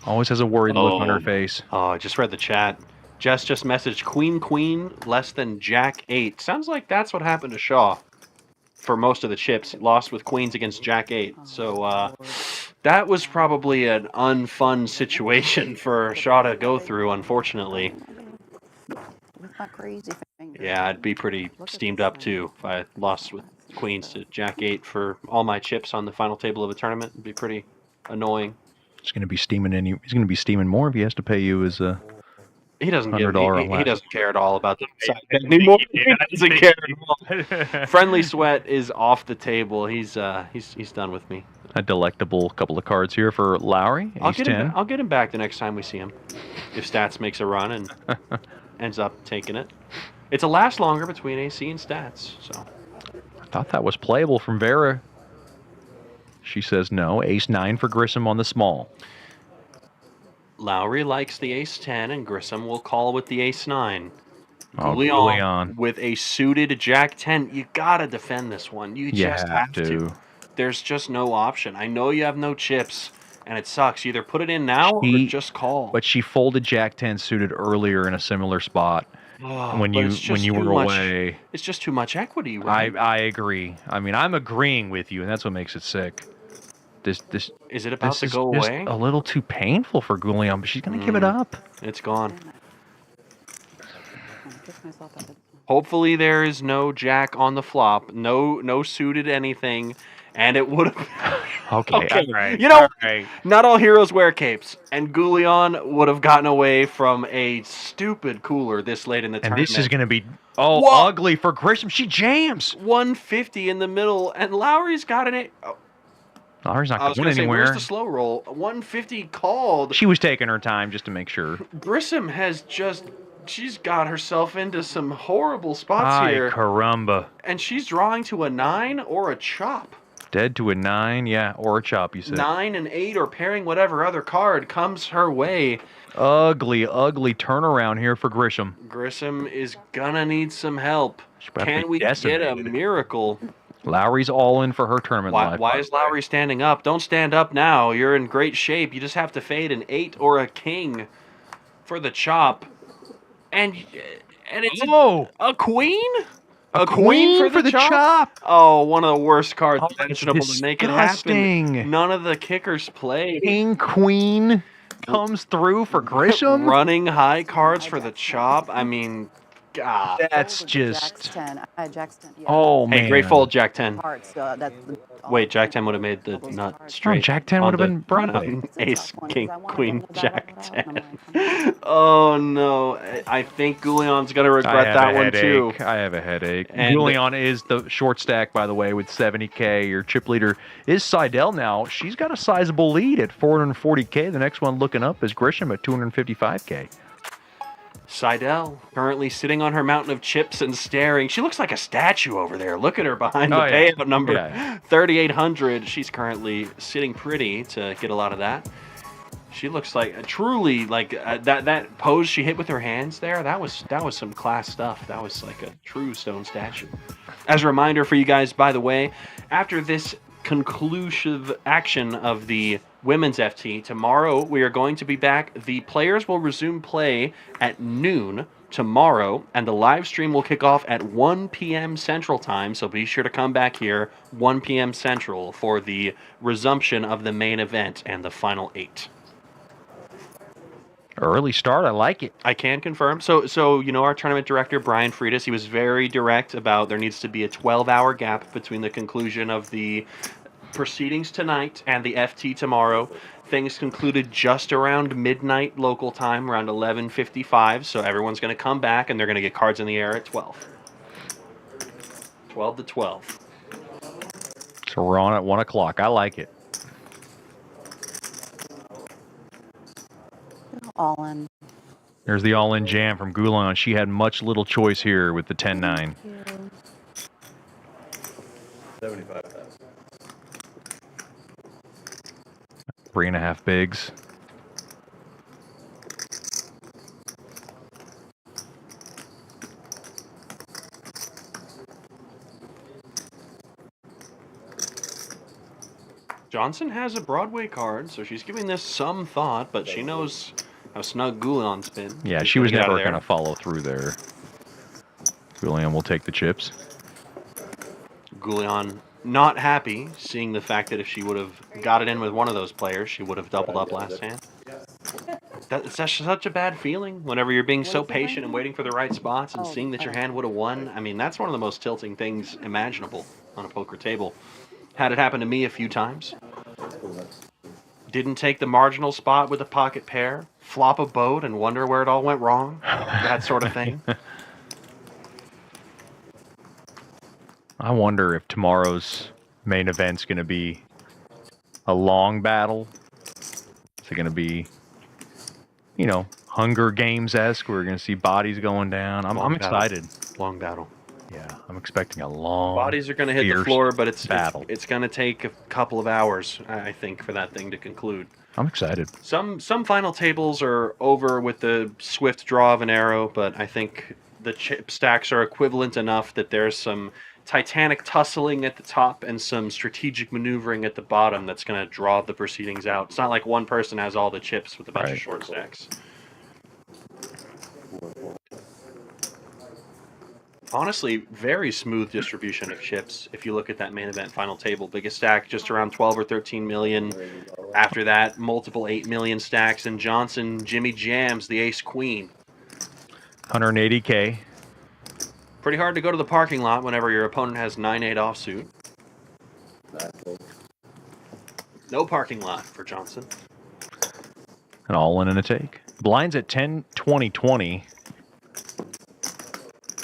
Always has a worried look on her face. Oh, I just read the chat. Jess just messaged queen less than jack 8. Sounds like that's what happened to Shaw for most of the chips. He lost with queens against jack 8. So that was probably an unfun situation for Shaw to go through, unfortunately. With my crazy finger. Yeah, I'd be pretty steamed up too if I lost with queens to jack 8 for all my chips on the final table of a tournament. It'd be pretty annoying. He's going to be steaming He's going to be steaming more if he has to pay you as a... He doesn't $100 he doesn't care at all about the side bet anymore. He doesn't care at all. Friendly Sweat is off the table. He's done with me. A delectable couple of cards here for Lowry. I'll Ace 10. I'll get him back the next time we see him. If Stats makes a run and ends up taking it. It's a last longer between AC and Stats. So I thought that was playable from Vera. She says no. Ace 9 for Grissom on the small. Lowry likes the ace 10, and Grissom will call with the ace 9. Oh, Leon with a suited jack 10. You gotta defend this one. You just have to. There's just no option. I know you have no chips, and it sucks. You either put it in now or just call. But she folded jack 10 suited earlier in a similar spot when you were away. It's just too much equity, right? I agree. I mean, I'm agreeing with you, and that's what makes it sick. This is it about to go away? A little too painful for Goulion, but she's going to give it up. It's gone. Hopefully there is no jack on the flop, no suited anything, and it would have... Okay, all right. You know, not all heroes wear capes, and Goulion would have gotten away from a stupid cooler this late in the tournament. And this is going to be ugly for Grissom. She jams. 150 in the middle, and Lowry's got an... Lowry's not going anywhere. Where's the slow roll? 150 called. She was taking her time just to make sure. Grissom has she's got herself into some horrible spots here. Caramba. And she's drawing to a 9 or a chop. Dead to a 9, yeah, or a chop, you said. 9 and 8 or pairing whatever other card comes her way. Ugly, ugly turnaround here for Grissom. Grissom is gonna need some help. Can we get a miracle? Lowry's all in for her tournament life. Why is Lowry standing up? Don't stand up now. You're in great shape. You just have to fade an 8 or a king for the chop. And it's a queen? A queen for the chop? Oh, one of the worst cards imaginable to make it happen. None of the kickers played. King, queen comes through for Grissom? Running high cards for the chop. I mean, God. That's Jacks just. 10. I had Jacks 10. Yeah. Oh, man. Hey, great fold, Jack 10. Hearts. That's Wait, Jack 10 would have made the nut Oh, straight. Jack 10 would have been Broadway. on It's a Ace, tough one, 'cause King, I wanted Queen, them to battle Jack it out, and 10. I'm like, Oh, no. I think Gouillon's going to regret that one, too. I have a headache. And- Goulion is the short stack, by the way, with 70K. Your chip leader is Seidel now. She's got a sizable lead at 440K. The next one looking up is Grisham at 255K. Seidel currently sitting on her mountain of chips and staring. She looks like a statue over there. Look at her behind the payout number 3,800. She's currently sitting pretty to get a lot of that. She looks like truly like that pose she hit with her hands there. That was some class stuff. That was like a true stone statue. As a reminder for you guys, by the way, after this conclusive action of the women's FT, tomorrow we are going to be back. The players will resume play at noon tomorrow, and the live stream will kick off at 1 p.m. Central Time, so be sure to come back here 1 p.m. Central for the resumption of the main event and the final 8. Early start, I like it. I can confirm. So you know, our tournament director, Brian Freitas, he was very direct about there needs to be a 12-hour gap between the conclusion of the proceedings tonight and the FT tomorrow. Things concluded just around midnight local time, around 11:55. So everyone's going to come back and they're going to get cards in the air at 12. 12 to 12. So we're on at 1 o'clock. I like it. all in. There's the all-in jam from Goulion. She had much little choice here with the 10-9. 75,000. 3.5 bigs. Johnson has a Broadway card, so she's giving this some thought, but she knows how snug Goulion's been. Yeah, she was never going to follow through there. Goulion will take the chips. Goulion not happy, seeing the fact that if she would have got it in with one of those players, she would have doubled up last hand. That's such a bad feeling whenever you're being so patient and waiting for the right spots and seeing that your hand would have won. I mean, that's one of the most tilting things imaginable on a poker table. Had it happen to me a few times. Didn't take the marginal spot with a pocket pair, flop a boat and wonder where it all went wrong. That sort of thing. I wonder if tomorrow's main event's going to be a long battle. Is it going to be, you know, Hunger Games-esque? We're going to see bodies going down. I'm excited. Long battle. Yeah, I'm expecting a long Bodies are going to hit the floor, but it's going to take a couple of hours, I think, for that thing to conclude. I'm excited. Some final tables are over with the swift draw of an arrow, but I think the chip stacks are equivalent enough that there's some titanic tussling at the top and some strategic maneuvering at the bottom that's going to draw the proceedings out. It's not like one person has all the chips with a bunch of short stacks. Honestly, very smooth distribution of chips. If you look at that main event final table, biggest stack just around 12 or 13 million. After that, multiple 8 million stacks, and Johnson, Jimmy jams the ace queen. 180K. Pretty hard to go to the parking lot whenever your opponent has 9-8 offsuit. No parking lot for Johnson. An all-in and a take. Blinds at 10, 20, 20.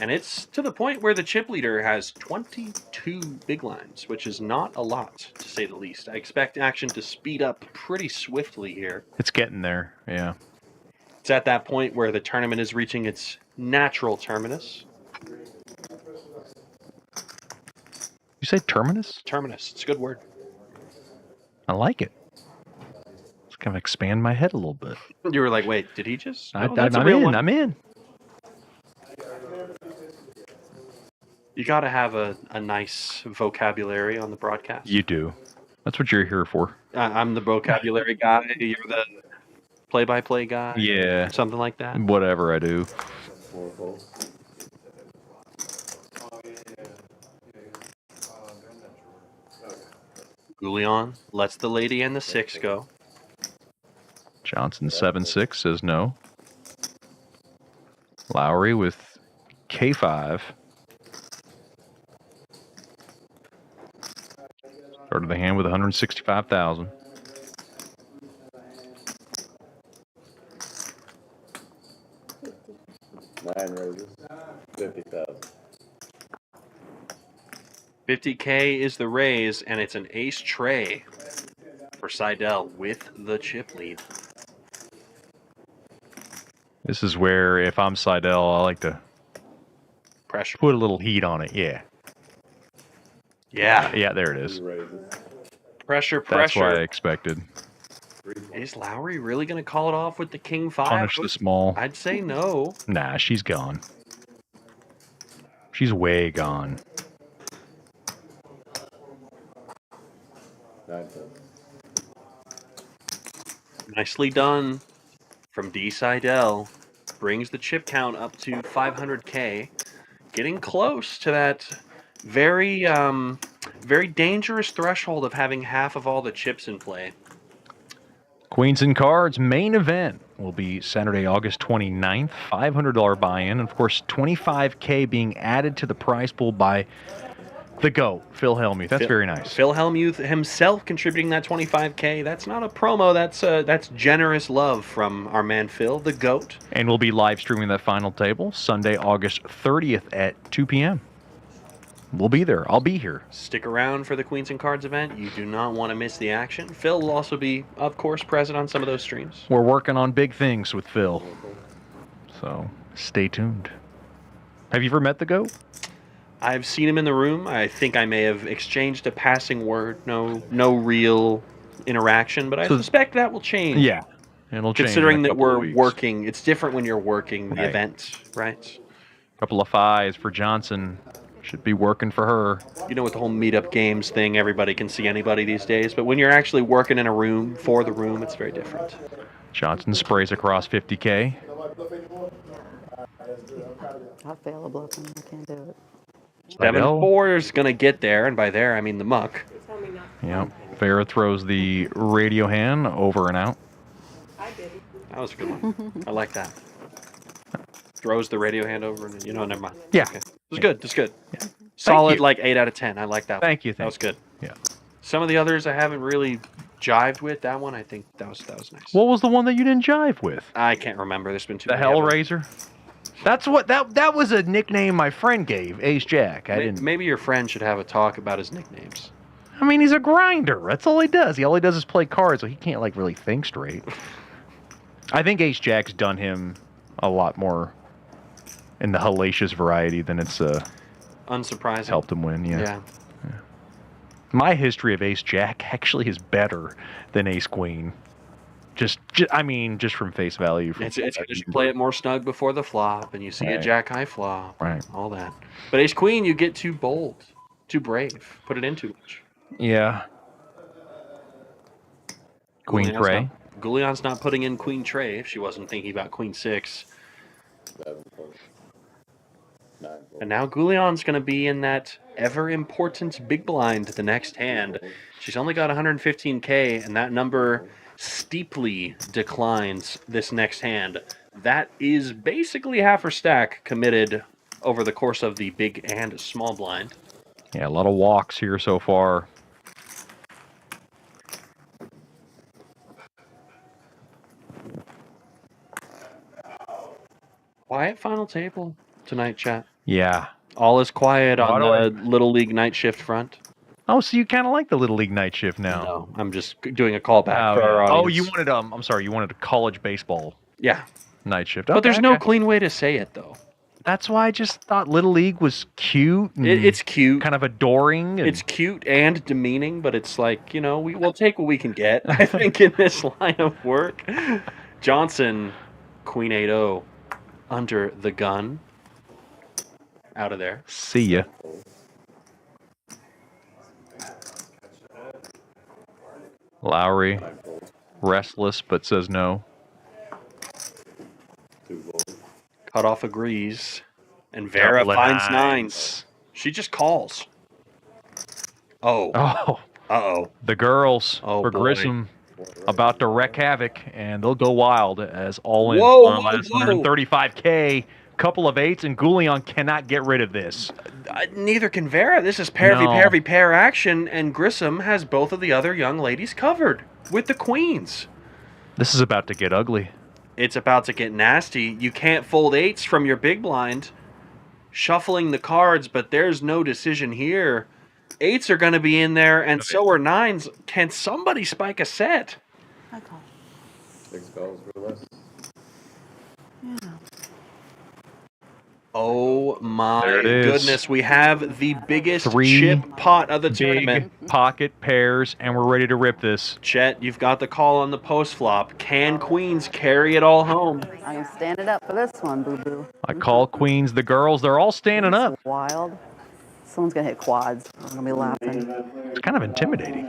And it's to the point where the chip leader has 22 big lines, which is not a lot, to say the least. I expect action to speed up pretty swiftly here. It's getting there, yeah. It's at that point where the tournament is reaching its natural terminus. You say terminus? Terminus. It's a good word. I like it. It's kind of expand my head a little bit. You were like, wait, did he just? I'm in. You got to have a nice vocabulary on the broadcast. You do. That's what you're here for. I'm the vocabulary guy. You're the play-by-play guy. Yeah. Something like that. Whatever I do. Goulion lets the lady and the 6 go. Johnson 7-6 says no. Lowry with K5. Started the hand with 165,000. Nine raises, 50,000. 50K is the raise, and it's an ace tray for Seidel with the chip lead. This is where, if I'm Seidel, I like to Pressure. put a little heat on it. Yeah. Yeah. Yeah, there it is. Two raises. Pressure, That's what I pressure. expected. Is Lowry really going to call it off with the king 5? Punish the small. I'd say no. Nah, she's gone. She's way gone. 9,000. Nicely done from D. Seidel. Brings the chip count up to 500K. Getting close to that very, very dangerous threshold of having half of all the chips in play. Queens and Cards main event will be Saturday, August 29th. $500 buy-in. And of course, $25K being added to the prize pool by the GOAT, Phil Hellmuth. That's very nice. Phil Hellmuth himself contributing that 25K. That's not a promo. That's generous love from our man Phil, the GOAT. And we'll be live streaming that final table Sunday, August 30th at 2 p.m. We'll be there. I'll be here. Stick around for the Queens and Cards event. You do not want to miss the action. Phil will also be, of course, present on some of those streams. We're working on big things with Phil. So stay tuned. Have you ever met the GOAT? I've seen him in the room. I think I may have exchanged a passing word. No real interaction, but I suspect that will change. Yeah. It'll change. Considering in a that couple of we're weeks. working. It's different when you're working the event, right? Couple of fives for Johnson. Should be working for her. You know, with the whole meetup games thing, everybody can see anybody these days. But when you're actually working in a room, for the room, it's very different. Johnson sprays across 50K. I'll fail a bluffing. I can't do it. 7-4 is going to get there, and by there, I mean the muck. Yep. Vera throws the radio hand over and out. That was a good one. I like that. Throws the radio hand over, and never mind. Yeah. Okay. It was good. It's good. Yeah. Solid, you. like 8 out of 10. I like that. Thank you. That was good. Yeah. Some of the others I haven't really jived with. That one, I think that was nice. What was the one that you didn't jive with? I can't remember. There's been too The many of them. Hellraiser. That's what that was a nickname my friend gave, Ace Jack. I didn't. Maybe your friend should have a talk about his nicknames. I mean, he's a grinder. That's all he does. All he does is play cards, so he can't really think straight. I think Ace Jack's done him a lot more in the hellacious variety than it's unsurprising. Helped him win. Yeah. My history of Ace Jack actually is better than Ace Queen. Just from face value. It's just play it more snug before the flop, and you see a Jack High flop, right? All that. But Ace Queen, you get too bold, too brave. Put it in too much. Yeah. Queen Tray. Gouillon's not putting in Queen Tray if she wasn't thinking about Queen 6. And now Gouillon's going to be in that ever-important big blind the next hand. She's only got 115K, and that number steeply declines this next hand. That is basically half her stack committed over the course of the big and small blind. Yeah, a lot of walks here so far. Quiet final table tonight, chat. Yeah. All is quiet on the Little League night shift front. Oh, so you kind of like the Little League night shift now? No, I'm just doing a callback for our audience. Oh, you wanted I'm sorry, you wanted a college baseball. Yeah. Night shift. But there's no clean way to say it, though. That's why I just thought Little League was cute. It's cute. Kind of adoring. It's cute and demeaning, but it's like, we'll take what we can get, I think, in this line of work. Johnson, Queen 8-0, under the gun. Out of there. See ya. Lowry, restless, but says no. Cutoff agrees. And Vera finds nines. She just calls. Oh. Oh. Uh-oh. The girls for Grissom about to wreak havoc, and they'll go wild as all in Whoa, on 135K couple of eights, and Goulion cannot get rid of this. Neither can Vera. This is pair v pair action, and Grissom has both of the other young ladies covered with the queens. This is about to get ugly. It's about to get nasty. You can't fold eights from your big blind. Shuffling the cards, but there's no decision here. Eights are going to be in there, and so are nines. Can somebody spike a set? I call. 6 calls for less. Yeah. Oh my There it is. goodness. We have the biggest 3 chip pot of the tournament. Big pocket pairs, and we're ready to rip this. Chet, you've got the call on the post flop. Can queens carry it all home? I'm standing up for this one, boo-boo. I call queens. The girls, they're all standing up. Wild. Someone's going to hit quads. I'm going to be laughing. It's kind of intimidating.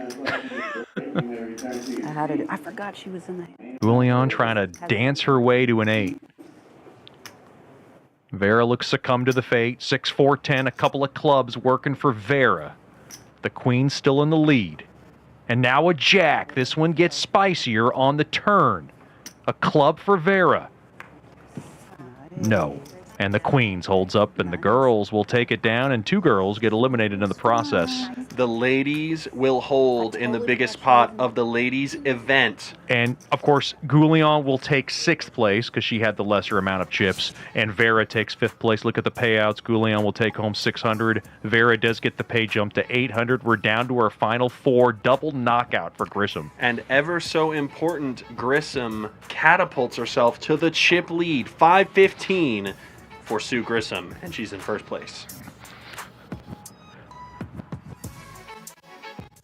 I had to. I forgot she was in there. Goulion trying to dance her way to an 8. Vera looks succumb to the fate. 6, 4, 10, a couple of clubs working for Vera. The queen's still in the lead. And now a jack. This one gets spicier on the turn. A club for Vera. No. And the queens holds up, and the girls will take it down, and 2 girls get eliminated in the process. The ladies will hold in the biggest pot of the ladies' event. And, of course, Goulion will take 6th place because she had the lesser amount of chips, and Vera takes 5th place. Look at the payouts. Goulion will take home 600. Vera does get the pay jump to 800. We're down to our final 4. Double knockout for Grissom. And ever so important, Grissom catapults herself to the chip lead, 515 for Sue Grissom, and she's in first place.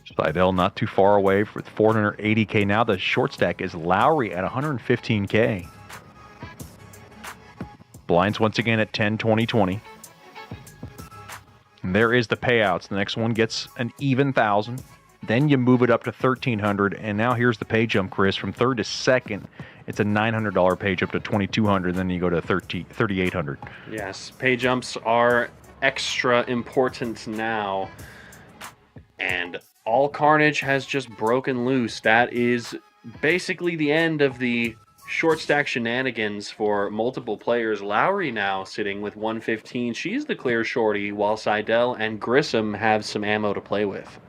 Seidel not too far away for 480K. Now the short stack is Lowry at 115K. Blinds once again at 10, 20, 20. And there is the payouts. The next one gets an even 1,000. Then you move it up to 1,300. And now here's the pay jump, Chris. From 3rd to 2nd, it's a $900 pay jump to 2,200. Then you go to 3,800. Yes, pay jumps are extra important now. And all carnage has just broken loose. That is basically the end of the short stack shenanigans for multiple players. Lowry now sitting with 115. She's the clear shorty, while Seidel and Grissom have some ammo to play with.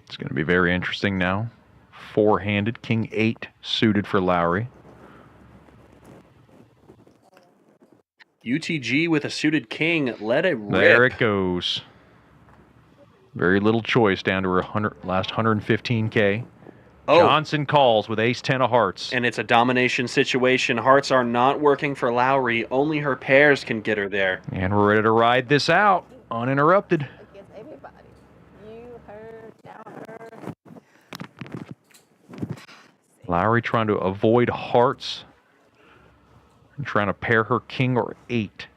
It's going to be very interesting now. 4-handed, King 8 suited for Lowry. UTG with a suited king. Let it rip. There it goes. Very little choice down to her last 115K. Oh. Johnson calls with ace-10 of hearts. And it's a domination situation. Hearts are not working for Lowry. Only her pairs can get her there. And we're ready to ride this out uninterrupted. Against everybody. You, her, down her. Lowry trying to avoid hearts and trying to pair her king or 8.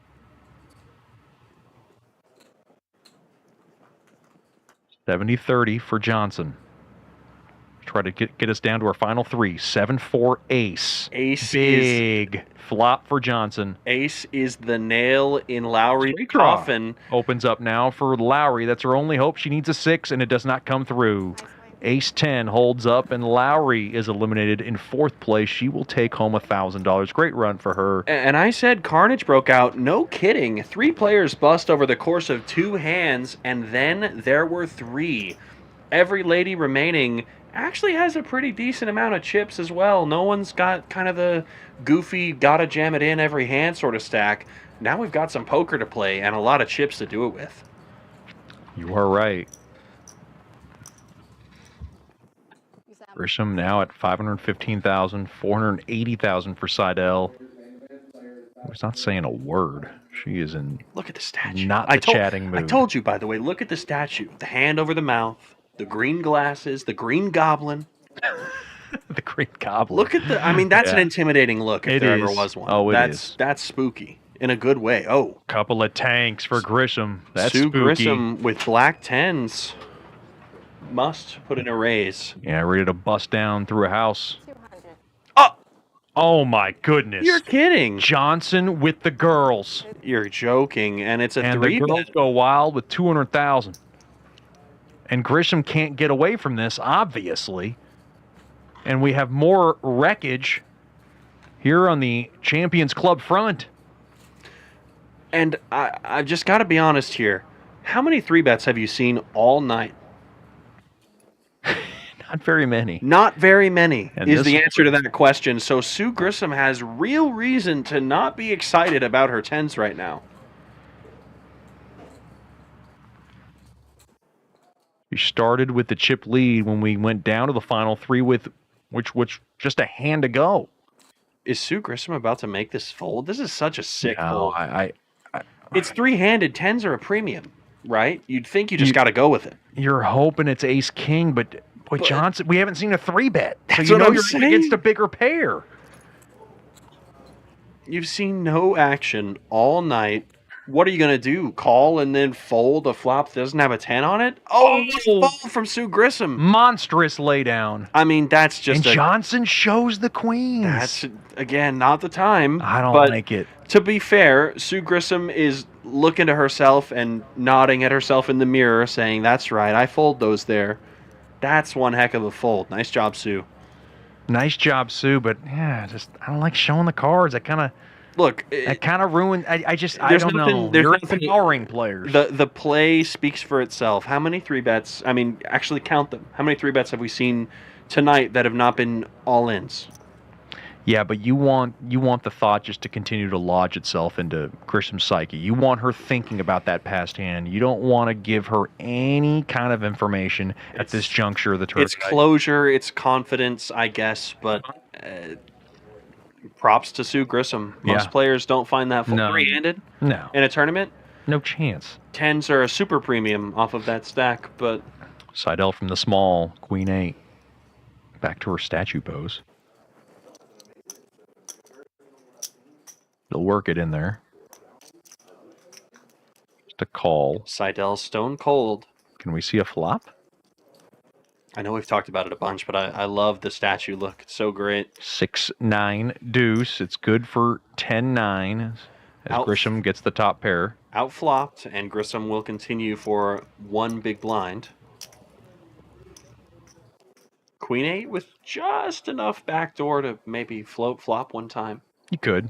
$70-30 for Johnson. Try to get us down to our final 3. 7-4 ace. Ace Big flop for Johnson. Ace is the nail in Lowry's Straight draw. coffin. Opens up now for Lowry. That's her only hope. She needs a 6, and it does not come through. Ace-10 holds up, and Lowry is eliminated in 4th place. She will take home $1,000. Great run for her. And I said carnage broke out. No kidding. 3 players bust over the course of 2 hands, and then there were 3. Every lady remaining actually has a pretty decent amount of chips as well. No one's got kind of the goofy, gotta jam it in every hand sort of stack. Now we've got some poker to play and a lot of chips to do it with. You are right. Grissom now at 515,000, 480,000 for Seidel. He's not saying a word. She is in. Look at the statue. Not the chatting mood. I told you, by the way. Look at the statue. The hand over the mouth, the green glasses, the green goblin. The green goblin. Look at the. I mean, that's an intimidating look if there ever was one. Oh, That's spooky in a good way. Oh, couple of tanks for Grissom. That's Sue spooky. Grissom with black 10s. Must put in a raise. Yeah, ready to bust down through a house. 200. Oh my goodness. You're kidding. Johnson with the girls. You're joking, and it's a And 3 the girls bet. go wild with 200,000. And Grissom can't get away from this, obviously. And we have more wreckage here on the Champions Club front. And I've just got to be honest here. How many 3-bets have you seen all night? Not very many. Not very many And is this the answer to that question. So Sue Grissom has real reason to not be excited about her 10s right now. We started with the chip lead when we went down to the final 3 with which just a hand to go. Is Sue Grissom about to make this fold? This is such a sick No, fold. It's 3-handed. 10s are a premium, right? You'd think you just got to go with it. You're hoping it's ace king, but Johnson, we haven't seen a 3-bet. So That's you what know I'm you're saying. against a bigger pair. You've seen no action all night. What are you going to do? Call and then fold a flop that doesn't have a 10 on it? Oh, fold from Sue Grissom. Monstrous laydown. I mean, that's just And Johnson shows the queens. That's, again, not the time. I don't but like it. To be fair, Sue Grissom is looking to herself and nodding at herself in the mirror, saying, that's right, I fold those there. That's one heck of a fold. Nice job, Sue. Nice job, Sue, but yeah, I don't like showing the cards. That kind of ruined. I don't know. You're empowering players. The play speaks for itself. How many 3-bets? I mean, actually count them. How many 3-bets have we seen tonight that have not been all-ins? Yeah, but you want the thought just to continue to lodge itself into Grissom's psyche. You want her thinking about that past hand. You don't want to give her any kind of information at this juncture of the tournament. It's closure, it's confidence, I guess, but props to Sue Grissom. Most players don't find that full 3-handed in a tournament. No chance. 10s are a super premium off of that stack, but Seidel from the small, queen 8. Back to her statue pose. They'll work it in there. Just a call. Seidel stone cold. Can we see a flop? I know we've talked about it a bunch, but I love the statue look. It's so great. 6-9 deuce. It's good for 10-9 as Grissom gets the top pair. Outflopped, and Grissom will continue for one big blind. Queen 8 with just enough backdoor to maybe float flop one time. You could.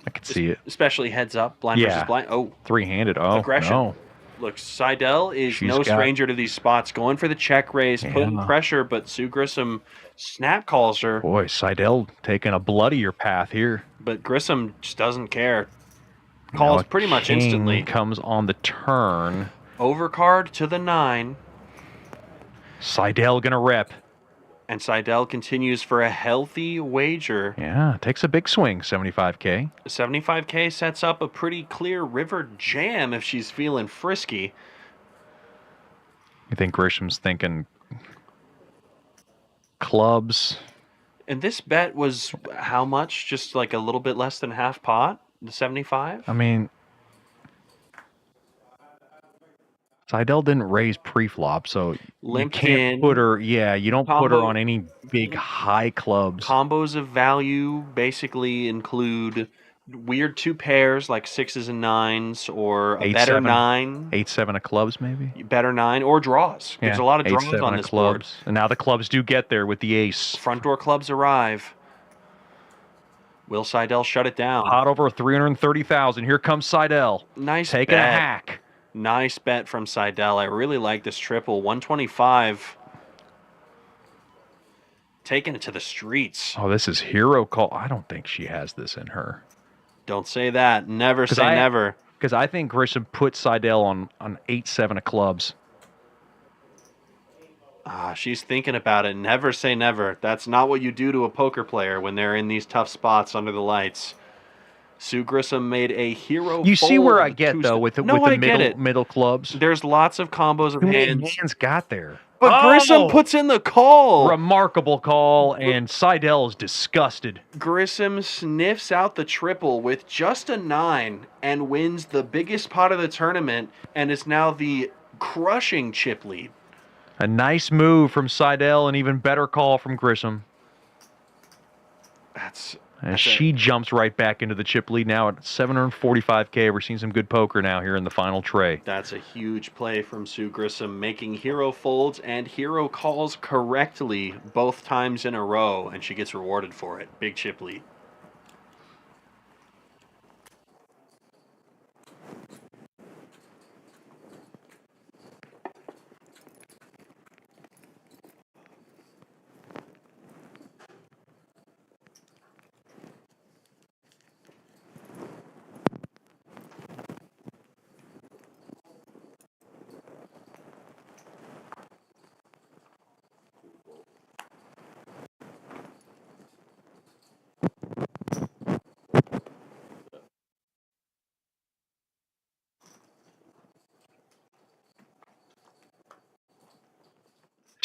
I could see it. Especially heads up, blind versus blind. Oh. 3-handed. Oh, aggression. no. Look, Seidel is no stranger to these spots. Going for the check raise, putting pressure, but Sue Grissom snap calls her. Boy, Seidel taking a bloodier path here. But Grissom just doesn't care. Calls pretty much instantly. Comes on the turn. Overcard to the 9. Seidel gonna rep. And Seidel continues for a healthy wager. Yeah, takes a big swing, 75K. 75K sets up a pretty clear river jam if she's feeling frisky. You think Grissom's thinking clubs? And this bet was how much? Just like a little bit less than half pot? The 75? I mean, Seidel didn't raise pre-flop, so you can't put her. Yeah, you don't put her on any big high clubs. Combos of value basically include weird 2 pairs like 6s and 9s, or a better 9. 8-7 of clubs, maybe. Better 9 or draws. There's a lot of draws on this board. And now the clubs do get there with the ace. Front door clubs arrive. Will Seidel shut it down? Hot over 330,000. Here comes Seidel. Nice taking bet. a hack. Nice bet from Seidel. I really like this triple. 125. Taking it to the streets. Oh, this is hero call. I don't think she has this in her. Don't say that. Never say never. Because I think Grissom put Seidel on 8-7 of clubs. She's thinking about it. Never say never. That's not what you do to a poker player when they're in these tough spots under the lights. Sue Grissom made a hero. You see where I get though with the middle clubs. There's lots of combos of hands. Hands got there. But Grissom puts in the call. Remarkable call, and Seidel is disgusted. Grissom sniffs out the triple with just a 9 and wins the biggest pot of the tournament, and is now the crushing chip lead. A nice move from Seidel, and even better call from Grissom. As she jumps right back into the chip lead now at 745K. We're seeing some good poker now here in the final tray. That's a huge play from Sue Grissom, making hero folds and hero calls correctly both times in a row, and she gets rewarded for it. Big chip lead.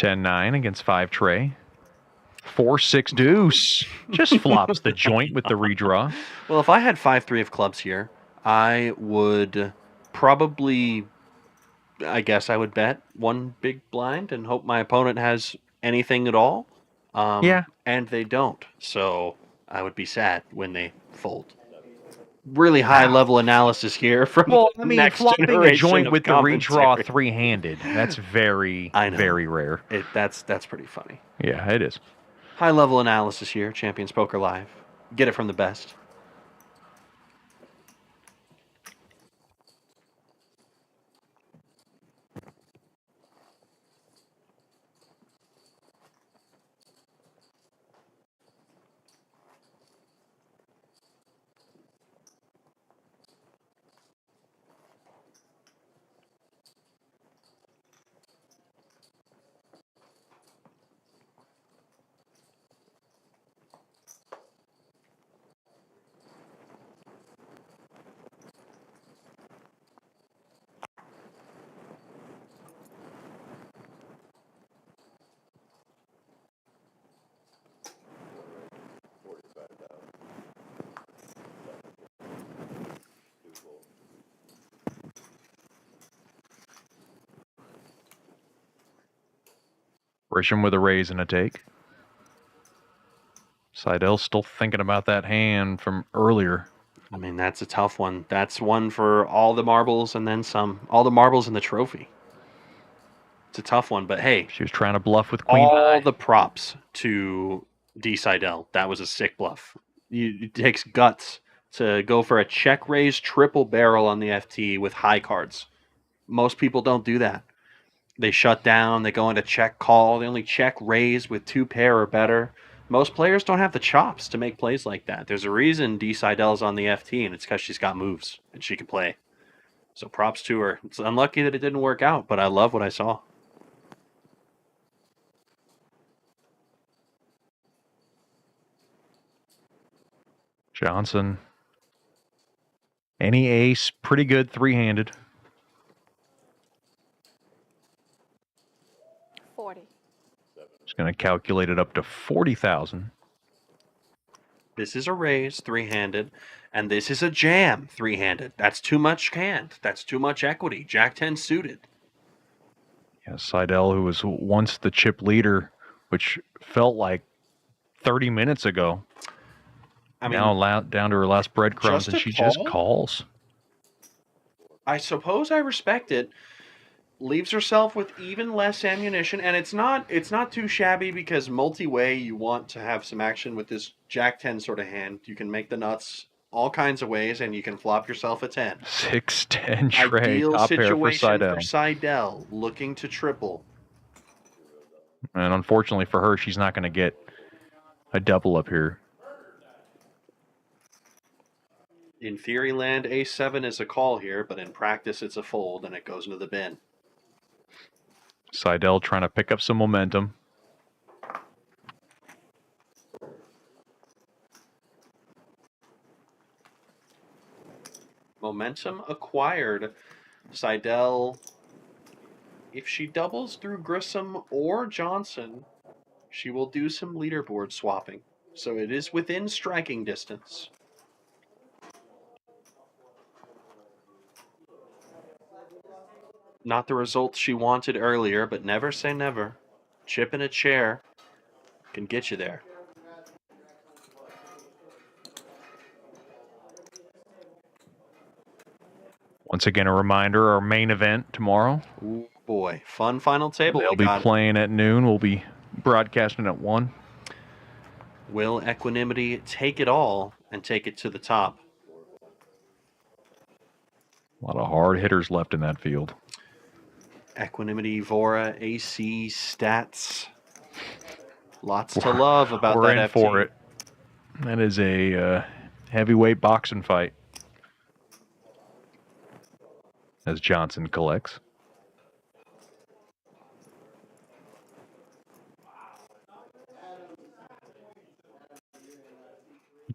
10-9 against 5 tray. 4-6 deuce. Just flops the joint with the redraw. Well, if I had 5-3 of clubs here, I would probably, I guess I would bet one big blind and hope my opponent has anything at all. Yeah. And they don't. So I would be sad when they fold. Really high level analysis here from the next flopping a generation joint of with the commentary. redraw three-handed. That's very, very rare. That's pretty funny. Yeah, it is. High level analysis here, Champions Poker Live. Get it from the best. Grisham with a raise and a take. Seidel's still thinking about that hand from earlier. I mean, that's a tough one. That's one for all the marbles and then some. All the marbles in the trophy. It's a tough one, but hey. She was trying to bluff with Queen All High. the props to D. Seidel. That was a sick bluff. It takes guts to go for a check raise triple barrel on the FT with high cards. Most people don't do that. They shut down. They go into check call. They only check raise with 2 pair or better. Most players don't have the chops to make plays like that. There's a reason D. Seidel's on the FT, and it's because she's got moves and she can play. So props to her. It's unlucky that it didn't work out, but I love what I saw. Johnson. Any ace, pretty good three-handed. 40. Just going to calculate it up to 40,000. This is a raise, three-handed, and this is a jam, three-handed. That's too much canned. That's too much equity. Jack 10 suited. Yeah, Seidel, who was once the chip leader, which felt like 30 minutes ago. I mean, now down to her last breadcrumbs, and she just calls. I suppose I respect it. Leaves herself with even less ammunition, and it's not too shabby because multi-way you want to have some action with this Jack 10 sort of hand. You can make the nuts all kinds of ways, and you can flop yourself a 10. 6-10 tray, Ideal top pair situation for for Seidel, looking to triple. And unfortunately for her, she's not going to get a double up here. In theory land, A7 is a call here, but in practice it's a fold, and it goes into the bin. Seidel trying to pick up some momentum. Momentum acquired. Seidel, if she doubles through Grissom or Johnson, she will do some leaderboard swapping. So it is within striking distance. Not the result she wanted earlier, but never say never. Chip in a chair can get you there. Once again, a reminder, our main event tomorrow. Ooh, boy, fun final table. They'll be playing at noon. We'll be broadcasting at 1. Will Equanimity take it all and take it to the top? A lot of hard hitters left in that field. Equanimity, Vora, AC, stats. Lots to love about we're that in FT. for it. That is a heavyweight boxing fight. As Johnson collects.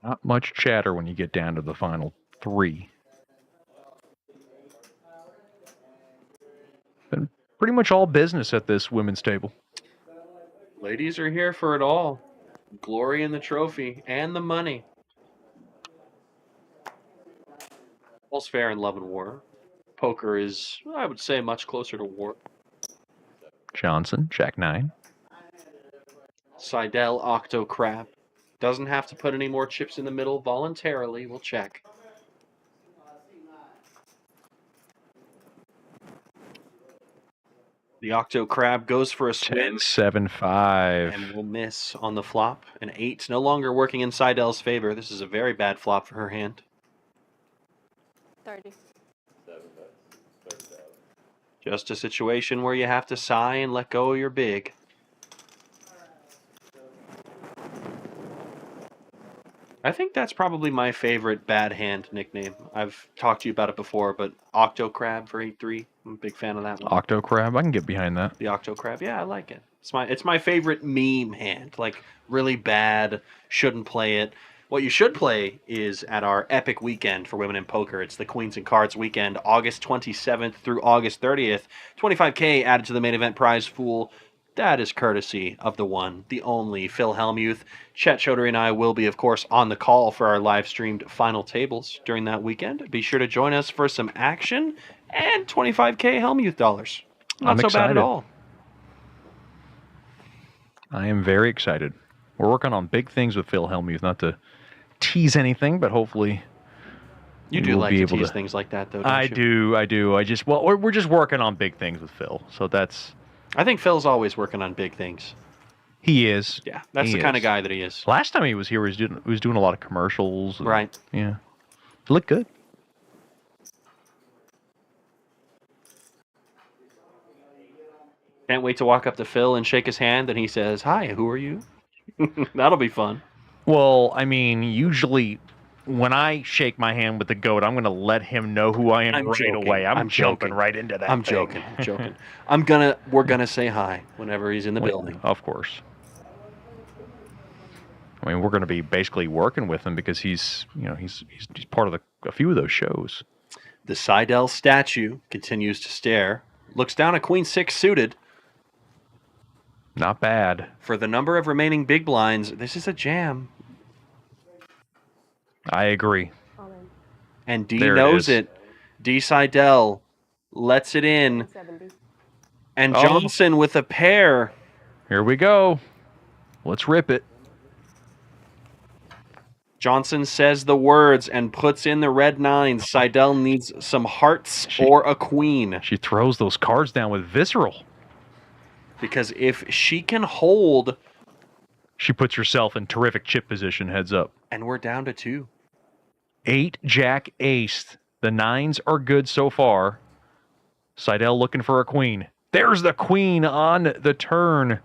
Not much chatter when you get down to the final 3. Been pretty much all business at this women's table. Ladies are here for it all. Glory in the trophy and the money. All's fair in love and war. Poker is, I would say, much closer to war. Johnson, Jack 9. Seidel, Octo, Crab. Doesn't have to put any more chips in the middle voluntarily. We'll check. The Octo Crab goes for a swim. 10-7-5. And will miss on the flop. An 8 no longer working in Seidel's favor. This is a very bad flop for her hand. 30. Just a situation where you have to sigh and let go of your big. I think that's probably my favorite bad hand nickname. I've talked to you about it before, but Octo Crab for 8-3. I'm a big fan of that one. Octo Crab, I can get behind that. The Octo Crab, yeah, I like it. It's my favorite meme hand. Like, really bad, shouldn't play it. What you should play is at our epic weekend for women in poker. It's the Queens and Cards weekend, August 27th through August 30th. $25K added to the main event prize pool. That is courtesy of the one, the only Phil Hellmuth. Chet Chaudhary and I will be, of course, on the call for our live-streamed final tables during that weekend. Be sure to join us for some action and $25K Hellmuth dollars. Not I'm so excited. bad at all. I am very excited. We're working on big things with Phil Hellmuth, not to tease anything, but hopefully You we do will like be to able tease things like that, though, don't I you? do. We're just working on big things with Phil. So that's... I think Phil's always working on big things. He is. Yeah, that's He the kind of is. guy that he is. Last time he was here, he was doing a lot of commercials. and- Right. Yeah. It looked good. Can't wait to walk up to Phil and shake his hand, and he says, "Hi, who are you?" That'll be fun. Well, I mean, usually when I shake my hand with the goat, I'm going to let him know who I am I'm right joking. away. I'm jumping joking. right into that. I'm thing. joking. I'm joking. We're gonna say hi whenever he's in the building. Of course. I mean, we're going to be basically working with him because he's part of a few of those shows. The Seidel statue continues to stare. Looks down at Queen 6 suited. Not bad. For the number of remaining big blinds, this is a jam. I agree. And D There it knows is. it. D Seidel lets it in. 70. And Oh. Johnson with a pair. Here we go. Let's rip it. Johnson says the words and puts in the red nines. Seidel needs some hearts or a queen. She throws those cards down with visceral. Because if she can hold, She puts herself in terrific chip position, heads up. and we're down to 2. 8, Jack, Ace. The 9s are good so far. Seidel looking for a queen. There's the queen on the turn.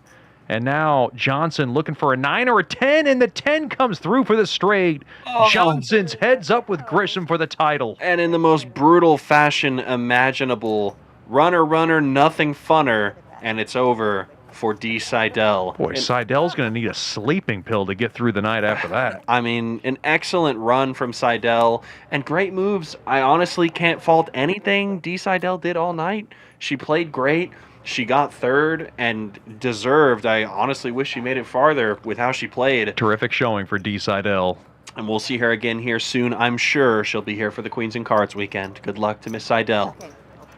And now Johnson looking for a 9 or a 10, and the 10 comes through for the straight. Oh. Johnson's heads up with Grisham for the title. And in the most brutal fashion imaginable, runner, nothing funner, and it's over for D. Seidel. Boy, Seidel's going to need a sleeping pill to get through the night after that. I mean, an excellent run from Seidel and great moves. I honestly can't fault anything D. Seidel did all night. She played great. She got third and deserved. I honestly wish she made it farther with how she played. Terrific showing for D. Seidel. And we'll see her again here soon. I'm sure she'll be here for the Queens and Cards weekend. Good luck to Miss Seidel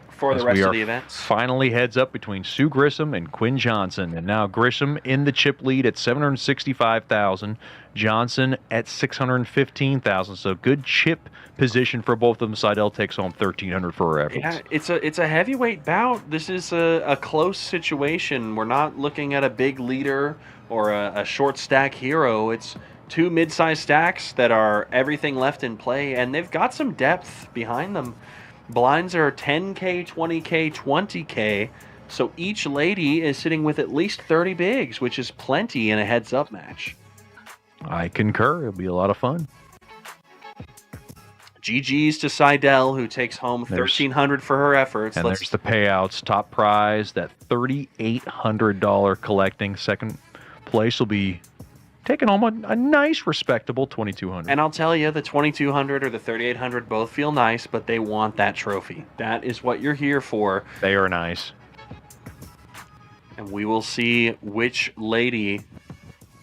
for the As rest we of are the events. finally heads up between Sue Grisham and Quinn Johnson. And now Grisham in the chip lead at $765,000. Johnson at $615,000. So good chip position for both of them. Seidel takes home $1,300 for her efforts. Yeah, it's a heavyweight bout. This is a close situation. We're not looking at a big leader or a short stack hero. It's 2 mid-sized stacks that are everything left in play, and they've got some depth behind them. Blinds are 10K, 20K, 20K, so each lady is sitting with at least 30 bigs, which is plenty in a heads-up match. I concur. It'll be a lot of fun. GG's to Seidel, who takes home $1,300 for her efforts. And there's the payouts. Top prize, that $3,800 collecting. Second place will be taking home a nice, respectable $2,200. And I'll tell you, the $2,200 or the $3,800 both feel nice, but they want that trophy. That is what you're here for. They are nice. And we will see which lady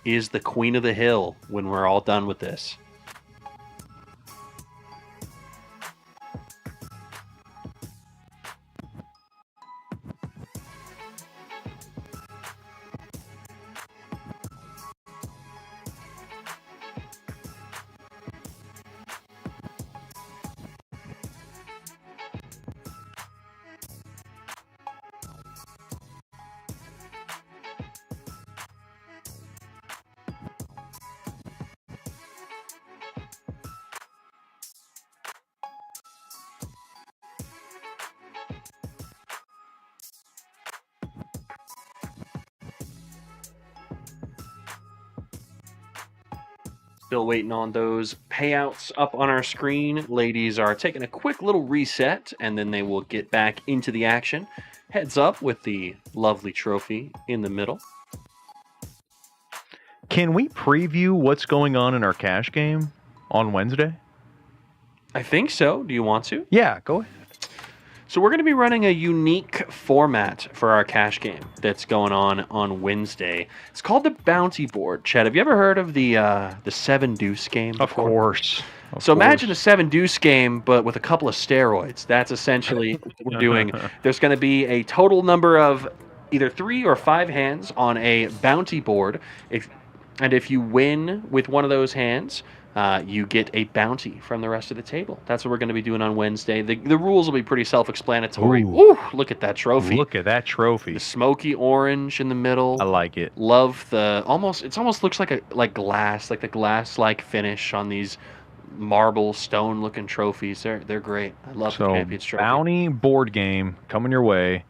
is the queen of the hill when we're all done with this. Still waiting on those payouts up on our screen. Ladies are taking a quick little reset, and then they will get back into the action. Heads up with the lovely trophy in the middle. Can we preview what's going on in our cash game on Wednesday? I think so. Do you want to? Yeah, go ahead. So we're going to be running a unique format for our cash game that's going on Wednesday. It's called the Bounty Board. Chad, have you ever heard of the 7-deuce game before? Of course. Imagine a 7-deuce game, but with a couple of steroids. That's essentially what we're doing. There's going to be a total number of either 3 or 5 hands on a bounty board. If you win with one of those hands, you get a bounty from the rest of the table. That's what we're going to be doing on Wednesday. The rules will be pretty self-explanatory. Ooh, look at that trophy. Look at that trophy. The smoky orange in the middle. I like it. Love the it almost looks like glass, like the glass-like finish on these marble stone-looking trophies. They're great. I love the Champions trophy. Bounty board game coming your way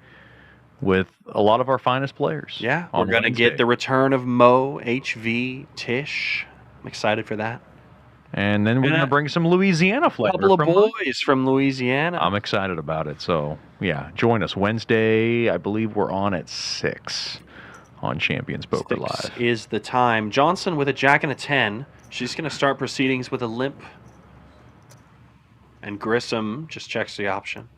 with a lot of our finest players. Yeah, we're going to get the return of Mo, HV, Tish. I'm excited for that. And then we're going to bring some Louisiana flavor. A couple of boys from Louisiana. I'm excited about it. So, yeah, join us Wednesday. I believe we're on at 6 on Champions Poker Live. Is the time. Johnson with a jack and a 10. She's going to start proceedings with a limp. And Grissom just checks the option.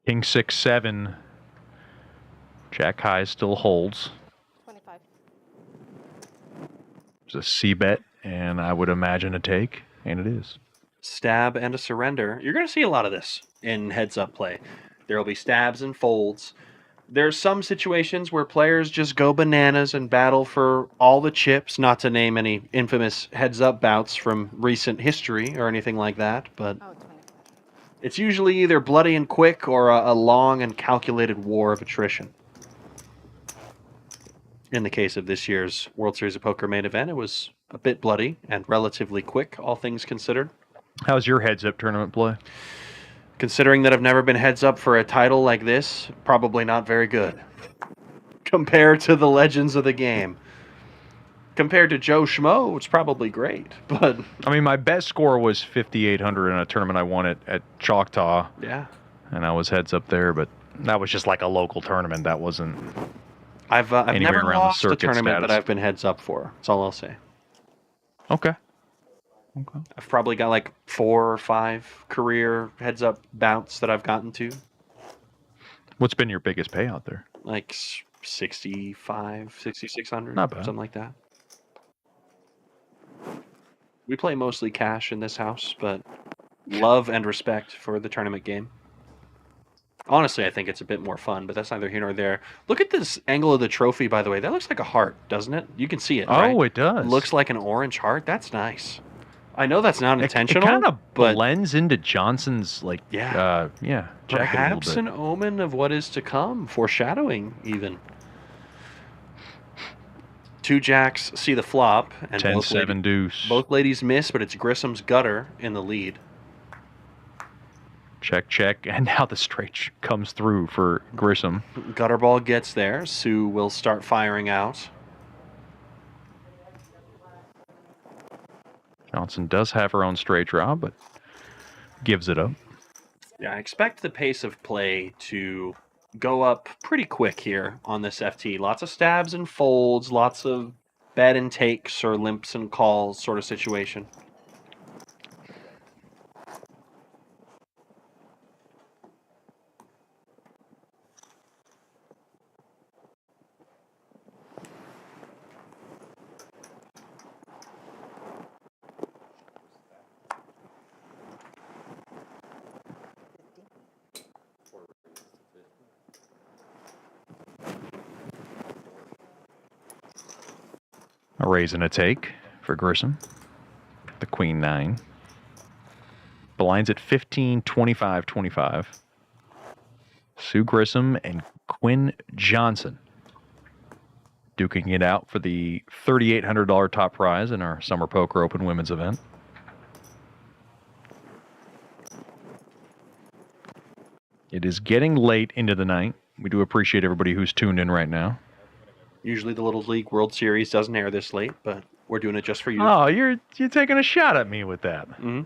King 6-7. Jack high still holds. 25. It's a C bet, and I would imagine a take, and it is. Stab and a surrender. You're going to see a lot of this in heads-up play. There will be stabs and folds. There's some situations where players just go bananas and battle for all the chips, not to name any infamous heads-up bouts from recent history or anything like that, but it's usually either bloody and quick or a long and calculated war of attrition. In the case of this year's World Series of Poker main event, it was a bit bloody and relatively quick, all things considered. How's your heads-up tournament play? Considering that I've never been heads-up for a title like this, probably not very good. Compared to the legends of the game. Compared to Joe Schmo, it's probably great, but... I mean, my best score was 5,800 in a tournament I won at Choctaw. Yeah. And I was heads-up there, but that was just like a local tournament. That wasn't... I've never lost a tournament that I've been heads up for. That's all I'll say. Okay. I've probably got like 4 or 5 career heads up bouts that I've gotten to. What's been your biggest payout there? Like 65, 6,600. Not bad. Something like that. We play mostly cash in this house, but love and respect for the tournament game. Honestly, I think it's a bit more fun, but that's neither here nor there. Look at this angle of the trophy, by the way. That looks like a heart, doesn't it? You can see it, right? Oh, it does. It looks like an orange heart. That's nice. I know that's not intentional. It kind of blends into Johnson's, like, jacket perhaps a little bit. an omen of what is to come, foreshadowing even. 2 jacks see the flop, and 10-7 deuce. Both ladies miss, but it's Grissom's gutter in the lead. Check, check, and now the straight comes through for Grissom. Gutter ball gets there. Sue will start firing out. Johnson does have her own straight draw, but gives it up. Yeah, I expect the pace of play to go up pretty quick here on this FT. Lots of stabs and folds, lots of bet and takes or limps and calls sort of situation. A raise and a take for Grissom. The queen 9. Blinds at 15, 25, 25. Sue Grissom and Quinn Johnson duking it out for the $3,800 top prize in our Summer Poker Open Women's event. It is getting late into the night. We do appreciate everybody who's tuned in right now. Usually the Little League World Series doesn't air this late, but we're doing it just for you. Oh, you're taking a shot at me with that. Mm-hmm.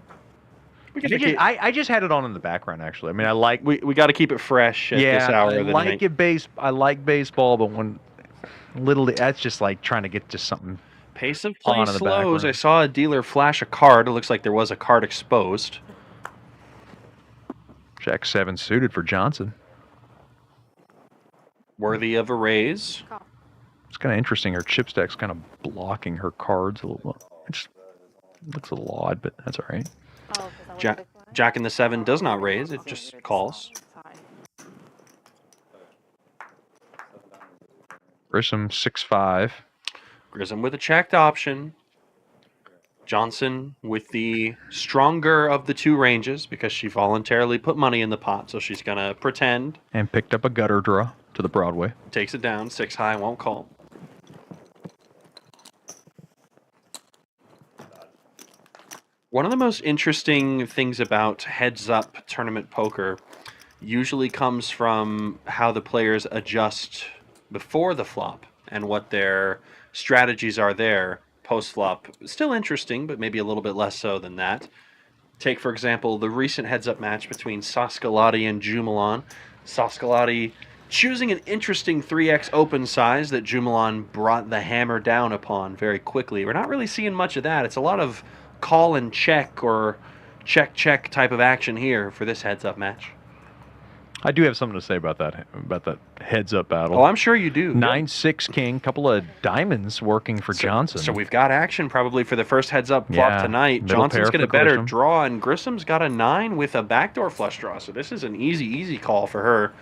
I just had it on in the background, actually. I mean, I like... We got to keep it fresh at this hour of the night. I like baseball, but when Little League... That's just like trying to get just something Pace of play on in the slows. background. I saw a dealer flash a card. It looks like there was a card exposed. Jack 7 suited for Johnson. Worthy of a raise. It's kind of interesting. Her chip stack's kind of blocking her cards a little. It just looks a little odd, but that's all right. Jack in the 7 does not raise. It just calls. Grissom 6-5. Grissom with a checked option. Johnson with the stronger of the two ranges because she voluntarily put money in the pot, so she's going to pretend. And picked up a gutter draw to the Broadway. Takes it down, 6 high, won't call. One of the most interesting things about heads-up tournament poker usually comes from how the players adjust before the flop and what their strategies are there post-flop. Still interesting, but maybe a little bit less so than that. Take, for example, the recent heads-up match between Saskalati and Jumalan. Saskalati choosing an interesting 3x open size that Jumalan brought the hammer down upon very quickly. We're not really seeing much of that. It's a lot of call and check or check type of action here for this heads-up match. I do have something to say about that heads-up battle. Oh, I'm sure you do. 9-6 king, couple of diamonds working for Johnson. So we've got action probably for the first heads-up flop tonight. Middle Johnson's pair going to for better Grissom. draw, and Grissom's got a 9 with a backdoor flush draw. So this is an easy call for her.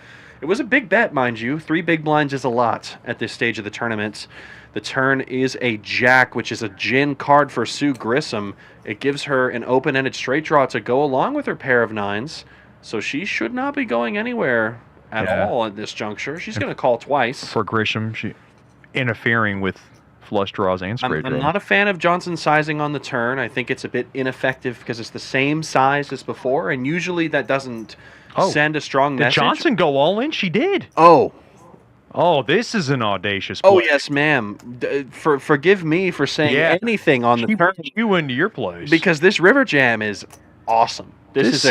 It was a big bet, mind you. 3 big blinds is a lot at this stage of the tournament. The turn is a jack, which is a gin card for Sue Grissom. It gives her an open-ended straight draw to go along with her pair of 9s. So she should not be going anywhere at all at this juncture. She's going to call twice. For Grissom, she interfering with flush draws and straight draws. I'm not a fan of Johnson's sizing on the turn. I think it's a bit ineffective because it's the same size as before, and usually that doesn't send a strong Did message. Johnson go all in? She did. Oh, this is an audacious play. Oh, yes, ma'am. Forgive me for saying anything on the turn. You into your place. Because this river jam is awesome. This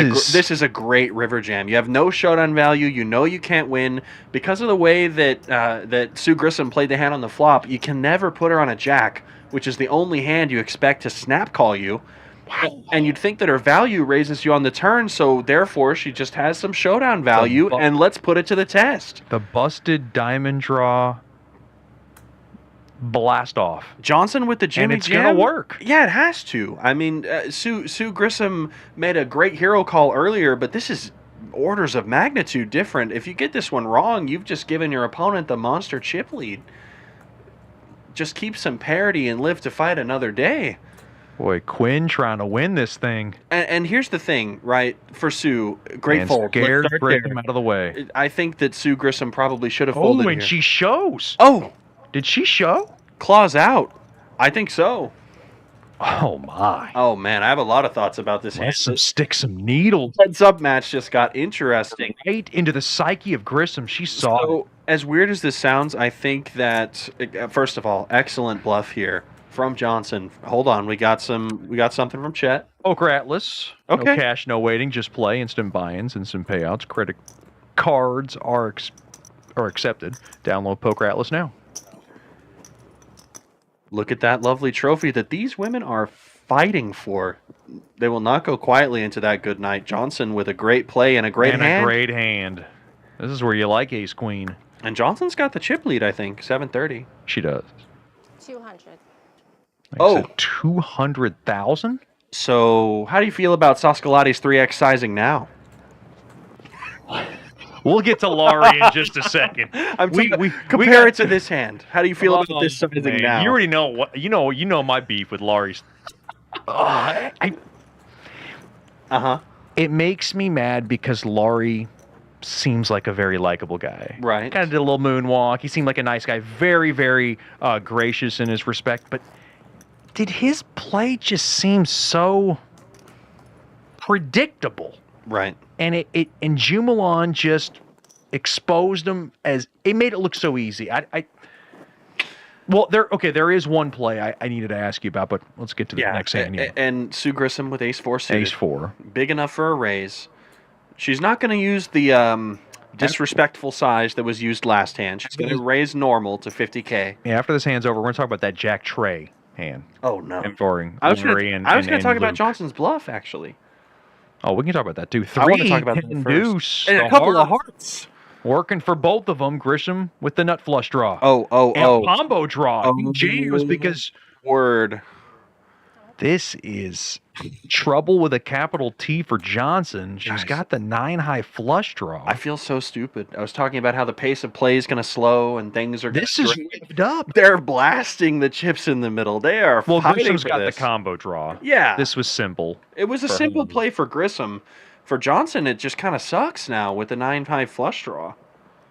is a great river jam. You have no showdown value. You know you can't win. Because of the way that Sue Grissom played the hand on the flop, you can never put her on a jack, which is the only hand you expect to snap call you. Wow. And you'd think that her value raises you on the turn, so therefore she just has some showdown value, and let's put it to the test. The busted diamond draw blast off. Johnson with the Jimmy and it's Jam. gonna work. Yeah, it has to. I mean, Sue Grissom made a great hero call earlier, but this is orders of magnitude different. If you get this one wrong, you've just given your opponent the monster chip lead. Just keep some parity and live to fight another day. Boy, Quinn trying to win this thing. And here's the thing, right? For Sue, great fold. Scared to break him out of the way. I think that Sue Grissom probably should have folded and here. she shows. Oh! Did she show? Claws out. I think so. Oh, my. Oh, man. I have a lot of thoughts about this. Let's stick some needles. Heads-up match just got interesting. Right into the psyche of Grissom. She saw So, as weird as this sounds, I think that, first of all, excellent bluff here from Johnson. Hold on. We got something from Chet. Poker Atlas. Okay. No cash, no waiting. Just play. Instant buy-ins, instant payouts. Credit cards are accepted. Download Poker Atlas now. Look at that lovely trophy that these women are fighting for. They will not go quietly into that good night. Johnson with a great play and a great hand. A great hand. This is where you like ace queen. And Johnson's got the chip lead, I think, 730. She does. 200. Oh, 200,000. So, how do you feel about Saskalati's 3x sizing now? We'll get to Laurie in just a second. Compare it to this hand. How do you feel about this sizing man, now? You already know what you know my beef with Laurie's. It makes me mad because Laurie seems like a very likable guy. Right. Kind of did a little moonwalk. He seemed like a nice guy. Very, very gracious in his respect. But did his play just seem so predictable? Right. And and Jumalon just exposed him as it made it look so easy. Well, there is one play I needed to ask you about, but let's get to the next hand. And Sue Grissom with ace-4 suited. Ace-4. Big enough for a raise. She's not going to use the disrespectful size that was used last hand. She's going to raise normal to 50K. Yeah, after this hand's over, we're going to talk about that Jack Trey hand. Oh, no. I was going to talk about Johnson's bluff, actually. Oh, we can talk about that, too. I want to talk about that first. Deuce. And a couple of hearts. Working for both of them. Grisham with the nut flush draw. And combo draw. James, because... Word. This is trouble with a capital T for Johnson. She's got the 9-high flush draw. I feel so stupid. I was talking about how the pace of play is going to slow and things are going to... This is ripped up. They're blasting the chips in the middle. They are fighting Grisham's for got this. the combo draw. Yeah. This was simple. It was a simple play for Grissom. For Johnson, it just kind of sucks now with the 9-high flush draw.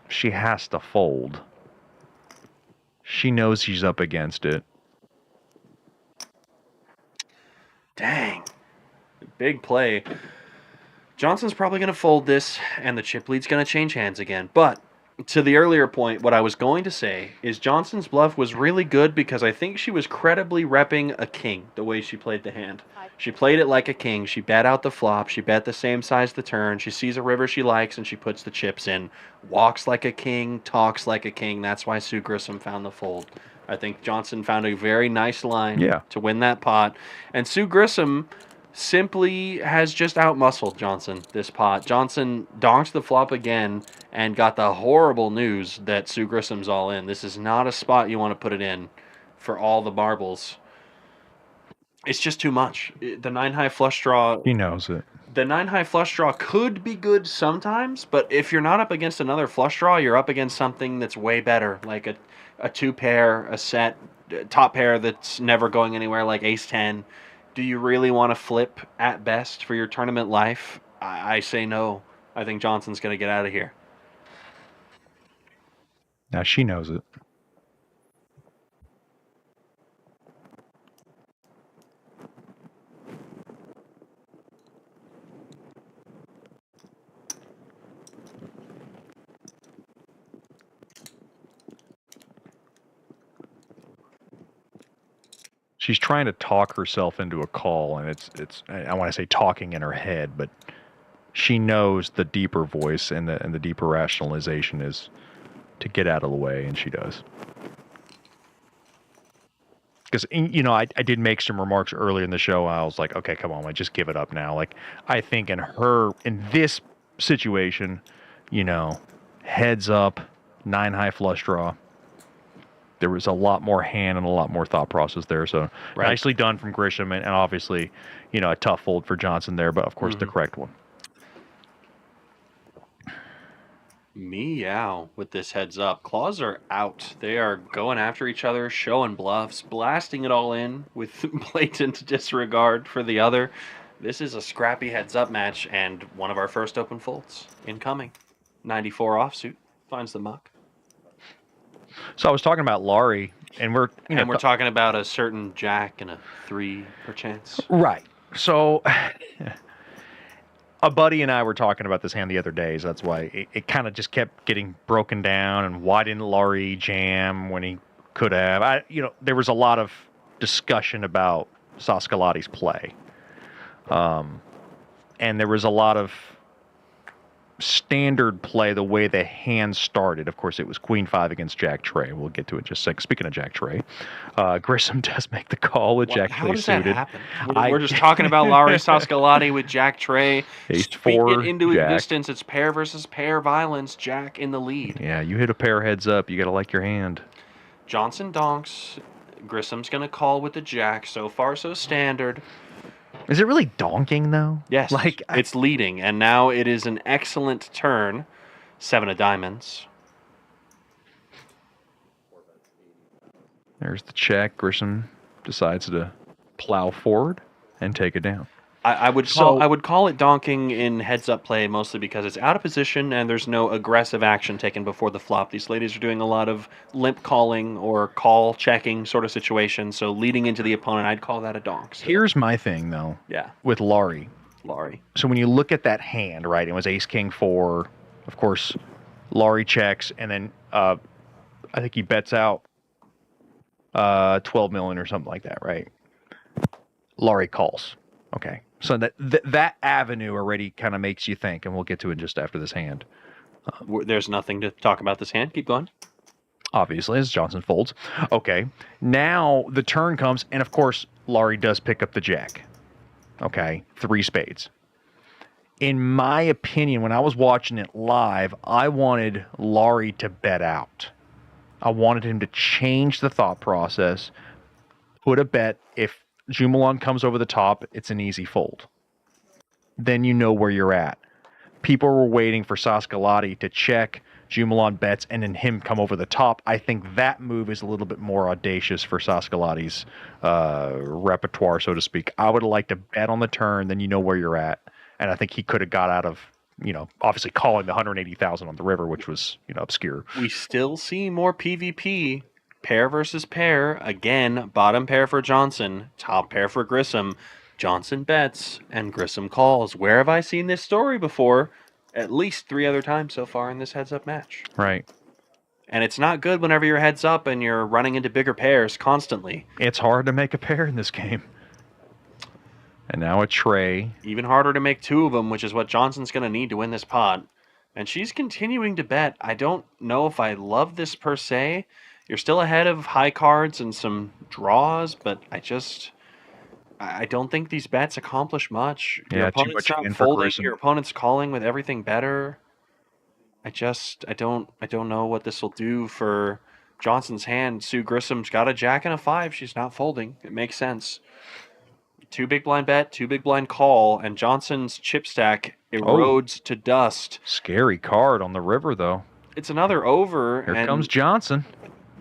She has to fold. She knows she's up against it. Dang. Big play. Johnson's probably going to fold this, and the chip lead's going to change hands again. But to the earlier point, what I was going to say is Johnson's bluff was really good because I think she was credibly repping a king the way she played the hand. She played it like a king. She bet out the flop. She bet the same size the turn. She sees a river she likes, and she puts the chips in. Walks like a king, talks like a king. That's why Sue Grissom found the fold. I think Johnson found a very nice line to win that pot. And Sue Grissom simply has just outmuscled Johnson this pot. Johnson donked the flop again and got the horrible news that Sue Grissom's all in. This is not a spot you want to put it in for all the marbles. It's just too much. The 9-high flush draw... He knows it. The 9-high flush draw could be good sometimes, but if you're not up against another flush draw, you're up against something that's way better, like a 2-pair, a set, top pair that's never going anywhere, like ace-10. Do you really want to flip at best for your tournament life? I say no. I think Johnson's going to get out of here. Now she knows it. She's trying to talk herself into a call, and it's I want to say talking in her head, but she knows the deeper voice and the deeper rationalization is to get out of the way, and she does. Because, you know, I did make some remarks earlier in the show. I was like, okay, come on, like, just give it up now. Like, I think in this situation, you know, heads up, 9-high flush draw. There was a lot more hand and a lot more thought process there. So nicely done from Grisham, and obviously, you know, a tough fold for Johnson there, but of course the correct one. Meow with this heads up. Claws are out. They are going after each other, showing bluffs, blasting it all in with blatant disregard for the other. This is a scrappy heads up match, and one of our first open folds incoming. 94 offsuit finds the muck. So I was talking about Laurie, and we're talking about a certain jack and a 3 perchance. Right. So a buddy and I were talking about this hand the other day, so that's why it kind of just kept getting broken down. And why didn't Laurie jam when he could have? There was a lot of discussion about Saskalati's play, and there was a lot of standard play the way the hand started. Of course, it was Queen 5 against Jack Trey. We'll get to it in just a second. Speaking of Jack Trey, Grissom does make the call with Jack Trey suited. How does that happen? We're just talking about Laurie Saskalati with Jack Trey. Ace Speak 4 it into Jack. existence. It's pair versus pair violence. Jack in the lead. Yeah, you hit a pair heads up. You got to like your hand. Johnson donks. Grissom's going to call with the Jack. So far, so standard. Is it really donking, though? Yes, it's leading, and now it is an excellent turn 7 of diamonds. There's the check. Grissom decides to plow forward and take it down. I would call it donking in heads-up play mostly because it's out of position and there's no aggressive action taken before the flop. These ladies are doing a lot of limp calling or call checking sort of situation, so leading into the opponent, I'd call that a donk. So. Here's my thing, though. Yeah. With Laurie. So when you look at that hand, right, it was ace, king, 4. Of course, Laurie checks, and then I think he bets out 12 million or something like that, right? Laurie calls. Okay. So that avenue already kind of makes you think, and we'll get to it just after this hand. There's nothing to talk about this hand. Keep going. Obviously, as Johnson folds. Okay. Now the turn comes, and of course, Laurie does pick up the jack. Okay. 3 spades. In my opinion, when I was watching it live, I wanted Laurie to bet out. I wanted him to change the thought process, put a bet. If Jumalon comes over the top, it's an easy fold. Then you know where you're at. People were waiting for Saskalati to check, Jumalon bets, and then him come over the top. I think that move is a little bit more audacious for Saskalati's repertoire, so to speak. I would have liked to bet on the turn, then you know where you're at. And I think he could have got out of, obviously calling the 180,000 on the river, which was, obscure. We still see more PvP. Pair versus pair. Again, bottom pair for Johnson, top pair for Grissom. Johnson bets and Grissom calls. Where have I seen this story before? At least 3 other times so far in this heads-up match. Right. And it's not good whenever you're heads up and you're running into bigger pairs constantly. It's hard to make a pair in this game. And now a tray. Even harder to make 2 of them, which is what Johnson's going to need to win this pot. And she's continuing to bet. I don't know if I love this per se. You're still ahead of high cards and some draws, but I don't think these bets accomplish much. Your opponent's not folding. Your opponent's calling with everything better. I don't know what this will do for Johnson's hand. Sue Grissom's got a jack and a 5. She's not folding. It makes sense. 2 big blind bet, 2 big blind call, and Johnson's chip stack erodes to dust. Scary card on the river, though. It's another over. Here comes Johnson.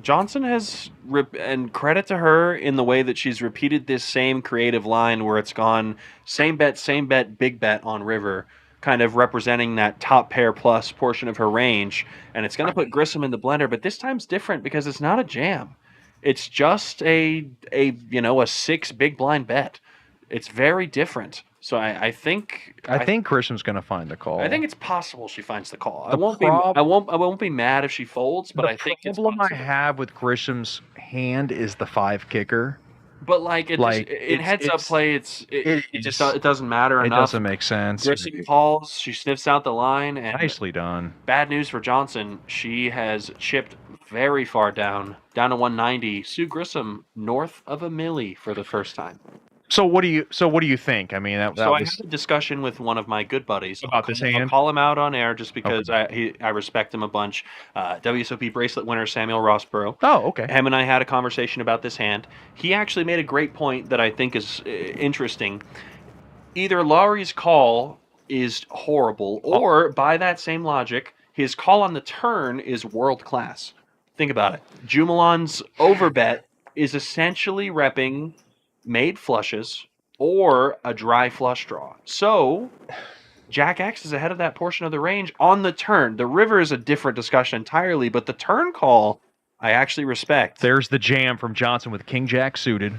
Johnson has, and credit to her in the way that she's repeated this same creative line where it's gone same bet, big bet on river, kind of representing that top pair plus portion of her range. And it's going to put Grissom in the blender, but this time's different because it's not a jam. It's just a 6 big blind bet. It's very different. So I think Grissom's going to find the call. I think it's possible she finds the call. I won't be mad if she folds, but I think it's problem I have with Grissom's hand is the 5 kicker. But in heads up play, it doesn't matter enough. It doesn't make sense. Grissom calls. She sniffs out the line. And nicely done. Bad news for Johnson. She has chipped very far down to 190. Sue Grissom north of a milli for the first time. So what do you think? I mean, I had a discussion with one of my good buddies about this hand. I'll call him out on air just because I respect him a bunch. WSOP bracelet winner Samuel Rossborough. Oh, okay. Him and I had a conversation about this hand. He actually made a great point that I think is interesting. Either Laurie's call is horrible, or by that same logic, his call on the turn is world class. Think about it. Jumalon's overbet is essentially repping made flushes or a dry flush draw. So Jack X is ahead of that portion of the range on the turn. The river is a different discussion entirely, but the turn call I actually respect. There's the jam from Johnson with King Jack suited.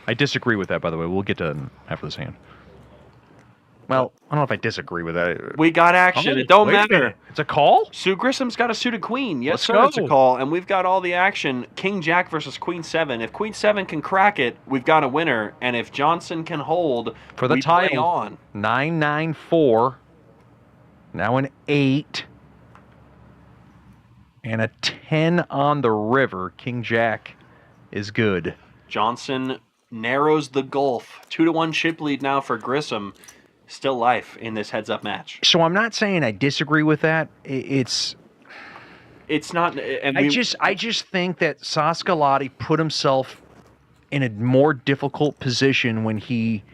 I disagree with that, by the way. We'll get to that after this hand. Well, I don't know if I disagree with that. We got action. It don't matter. It's a call? Sue Grissom's got a suited queen. Yes, sir, go. it's a call. And we've got all the action. King Jack versus Queen 7. If Queen 7 can crack it, we've got a winner. And if Johnson can hold, for the title, play on. 9-9-4. Now an 8. And a 10 on the river. King Jack is good. Johnson narrows the gulf. 2-1 chip lead now for Grissom. Still life in this heads-up match. So I'm not saying I disagree with that. It's not. And I just think that Saskalati put himself in a more difficult position when he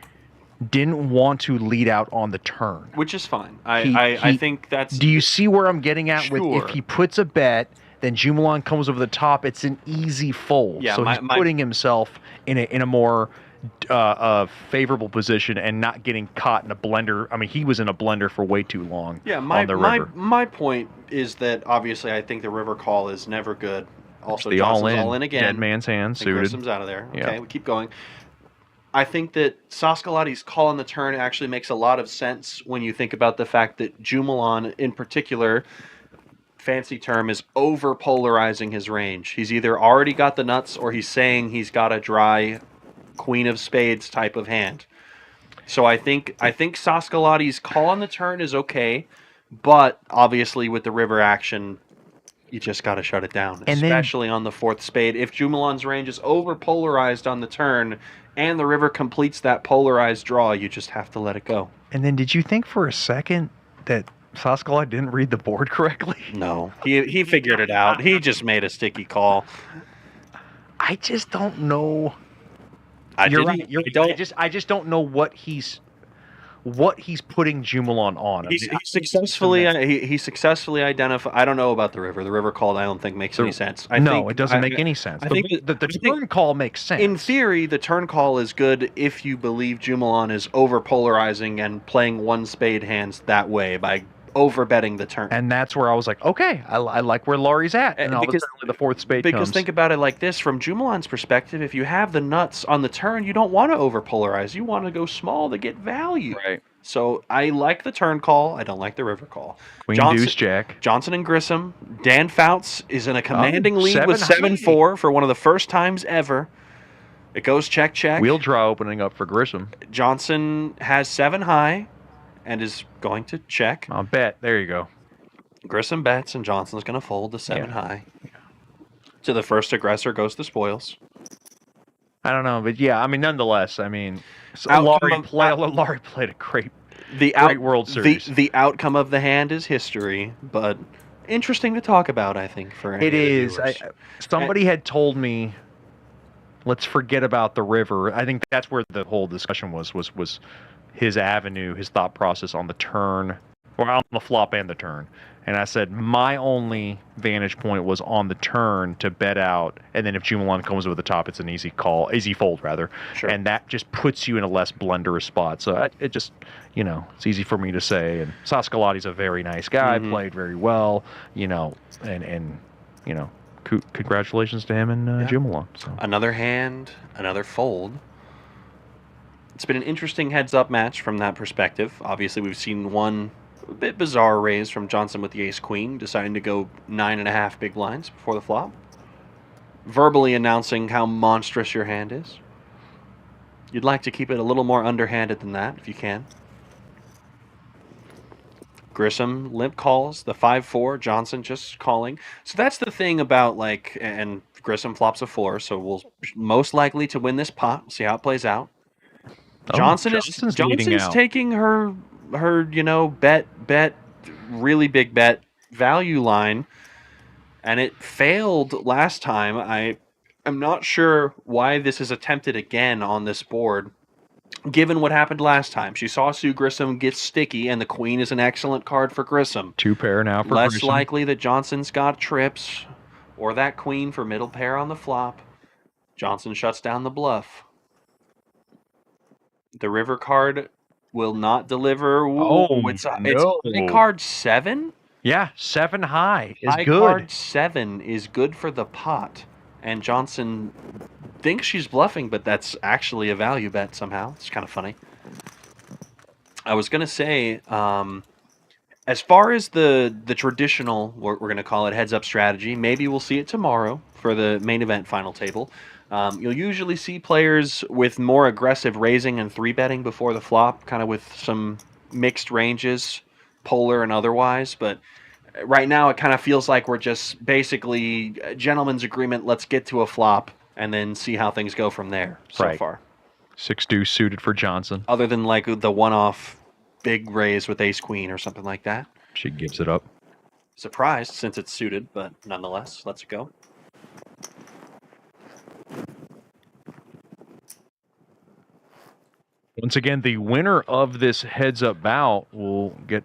didn't want to lead out on the turn. Which is fine. I think that's... Do you see where I'm getting at? Sure. With if he puts a bet, then Jumalon comes over the top, it's an easy fold. Yeah, so he's putting himself in a more favorable position and not getting caught in a blender. I mean, he was in a blender for way too long on the river. My point is that obviously I think the river call is never good. Also, the Johnson's all in again. Dead man's hand, suited. Grissom's out of there. Okay, Yeah. we keep going. I think that Saskalati's call on the turn actually makes a lot of sense when you think about the fact that Jumalon, in particular, fancy term, is over-polarizing his range. He's either already got the nuts or he's saying he's got a dry Queen of Spades type of hand. So I think Saskalati's call on the turn is okay, but obviously with the river action, you just got to shut it down, and especially on the fourth spade. If Jumalon's range is over-polarized on the turn and the river completes that polarized draw, you just have to let it go. And then did you think for a second that Saskalati didn't read the board correctly? No. He figured it out. He just made a sticky call. I just don't know. You're right. I just don't know what he's putting Jumalon on. He successfully identified. I don't know about the river. The river call I don't think makes any sense. It doesn't make any sense. I think the turn call makes sense. In theory, the turn call is good if you believe Jumalon is over polarizing and playing one spade hands that way by over betting the turn. And that's where I was like, okay, I like where Laurie's at. And because the fourth spade comes. Because think about it like this, from Jumalon's perspective, if you have the nuts on the turn, you don't want to over polarize. You want to go small to get value. Right. So I like the turn call. I don't like the river call. Queen, deuce, jack. Johnson and Grissom. Dan Fouts is in a commanding lead with 7-4 for one of the first times ever. It goes check, check. Wheel draw opening up for Grissom. Johnson has 7 high and is going to check. I'll bet. There you go. Grissom bets, and Johnson's going to fold the 7 high. To the first aggressor goes the spoils. I don't know, but yeah, I mean, nonetheless, I mean, Laurie played a great World Series. The outcome of the hand is history, but interesting to talk about, I think, for any it is. Somebody had told me, let's forget about the river. I think that's where the whole discussion was his avenue, his thought process on the turn, or on the flop and the turn. And I said my only vantage point was on the turn to bet out, and then if Jumalon comes over the top, it's an easy fold rather. Sure. And that just puts you in a less blunderous spot. So it just, it's easy for me to say. And Saskalati's a very nice guy, played very well, and congratulations to him and Jumalon. So. Another hand, another fold. It's been an interesting heads-up match from that perspective. Obviously, we've seen one a bit bizarre raise from Johnson with the ace-queen, deciding to go 9.5 big blinds before the flop. Verbally announcing how monstrous your hand is. You'd like to keep it a little more underhanded than that, if you can. Grissom limp calls, the 5-4, Johnson just calling. So that's the thing about, and Grissom flops a 4, so we'll most likely to win this pot. See how it plays out. Johnson's taking her bet, really big bet value line, and it failed last time. I am not sure why this is attempted again on this board, given what happened last time. She saw Sue Grissom get sticky, and the queen is an excellent card for Grissom. 2 pair now for Less Grissom. likely that Johnson's got trips, or that queen for middle pair on the flop. Johnson shuts down the bluff. The river card will not deliver. Ooh, it's high card 7? Yeah, 7 high is high good. Card 7 is good for the pot. And Johnson thinks she's bluffing, but that's actually a value bet somehow. It's kind of funny. I was going to say, as far as the traditional, we're going to call it heads-up strategy, maybe we'll see it tomorrow for the main event final table. You'll usually see players with more aggressive raising and 3-betting before the flop, kind of with some mixed ranges, polar and otherwise. But right now it kind of feels like we're just basically a gentleman's agreement, let's get to a flop, and then see how things go from there so far. 6-2 suited for Johnson. Other than the one-off big raise with ace-queen or something like that. She gives it up. Surprised since it's suited, but nonetheless, let's go. Once again, the winner of this heads-up bout will get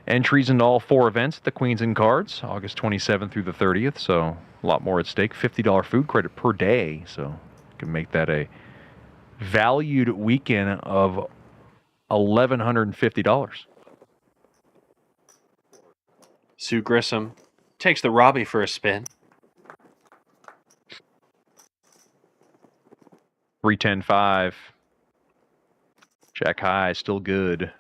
entries into all 4 events at the Queens and Cards, August 27th through the 30th. So a lot more at stake. $50 food credit per day. So you can make that a valued weekend of $1,150. Sue Grissom takes the Robbie for a spin. 3-10-5. Jack high, still good.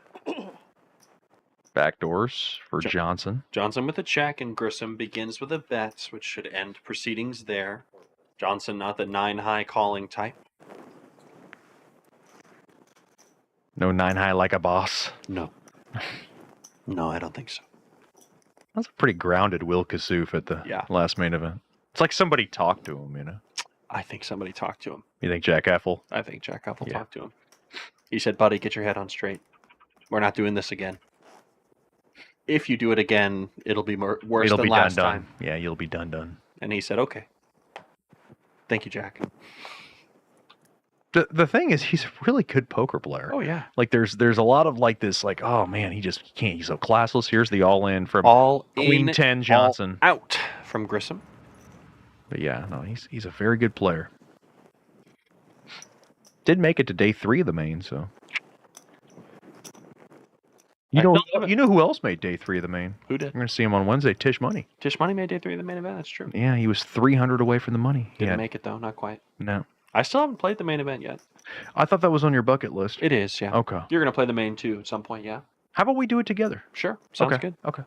Backdoors for Johnson. Johnson with a check, and Grissom begins with a bet, which should end proceedings there. Johnson not the 9-high calling type. No 9-high like a boss. No. No, I don't think so. That's a pretty grounded Will Kassouf at the last main event. It's like somebody talked to him, you know? I think somebody talked to him. You think Jack Effel? I think Jack Effel talked to him. He said, buddy, get your head on straight. We're not doing this again. If you do it again, it'll be worse than last time. Yeah, you'll be done. And he said, okay. Thank you, Jack. The thing is, he's a really good poker player. Oh, yeah. Like, there's a lot of, like, this, like, oh, man, he can't. He's so classless. Here's the all-in from Queen 10 Johnson. All out from Grissom. But, yeah, no, he's a very good player. Did make it to day 3 of the main, so. You know who else made day 3 of the main? Who did? We're going to see him on Wednesday, Tish Money. Tish Money made day 3 of the main event, that's true. Yeah, he was 300 away from the money. Didn't make it, though, not quite. No. I still haven't played the main event yet. I thought that was on your bucket list. It is, yeah. Okay. You're going to play the main, too, at some point, yeah? How about we do it together? Sure. Sounds good. Okay.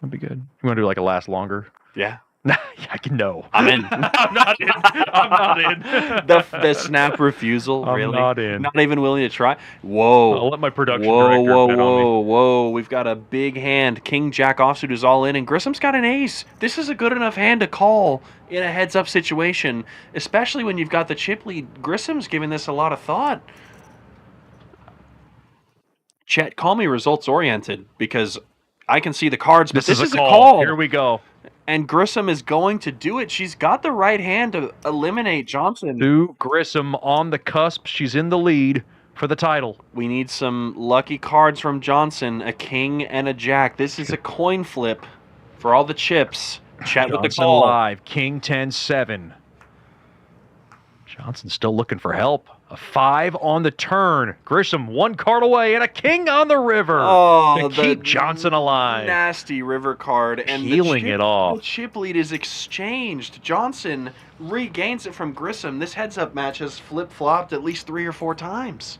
That'd be good. You want to do like a last longer? Yeah. No. I'm in. I'm not in. I'm not in. The snap refusal, I'm really? not in. Not even willing to try? Whoa. I'll let my production director bet on me. Whoa. We've got a big hand. King Jack offsuit is all in, and Grissom's got an ace. This is a good enough hand to call in a heads-up situation, especially when you've got the chip lead. Grissom's giving this a lot of thought. Chet, call me results-oriented, because I can see the cards, but this is a call. Here we go. And Grissom is going to do it. She's got the right hand to eliminate Johnson. Sue Grissom on the cusp. She's in the lead for the title. We need some lucky cards from Johnson, a king and a jack. This is a coin flip for all the chips. Chat with the call. Live, King 10-7. Johnson still looking for help. A 5 on the turn. Grissom 1 card away and a king on the river to keep Johnson alive. Nasty river card. And peeling it off. The chip lead is exchanged. Johnson regains it from Grissom. This heads-up match has flip-flopped at least 3 or 4 times.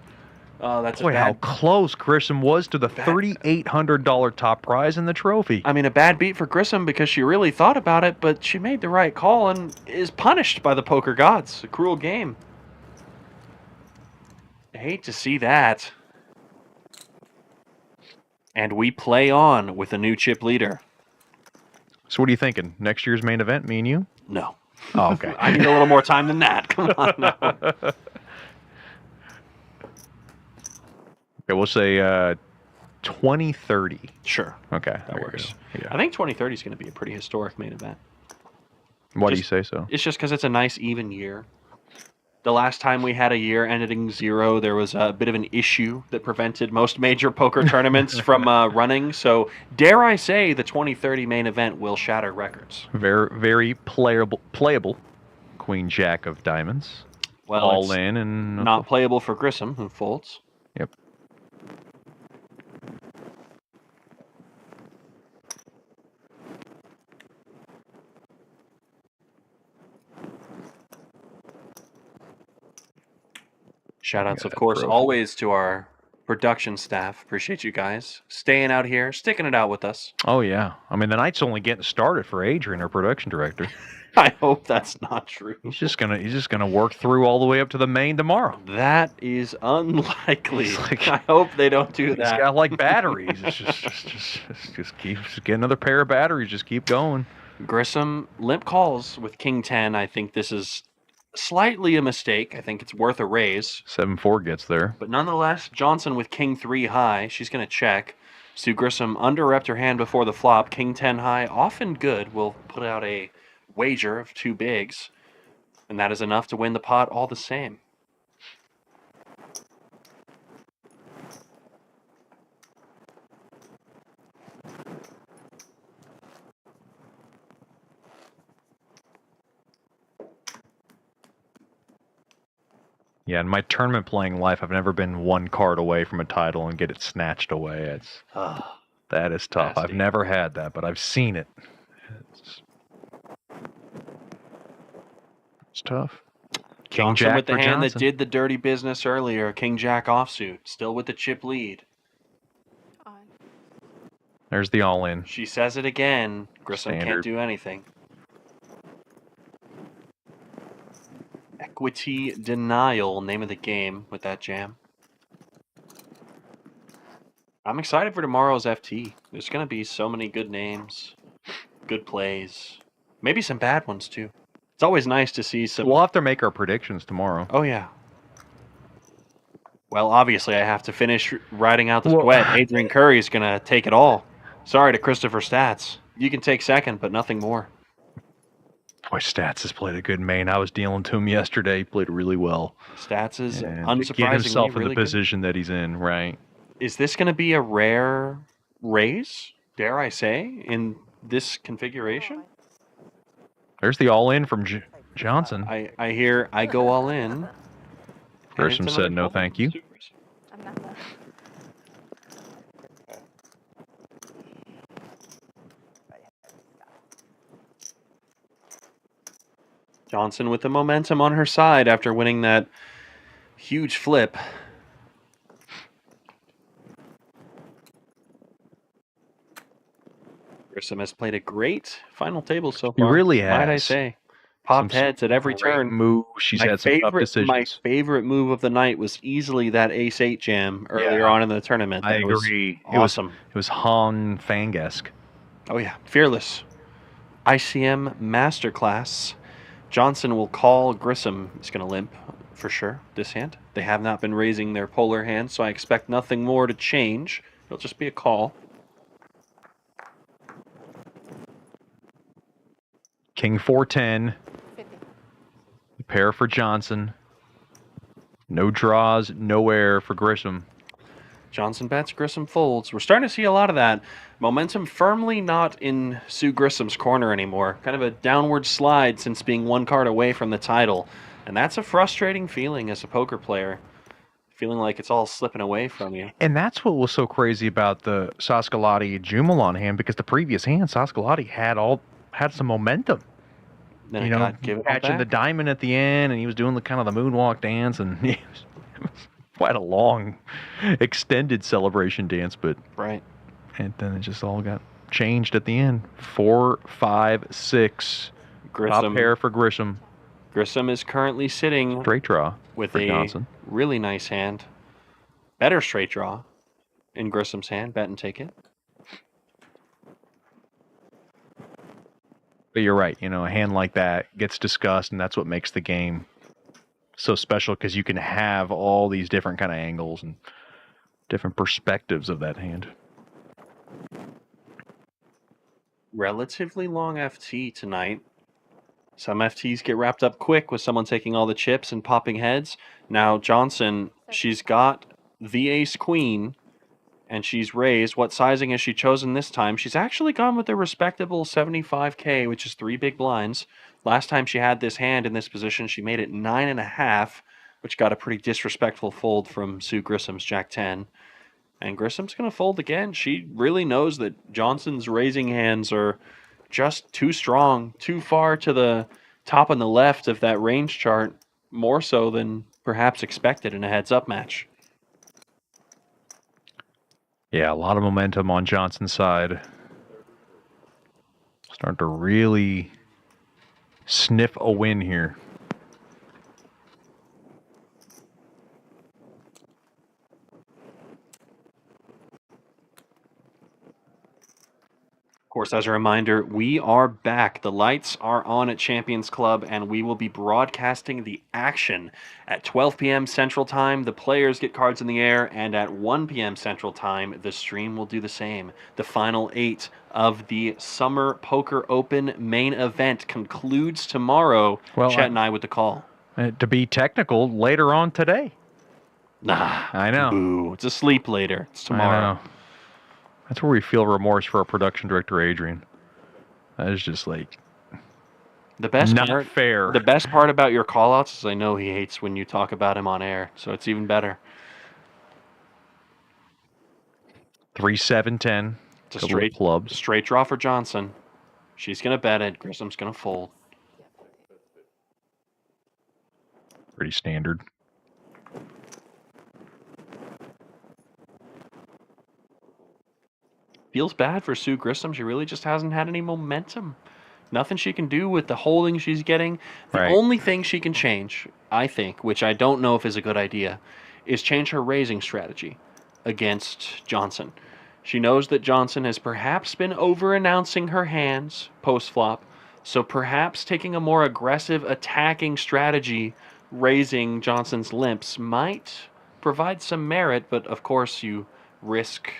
That's Boy, how close Grissom was to the $3,800 top prize in the trophy. I mean, a bad beat for Grissom because she really thought about it, but she made the right call and is punished by the poker gods. A cruel game. I hate to see that. And we play on with a new chip leader. So what are you thinking? Next year's main event, me and you? No. Oh, okay. I need a little more time than that. Come on now. Okay, we'll say 2030. Sure. Okay, that works. Yeah. I think 2030 is going to be a pretty historic main event. Why do you say so? It's just because it's a nice even year. The last time we had a year ending 0, there was a bit of an issue that prevented most major poker tournaments from running. So, dare I say, the 2030 main event will shatter records. Very, very playable. Queen Jack of Diamonds. Well, all in and not playable for Grissom, who folds. Yep. Shoutouts, of course, always to our production staff. Appreciate you guys staying out here, sticking it out with us. Oh, yeah. I mean, the night's only getting started for Adrian, our production director. I hope that's not true. He's just gonna work through all the way up to the main tomorrow. That is unlikely. I hope they don't do that. He's got like batteries. It's just get another pair of batteries. Just keep going. Grissom limp calls with King 10. I think this is slightly a mistake. I think it's worth a raise. 7-4 gets there. But nonetheless, Johnson with King 3 high. She's going to check. Sue Grissom under-repped her hand before the flop. King 10 high, often good. We'll put out a wager of 2 bigs. And that is enough to win the pot all the same. Yeah, in my tournament playing life, I've never been one card away from a title and get it snatched away. That is tough. I've Nasty. never had that, but I've seen it. It's tough. King Johnson Jack with the for hand Johnson. that did the dirty business earlier. King Jack offsuit, still with the chip lead. There's the all-in. She says it again. Grissom can't Standard. do anything. Equity denial, name of the game with that jam. I'm excited for tomorrow's FT. There's going to be so many good names, good plays, maybe some bad ones too. It's always nice to see some. We'll have to make our predictions tomorrow. Oh, yeah. Well, obviously, I have to finish riding out the sweat. Adrian Curry is going to take it all. Sorry to Christopher Stats. You can take second, but nothing more. Boy, Stats has played a good main. I was dealing to him yesterday. He played really well. Stats is And unsurprisingly to get himself in really the good. position that he's in, right? Is this going to be a rare raise, dare I say, in this configuration? There's the all-in from Johnson. I hear I go all in. Grissom said no thank you. Johnson with the momentum on her side after winning that huge flip. Grissom has played a great final table so He far. really Might I has. say. Popped heads at every great turn. move. She's had some tough decisions. My favorite move of the night was easily that ace-8 jam earlier on in the tournament. I That was agree. Awesome. It was Han Fangesque. Oh, yeah. Fearless. ICM Masterclass. Johnson will call. Grissom is going to limp for sure this hand. They have not been raising their polar hand, so I expect nothing more to change. It'll just be a call. King 410. Pair for Johnson. No draws, no air for Grissom. Johnson bets, Grissom folds. We're starting to see a lot of that. Momentum firmly not in Sue Grissom's corner anymore. Kind of a downward slide since being one card away from the title. And that's a frustrating feeling as a poker player. Feeling like it's all slipping away from you. And that's what was so crazy about the Saskalati Jumalon hand, because the previous hand, Saskalati had some momentum. Then You it know, got given all catching the back. diamond at the end, and he was doing the kind of the moonwalk dance, and it was quite a long, extended celebration dance. But right, and then it just all got changed at the end. 4, 5, 6. Grissom. Top pair for Grissom. Grissom is currently sitting Straight draw with for a Johnson. really nice hand. Better straight draw in Grissom's hand. Bet and take it. But you're right. You know, a hand like that gets discussed, and that's what makes the game so special, because you can have all these different kind of angles and different perspectives of that hand. Relatively long FT tonight. Some FTs get wrapped up quick with someone taking all the chips and popping heads. Now Johnson, she's got the ace-queen, and she's raised. What sizing has she chosen this time? She's actually gone with a respectable 75K, which is 3 big blinds. Last time she had this hand in this position, she made it 9.5, which got a pretty disrespectful fold from Sue Grissom's Jack-10. And Grissom's going to fold again. She really knows that Johnson's raising hands are just too strong, too far to the top and the left of that range chart, more so than perhaps expected in a heads-up match. Yeah, a lot of momentum on Johnson's side. Starting to really sniff a win here. Of course, as a reminder, we are back. The lights are on at Champions Club, and we will be broadcasting the action at 12 p.m. Central Time. The players get cards in the air, and at 1 p.m. Central Time, the stream will do the same. The final 8 of the Summer Poker Open main event concludes tomorrow. Well, Chet and I with the call. To be technical, later on today. Nah, I know. Boo. It's a sleep later. It's tomorrow. I know. That's where we feel remorse for our production director, Adrian. That is just like... The best Not part, fair. The best part about your callouts is I know he hates when you talk about him on air, so it's even better. 3-7-10. It's a Couple of clubs. straight draw for Johnson. She's gonna bet it. Grissom's gonna fold. Pretty standard. Feels bad for Sue Grissom. She really just hasn't had any momentum. Nothing she can do with the holding she's getting. The only thing she can change, I think, which I don't know if is a good idea, is change her raising strategy against Johnson. She knows that Johnson has perhaps been over-announcing her hands post-flop, so perhaps taking a more aggressive attacking strategy, raising Johnson's limps, might provide some merit, but of course you risk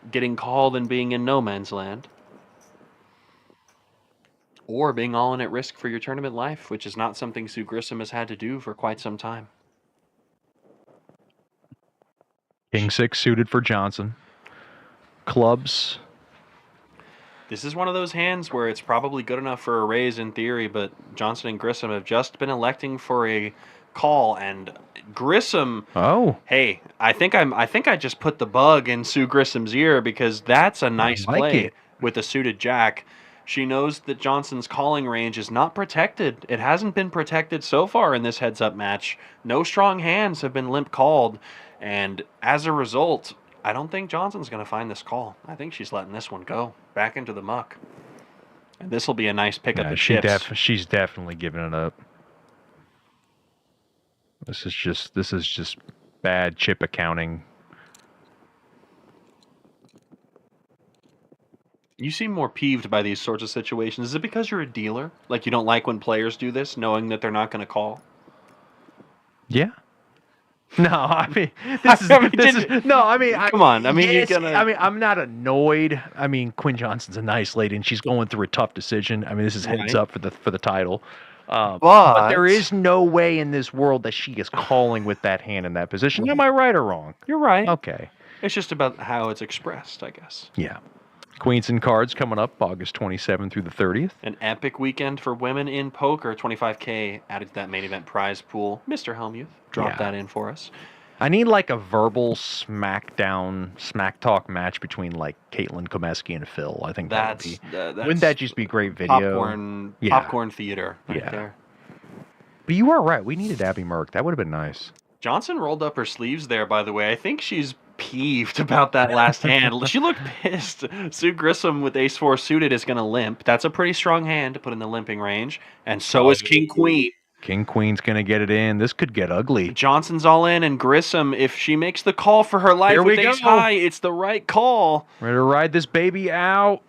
getting called and being in no man's land. Or being all in at risk for your tournament life, which is not something Sue Grissom has had to do for quite some time. King 6 suited for Johnson. Clubs. This is one of those hands where it's probably good enough for a raise in theory, but Johnson and Grissom have just been electing for a call, and Grissom. Oh. Hey, I think I just put the bug in Sue Grissom's ear, because that's a nice play with a suited jack. She knows that Johnson's calling range is not protected. It hasn't been protected so far in this heads-up match. No strong hands have been limp called, and as a result, I don't think Johnson's going to find this call. I think she's letting this one go back into the muck. And this will be a nice pickup of chips. She's definitely giving it up. This is just bad chip accounting. You seem more peeved by these sorts of situations. Is it because you're a dealer? Like you don't like when players do this, knowing that they're not going to call? Yeah. No, I mean, come on. I mean, yes, you're gonna. I mean, I'm not annoyed. I mean, Quinn Johnson's a nice lady, and she's going through a tough decision. I mean, this is heads up for the title. But there is no way in this world that she is calling with that hand in that position. Am I right or wrong? You're right. Okay. It's just about how it's expressed, I guess. Yeah. Queens and Cards coming up August 27th through the 30th. An epic weekend for women in poker. $25K added to that main event prize pool. Mr. Helmuth dropped that in for us. I need like a verbal smack talk match between like Caitlin Komeski and Phil. I think wouldn't that just be great video? Popcorn theater right there. But you are right. We needed Abby Merck. That would have been nice. Johnson rolled up her sleeves there, by the way. I think she's peeved about that last hand. She looked pissed. Sue Grissom with ace-4 suited is going to limp. That's a pretty strong hand to put in the limping range. And so is King-Queen. King-Queen's going to get it in. This could get ugly. Johnson's all in, and Grissom, if she makes the call for her life with ace-high, it's the right call. Ready to ride this baby out.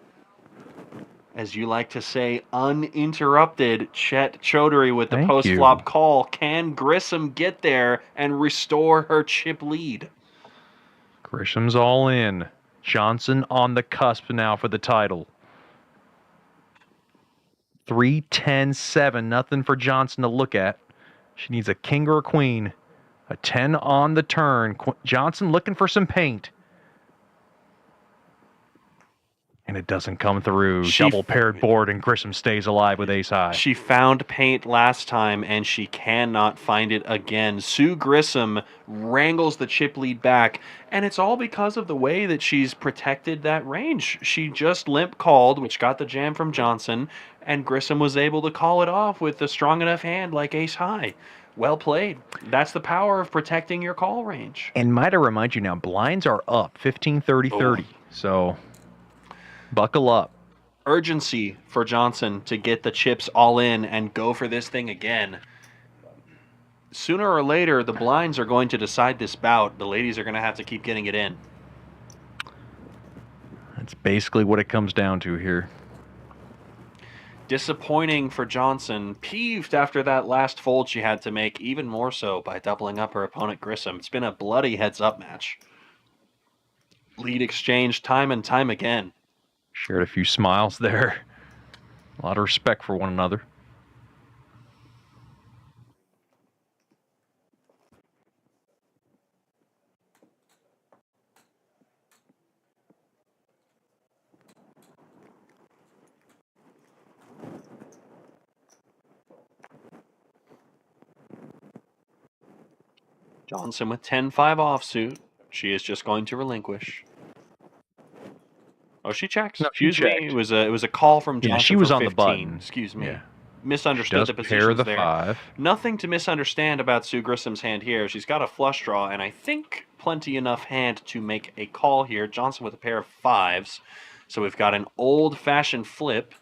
As you like to say, uninterrupted. Chet Chaudhary with the post-flop call. Can Grissom get there and restore her chip lead? Grissom's all in. Johnson on the cusp now for the title. 3-10-7. Nothing for Johnson to look at. She needs a king or a queen. A 10 on the turn. Johnson looking for some paint. And it doesn't come through. Double paired board, and Grissom stays alive with ace high. She found paint last time, and she cannot find it again. Sue Grissom wrangles the chip lead back, and it's all because of the way that she's protected that range. She just limp called, which got the jam from Johnson, and Grissom was able to call it off with a strong enough hand like ace high. Well played. That's the power of protecting your call range. And might I remind you now, blinds are up 15-30-30. So buckle up. Urgency for Johnson to get the chips all in and go for this thing again. Sooner or later, the blinds are going to decide this bout. The ladies are going to have to keep getting it in. That's basically what it comes down to here. Disappointing for Johnson. Peeved after that last fold she had to make, even more so by doubling up her opponent Grissom. It's been a bloody heads-up match. Lead exchange time and time again. Shared a few smiles there. A lot of respect for one another. Johnson with 10-5 offsuit. She is just going to relinquish. Oh, she checks. No, she Excuse me. checked. It was a call from Johnson. Yeah, she was for on 15. the button. Excuse me. Yeah. Misunderstood the pair positions the there. 5. Nothing to misunderstand about Sue Grissom's hand here. She's got a flush draw, and I think plenty enough hand to make a call here. Johnson with a pair of 5s. So we've got an old-fashioned flip,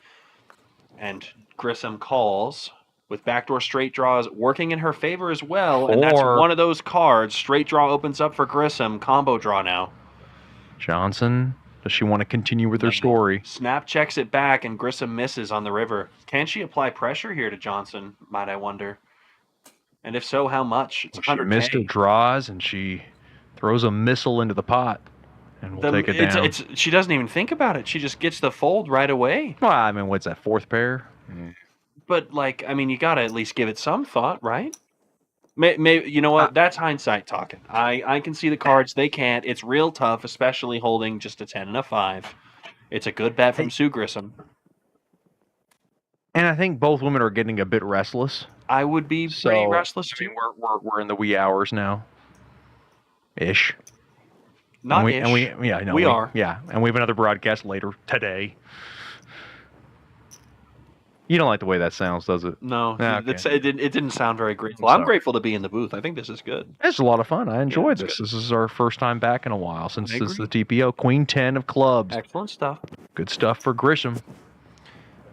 and Grissom calls with backdoor straight draws working in her favor as well. And that's one of those cards. Straight draw opens up for Grissom. Combo draw now. Johnson, does she want to continue with her story? Snap checks it back, and Grissom misses on the river. Can she apply pressure here to Johnson, might I wonder? And if so, how much? It's She 100K. missed her draws, and she throws a missile into the pot, and we'll take it down. She doesn't even think about it. She just gets the fold right away. Well, I mean, what's that, 4th pair? But, like, I mean, you got to at least give it some thought, right? Maybe, you know what? That's hindsight talking. I can see the cards. They can't. It's real tough, especially holding just a 10 and a 5. It's a good bet from Sue Grissom. And I think both women are getting a bit restless. I would be pretty restless, too. I mean, we're in the wee hours now. Ish. Not and we, ish. yeah, no, we are. Yeah, and we have another broadcast later today. You don't like the way that sounds, does it? No, Okay. it didn't sound very grateful. I'm grateful to be in the booth. I think this is good. It's a lot of fun. I enjoyed this. good. This is our first time back in a while since I this is the agree. TPO. Queen 10 of clubs. Excellent stuff. Good stuff for Grissom.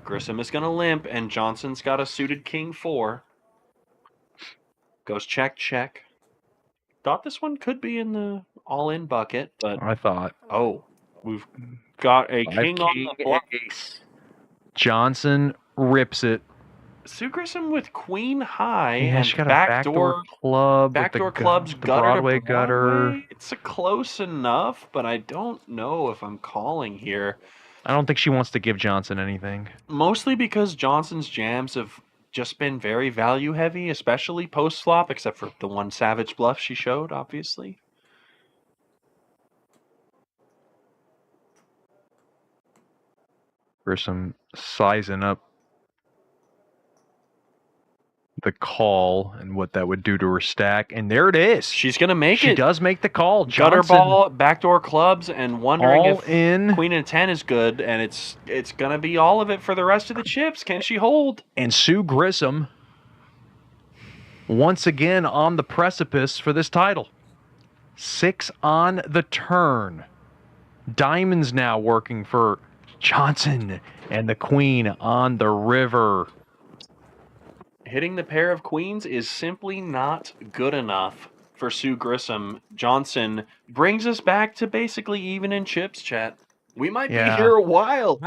Grissom is going to limp, and Johnson's got a suited king 4. Goes check, check. Thought this one could be in the all-in bucket, but... I thought. Oh, we've got a king on king the block. ace. Johnson rips it. Sue Grissom with queen high Yeah, and she got a backdoor club. backdoor with the, clubs the gutter Broadway to gutter. Broadway. It's a close enough, but I don't know if I'm calling here. I don't think she wants to give Johnson anything. Mostly because Johnson's jams have just been very value heavy, especially post flop, except for the one savage bluff she showed, obviously. Grissom sizing up the call and what that would do to her stack. And there it is. She's going to make it. She does make the call. Gutter Johnson, ball, backdoor clubs, and wondering all if in. queen and 10 is good, and it's going to be all of it for the rest of the chips. Can she hold? And Sue Grissom once again on the precipice for this title. 6 on the turn. Diamonds now working for Johnson and the queen on the river. Hitting the pair of queens is simply not good enough for Sue Grissom. Johnson brings us back to basically even in chips, chat. We might be here a while.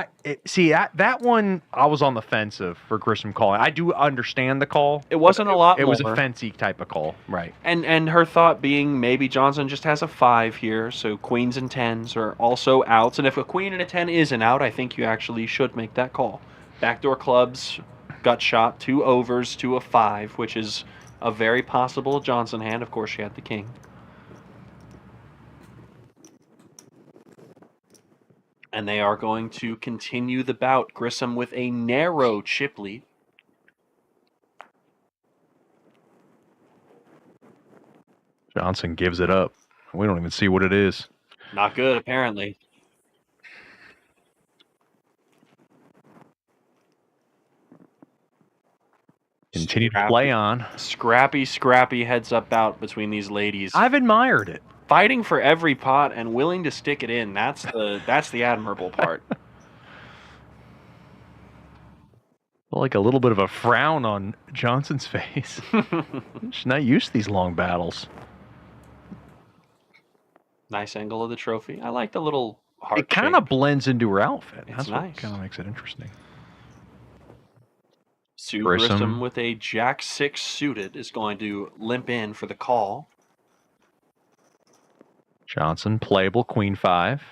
See, that one, I was on the fence of for Grissom calling. I do understand the call. It wasn't a lot It was a more. fancy type of call. Right. And her thought being maybe Johnson just has a 5 here, so queens and 10s are also outs. And if a queen and a 10 is an out, I think you actually should make that call. Backdoor clubs got shot, 2 overs to a 5, which is a very possible Johnson hand. Of course, she had the king. And they are going to continue the bout. Grissom with a narrow chip lead. Johnson gives it up. We don't even see what it is. Not good, apparently. Continue to play on. Scrappy heads-up bout between these ladies. I've admired it. Fighting for every pot and willing to stick it in. That's the admirable part. Like a little bit of a frown on Johnson's face. She's not used to these long battles. Nice angle of the trophy. I like the little heart It kind of blends into her outfit. It's That's nice. what kind of makes it interesting. Sue Grissom. Grissom with a Jack-6 suited is going to limp in for the call. Johnson, playable, Queen 5.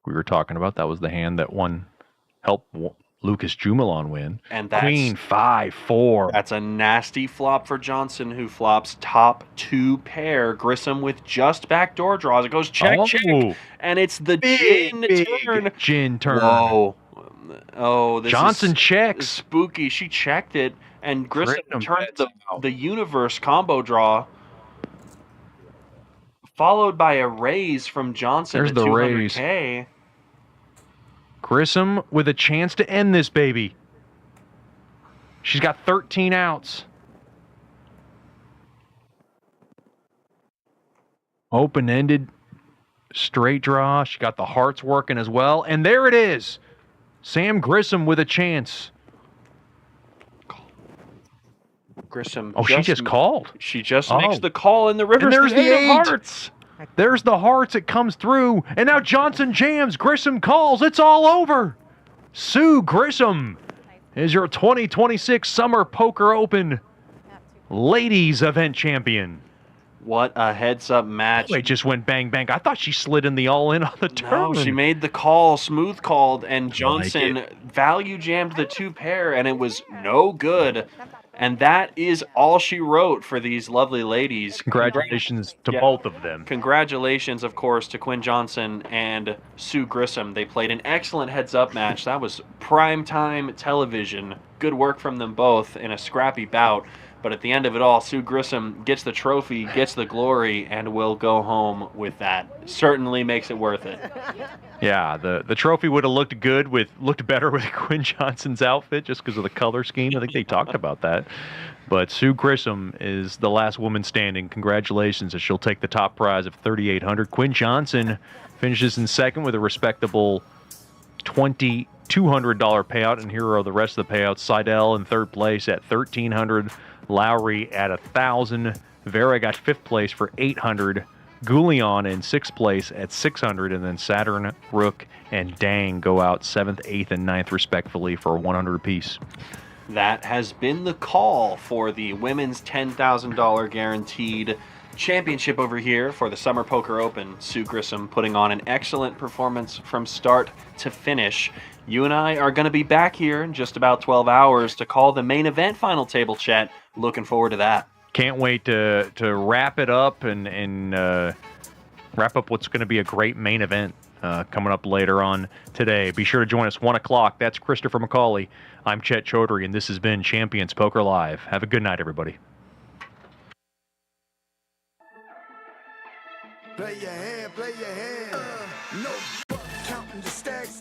We were talking about that was the hand that helped Lucas Jumelon win. And that's, Queen 5-4. That's a nasty flop for Johnson, who flops top 2 pair. Grissom with just backdoor draws. It goes check, check, and it's the gin turn. Gin turn. Whoa. Oh, this Johnson is checks. spooky. She checked it, and Grissom Grissom turned bets out. the universe combo draw, followed by a raise from Johnson There's to the raise. 200K. Grissom with a chance to end this baby. She's got 13 outs. Open-ended straight draw. She got the hearts working as well. And there it is. Sam Grissom with a chance. Grissom. Oh, she just called. She just makes the call in the river's And there's the the eight of eight. hearts. There's the hearts. It comes through. And now Johnson jams. Grissom calls. It's all over. Sue Grissom is your 2026 Summer Poker Open Ladies Event Champion. What a heads-up match. It just went bang, bang. I thought she slid in the all-in on the turn. No, she made the call, smooth called, and Johnson value jammed the two pair, and it was no good. And that is all she wrote for these lovely ladies. Congratulations to both of them. Congratulations, of course, to Quinn Johnson and Sue Grissom. They played an excellent heads-up match. That was primetime television. Good work from them both in a scrappy bout. But at the end of it all, Sue Grissom gets the trophy, gets the glory, and will go home with that. Certainly makes it worth it. Yeah, the trophy would have looked better with Quinn Johnson's outfit just because of the color scheme. I think they talked about that. But Sue Grissom is the last woman standing. Congratulations, as she'll take the top prize of $3,800. Quinn Johnson finishes in second with a respectable $2,200 payout, and here are the rest of the payouts. Seidel in third place at $1,300. Lowry at $1,000. Vera got fifth place for $800. Goulion in sixth place at $600, and then Saturn, Rook, and Dang go out seventh, eighth, and ninth respectfully for $100 apiece. That has been the call for the women's $10,000 guaranteed championship over here for the Summer Poker Open. Sue Grissom putting on an excellent performance from start to finish. You and I are going to be back here in just about 12 hours to call the main event final table chat. Looking forward to that. Can't wait to wrap it up and wrap up what's going to be a great main event coming up later on today. Be sure to join us 1 o'clock. That's Christopher McCauley. I'm Chet Chaudhary, and this has been Champions Poker Live. Have a good night, everybody. Play your hand, play your hand. No, counting the stacks.